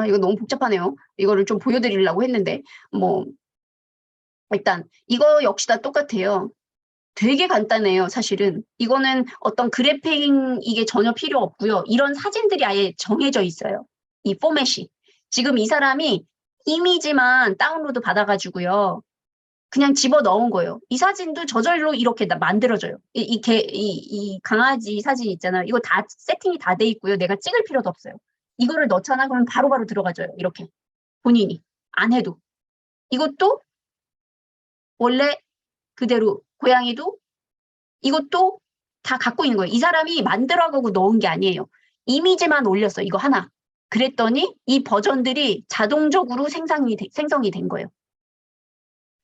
이거 너무 복잡하네요. 이거를 좀 보여드리려고 했는데 뭐 일단 이거 역시 다 똑같아요. 되게 간단해요, 사실은. 이거는 어떤 그래픽 이게 전혀 필요 없고요. 이런 사진들이 아예 정해져 있어요. 이 포맷이. 지금 이 사람이 이미지만 다운로드 받아가지고요. 그냥 집어 넣은 거예요. 이 사진도 저절로 이렇게 만들어져요. 이 강아지 사진 있잖아요. 이거 다 세팅이 다 돼 있고요. 내가 찍을 필요도 없어요. 이거를 넣잖아. 그러면 바로바로 들어가져요. 이렇게. 본인이. 안 해도. 이것도 원래 그대로 고양이도 이것도 다 갖고 있는 거예요. 이 사람이 만들어가고 넣은 게 아니에요. 이미지만 올렸어. 이거 하나. 그랬더니 이 버전들이 자동적으로 생성이 된 거예요.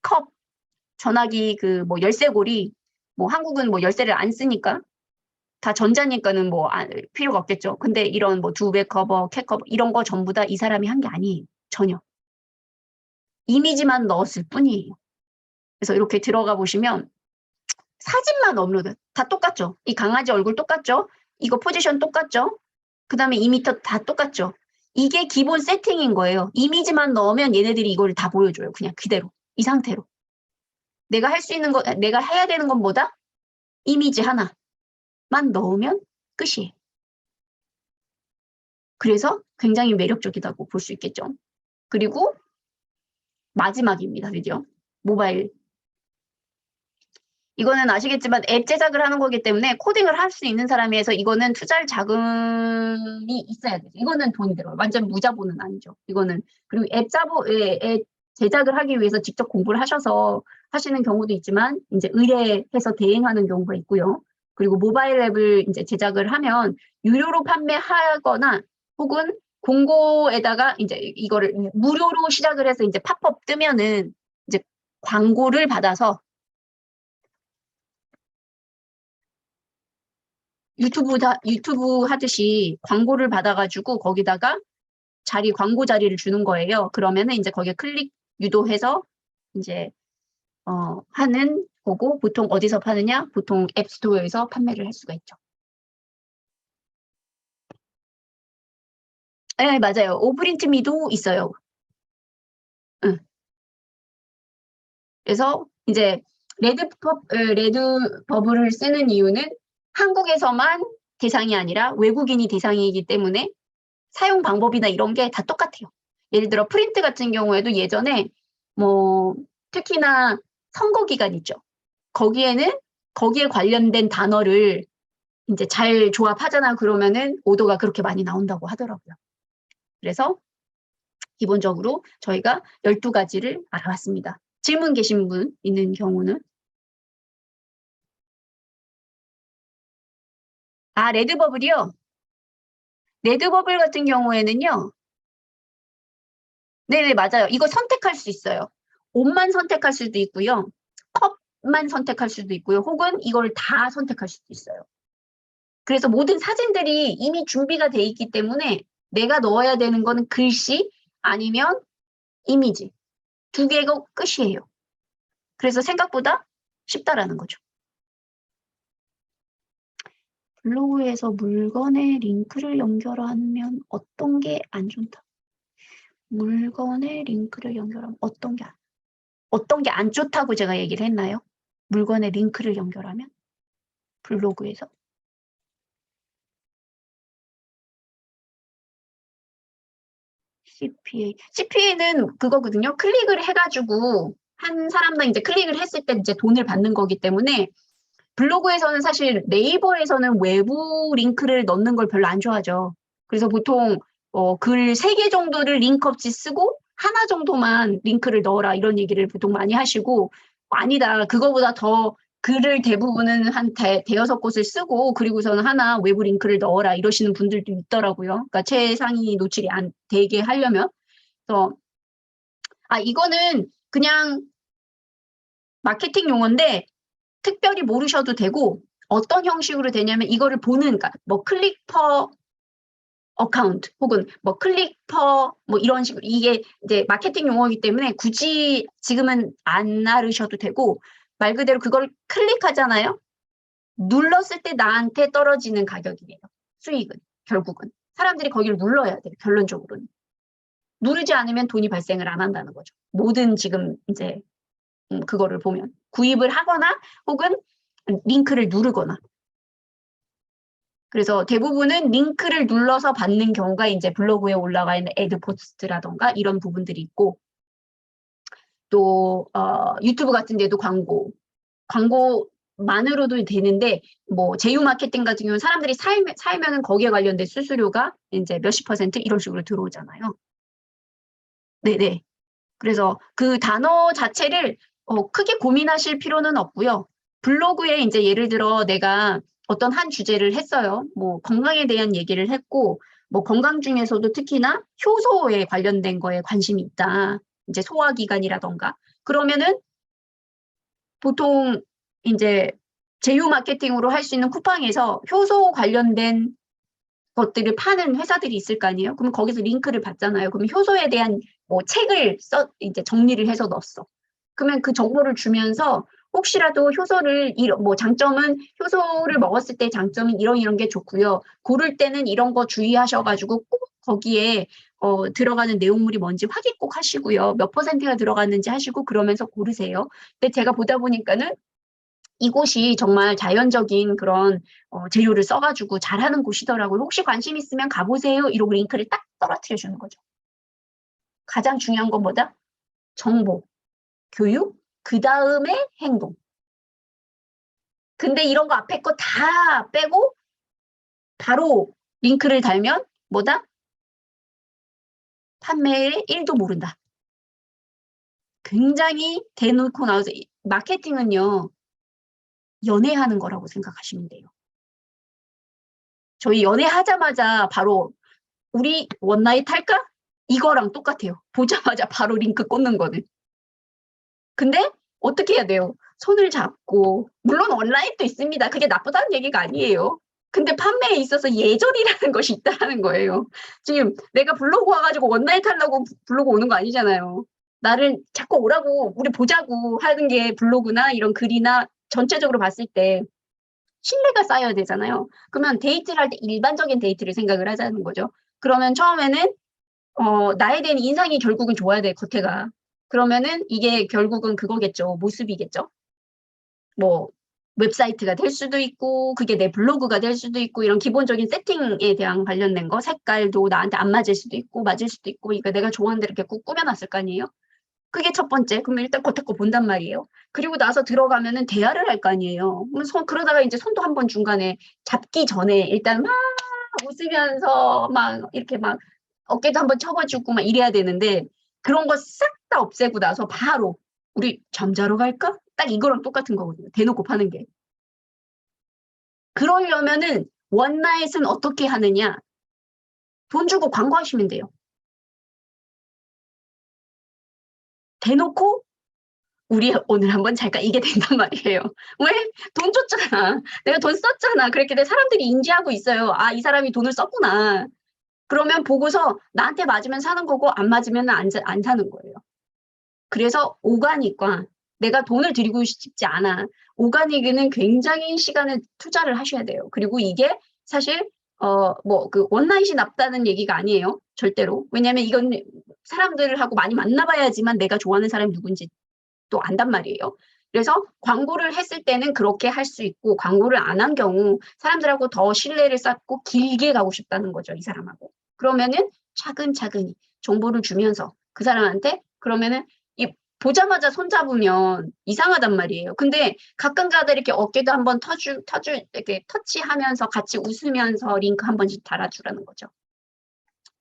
컵, 전화기 그 뭐 열쇠고리, 뭐 한국은 뭐 열쇠를 안 쓰니까 다 전자니까는 뭐 필요가 없겠죠. 근데 이런 뭐 두배 커버, 캣 커버 이런 거 전부 다 이 사람이 한 게 아니에요. 전혀. 이미지만 넣었을 뿐이에요. 그래서 이렇게 들어가 보시면 사진만 업로드. 다 똑같죠? 이 강아지 얼굴 똑같죠? 이거 포지션 똑같죠? 그 다음에 2m 다 똑같죠? 이게 기본 세팅인 거예요. 이미지만 넣으면 얘네들이 이걸 다 보여줘요. 그냥 그대로. 이 상태로. 내가 할 수 있는 거, 내가 해야 되는 건 뭐다? 이미지 하나만 넣으면 끝이에요. 그래서 굉장히 매력적이다고 볼 수 있겠죠. 그리고 마지막입니다. 드디어. 모바일. 이거는 아시겠지만 앱 제작을 하는 거기 때문에 코딩을 할 수 있는 사람이 해서 이거는 투자할 자금이 있어야 돼요. 이거는 돈이 들어요. 완전 무자본은 아니죠. 이거는. 그리고 앱 제작을 하기 위해서 직접 공부를 하셔서 하시는 경우도 있지만 이제 의뢰해서 대행하는 경우가 있고요. 그리고 모바일 앱을 이제 제작을 하면 유료로 판매하거나 혹은 공고에다가 이제 이거를 무료로 시작을 해서 이제 팝업 뜨면은 이제 광고를 받아서 유튜브 하듯이 광고를 받아가지고 거기다가 광고 자리를 주는 거예요. 그러면은 이제 거기에 클릭 유도해서 이제 하는 거고 보통 어디서 파느냐? 보통 앱스토어에서 판매를 할 수가 있죠. 네, 맞아요. 오프린트 미도 있어요. 응. 그래서 이제 레드 버블을 쓰는 이유는 한국에서만 대상이 아니라 외국인이 대상이기 때문에 사용 방법이나 이런 게 다 똑같아요. 예를 들어 프린트 같은 경우에도 예전에 뭐 특히나 선거 기간 있죠. 거기에 관련된 단어를 이제 잘 조합하잖아. 그러면은 오더가 그렇게 많이 나온다고 하더라고요. 그래서 기본적으로 저희가 12가지를 알아봤습니다. 질문 계신 분 있는 경우는 레드버블이요. 레드버블 같은 경우에는요. 네네, 맞아요. 이거 선택할 수 있어요. 옷만 선택할 수도 있고요. 컵만 선택할 수도 있고요. 혹은 이걸 다 선택할 수도 있어요. 그래서 모든 사진들이 이미 준비가 돼 있기 때문에 내가 넣어야 되는 거는 글씨 아니면 이미지. 2개가 끝이에요. 그래서 생각보다 쉽다라는 거죠. 블로그에서 물건에 링크를 연결하면 어떤 게 안 좋다? 물건에 링크를 연결하면 어떤 게 안 좋다고 제가 얘기를 했나요? 물건에 링크를 연결하면? 블로그에서? CPA는 그거거든요. 클릭을 해가지고 한 사람당 이제 클릭을 했을 때 이제 돈을 받는 거기 때문에 블로그에서는 사실 네이버에서는 외부 링크를 넣는 걸 별로 안 좋아하죠. 그래서 보통 글 3개 정도를 링크 없이 쓰고 하나 정도만 링크를 넣어라 이런 얘기를 보통 많이 하시고 아니다. 그거보다 더 글을 대부분은 한 대여섯 곳을 쓰고 그리고서는 하나 외부 링크를 넣어라 이러시는 분들도 있더라고요. 그러니까 최상위 노출이 안 되게 하려면. 그래서 이거는 그냥 마케팅 용어인데 특별히 모르셔도 되고 어떤 형식으로 되냐면 이거를 보는 그러니까 뭐 클릭 퍼 어카운트 혹은 뭐 클릭 퍼 뭐 이런 식으로 이게 이제 마케팅 용어이기 때문에 굳이 지금은 안 알으셔도 되고 말 그대로 그걸 클릭하잖아요. 눌렀을 때 나한테 떨어지는 가격이에요. 수익은 결국은 사람들이 거기를 눌러야 돼요. 결론적으로는 누르지 않으면 돈이 발생을 안 한다는 거죠. 모든 지금 이제 그거를 보면 구입을 하거나 혹은 링크를 누르거나. 그래서 대부분은 링크를 눌러서 받는 경우가 이제 블로그에 올라가 있는 애드 포스트라던가 이런 부분들이 있고 또 유튜브 같은 데도 광고만으로도 되는데 뭐 제휴 마케팅 같은 경우는 사람들이 살면은 거기에 관련된 수수료가 이제 몇십 % 이런 식으로 들어오잖아요. 네네. 그래서 그 단어 자체를 크게 고민하실 필요는 없고요. 블로그에 이제 예를 들어 내가 어떤 한 주제를 했어요. 뭐 건강에 대한 얘기를 했고 뭐 건강 중에서도 특히나 효소에 관련된 거에 관심이 있다. 이제 소화기관이라던가 그러면은 보통 이제 제휴 마케팅으로 할 수 있는 쿠팡에서 효소 관련된 것들을 파는 회사들이 있을 거 아니에요? 그럼 거기서 링크를 받잖아요. 그럼 효소에 대한 뭐 책을 이제 정리를 해서 넣었어. 그러면 그 정보를 주면서 혹시라도 효소를 뭐 장점은 효소를 먹었을 때 장점은 이런 게 좋고요. 고를 때는 이런 거 주의하셔가지고 꼭 거기에 들어가는 내용물이 뭔지 확인 꼭 하시고요. 몇 %가 들어갔는지 하시고 그러면서 고르세요. 근데 제가 보다 보니까는 이곳이 정말 자연적인 그런 재료를 써가지고 잘하는 곳이더라고요. 혹시 관심 있으면 가보세요. 이러고 링크를 딱 떨어뜨려 주는 거죠. 가장 중요한 건 뭐다? 정보, 교육, 그 다음에 행동. 근데 이런 거 앞에 거 다 빼고 바로 링크를 달면 뭐다? 판매에 1도 모른다. 굉장히 대놓고 나와서 마케팅은요. 연애하는 거라고 생각하시면 돼요. 저희 연애하자마자 바로 우리 원나잇 할까? 이거랑 똑같아요. 보자마자 바로 링크 꽂는 거는. 근데 어떻게 해야 돼요? 손을 잡고 물론 온라인도 있습니다. 그게 나쁘다는 얘기가 아니에요. 근데 판매에 있어서 예절이라는 것이 있다는 거예요. 지금 내가 블로그 와가지고 원나잇 하려고 블로그 오는 거 아니잖아요. 나를 자꾸 오라고 우리 보자고 하는 게 블로그나 이런 글이나 전체적으로 봤을 때 신뢰가 쌓여야 되잖아요. 그러면 데이트를 할 때 일반적인 데이트를 생각을 하자는 거죠. 그러면 처음에는 나에 대한 인상이 결국은 좋아야 돼, 겉에가. 그러면은 이게 결국은 그거겠죠. 모습이겠죠. 뭐 웹사이트가 될 수도 있고 그게 내 블로그가 될 수도 있고 이런 기본적인 세팅에 대한 관련된 거 색깔도 나한테 안 맞을 수도 있고 맞을 수도 있고 그러니까 내가 좋아하는 대로 이렇게 꾹 꾸며놨을 거 아니에요. 그게 첫 번째. 그러면 일단 겉에 거 본단 말이에요. 그리고 나서 들어가면은 대화를 할 거 아니에요. 그러다가 이제 손도 한번 중간에 잡기 전에 일단 막 웃으면서 막 이렇게 막 어깨도 한번 쳐봐주고 막 이래야 되는데 그런 거 싹 다 없애고 나서 바로 우리 잠자러 갈까? 딱 이거랑 똑같은 거거든요. 대놓고 파는 게. 그러려면은 원나잇은 어떻게 하느냐? 돈 주고 광고하시면 돼요. 대놓고 우리 오늘 한번 잘까? 이게 된단 말이에요. 왜? 돈 줬잖아. 내가 돈 썼잖아. 그렇게 돼 사람들이 인지하고 있어요. 아, 이 사람이 돈을 썼구나. 그러면 보고서 나한테 맞으면 사는 거고 안 맞으면 안 사는 거예요. 그래서 오가닉과 내가 돈을 들이고 싶지 않아. 오가닉에는 굉장히 시간을 투자를 하셔야 돼요. 그리고 이게 사실 그 원나잇이 낫다는 얘기가 아니에요. 절대로. 왜냐면 이건 사람들하고 많이 만나봐야지만 내가 좋아하는 사람이 누군지 또 안단 말이에요. 그래서 광고를 했을 때는 그렇게 할 수 있고 광고를 안 한 경우 사람들하고 더 신뢰를 쌓고 길게 가고 싶다는 거죠. 이 사람하고. 그러면은 차근차근히 정보를 주면서 그 사람한테 그러면은 보자마자 손잡으면 이상하단 말이에요. 근데 가끔 가다 이렇게 어깨도 한번 이렇게 터치하면서 같이 웃으면서 링크 한 번씩 달아주라는 거죠.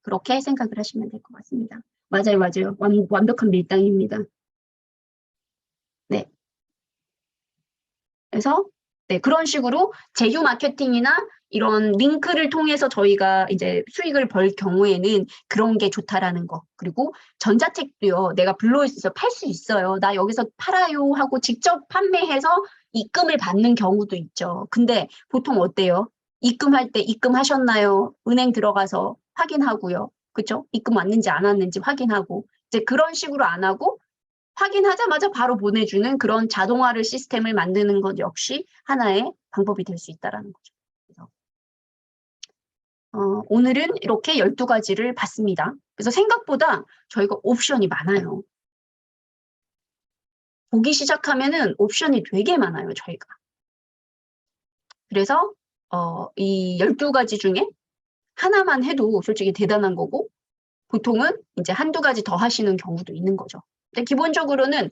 그렇게 생각을 하시면 될 것 같습니다. 맞아요, 맞아요. 완벽한 밀당입니다. 네. 그래서 네, 그런 식으로 제휴 마케팅이나 이런 링크를 통해서 저희가 이제 수익을 벌 경우에는 그런 게 좋다라는 거. 그리고 전자책도요. 내가 블로그에서 팔 수 있어요. 나 여기서 팔아요 하고 직접 판매해서 입금을 받는 경우도 있죠. 근데 보통 어때요? 입금할 때 입금하셨나요? 은행 들어가서 확인하고요. 그죠? 입금 왔는지 안 왔는지 확인하고 이제 그런 식으로 안 하고 확인하자마자 바로 보내주는 그런 자동화를 시스템을 만드는 것 역시 하나의 방법이 될 수 있다는 거죠. 그래서 오늘은 이렇게 12가지를 봤습니다. 그래서 생각보다 저희가 옵션이 많아요. 보기 시작하면은 옵션이 되게 많아요, 저희가. 그래서 이 12가지 중에 하나만 해도 솔직히 대단한 거고 보통은 이제 한두 가지 더 하시는 경우도 있는 거죠. 근데 기본적으로는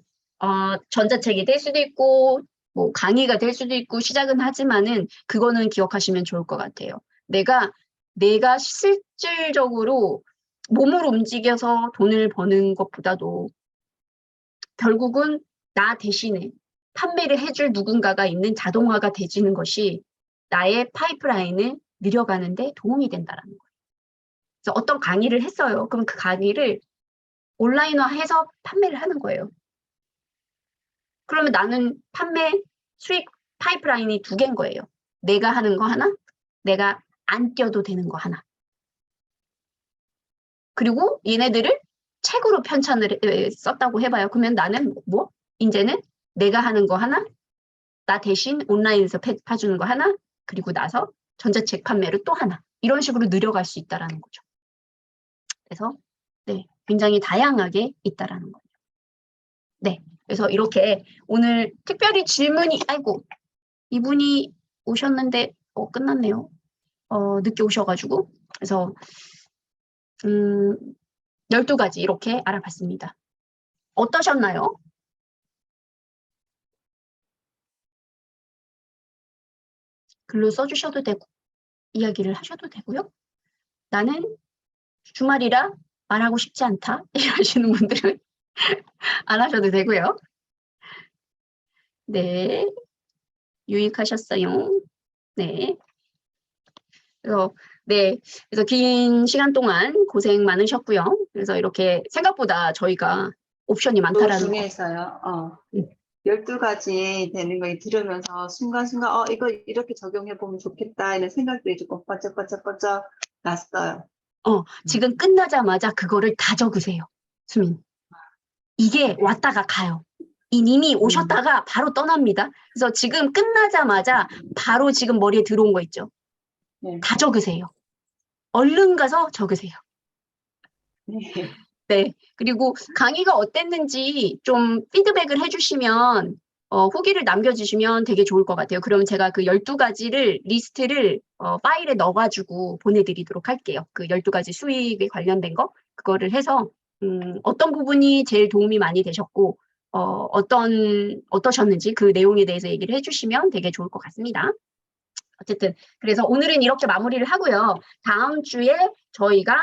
전자책이 될 수도 있고 뭐 강의가 될 수도 있고 시작은 하지만은 그거는 기억하시면 좋을 것 같아요. 내가 실질적으로 몸을 움직여서 돈을 버는 것보다도 결국은 나 대신에 판매를 해줄 누군가가 있는 자동화가 되지는 것이 나의 파이프라인을 늘려가는데 도움이 된다는 거예요. 그래서 어떤 강의를 했어요. 그럼 그 강의를 온라인화해서 판매를 하는 거예요. 그러면 나는 판매 수익 파이프라인이 2개인 거예요. 내가 하는 거 하나, 내가 안 뛰어도 되는 거 하나. 그리고 얘네들을 책으로 편찬을 썼다고 해봐요. 그러면 나는 이제는 내가 하는 거 하나, 나 대신 온라인에서 파주는 거 하나, 그리고 나서 전자책 판매를 또 하나. 이런 식으로 늘어갈 수 있다는 거죠. 그래서 네, 굉장히 다양하게 있다라는 거예요. 네, 그래서 이렇게 오늘 특별히 질문이 이분이 오셨는데 끝났네요. 늦게 오셔가지고 그래서 12가지 이렇게 알아봤습니다. 어떠셨나요? 글로 써주셔도 되고 이야기를 하셔도 되고요. 나는 주말이라 말하고 싶지 않다 이러시는 분들은 안 하셔도 되고요. 네, 유익하셨어요. 네. 그래서 긴 시간 동안 고생 많으셨고요. 그래서 이렇게 생각보다 저희가 옵션이 또 많다라는 거. 중에서요. 12가지 되는 거 들으면서 순간순간 이거 이렇게 적용해 보면 좋겠다 이런 생각들이 조금 번쩍번쩍 났어요. 지금 끝나자마자 그거를 다 적으세요. 수민. 이게 왔다가 가요. 이미 오셨다가 바로 떠납니다. 그래서 지금 끝나자마자 바로 지금 머리에 들어온 거 있죠. 네. 다 적으세요. 얼른 가서 적으세요. 네. 네. 그리고 강의가 어땠는지 좀 피드백을 해주시면, 후기를 남겨주시면 되게 좋을 것 같아요. 그럼 제가 그 12가지를, 리스트를 파일에 넣어가지고 보내드리도록 할게요. 그 12가지 수익에 관련된 거, 그거를 해서, 어떤 부분이 제일 도움이 많이 되셨고, 어떠셨는지 그 내용에 대해서 얘기를 해주시면 되게 좋을 것 같습니다. 어쨌든, 그래서 오늘은 이렇게 마무리를 하고요. 다음 주에 저희가,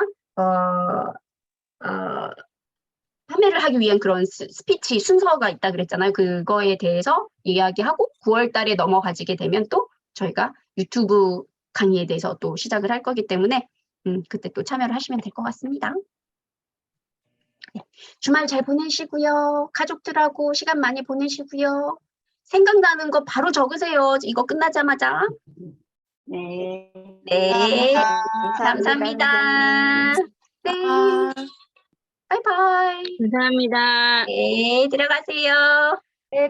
판매를 하기 위한 그런 스피치 순서가 있다 그랬잖아요. 그거에 대해서 이야기하고 9월 달에 넘어가지게 되면 또 저희가 유튜브 강의에 대해서 또 시작을 할 거기 때문에 그때 또 참여를 하시면 될 것 같습니다. 네. 주말 잘 보내시고요. 가족들하고 시간 많이 보내시고요. 생각나는 거 바로 적으세요. 이거 끝나자마자. 네. 네. 감사합니다, 감사합니다. 선생님. 네. 아. 바이바이. 감사합니다. 네. 들어가세요.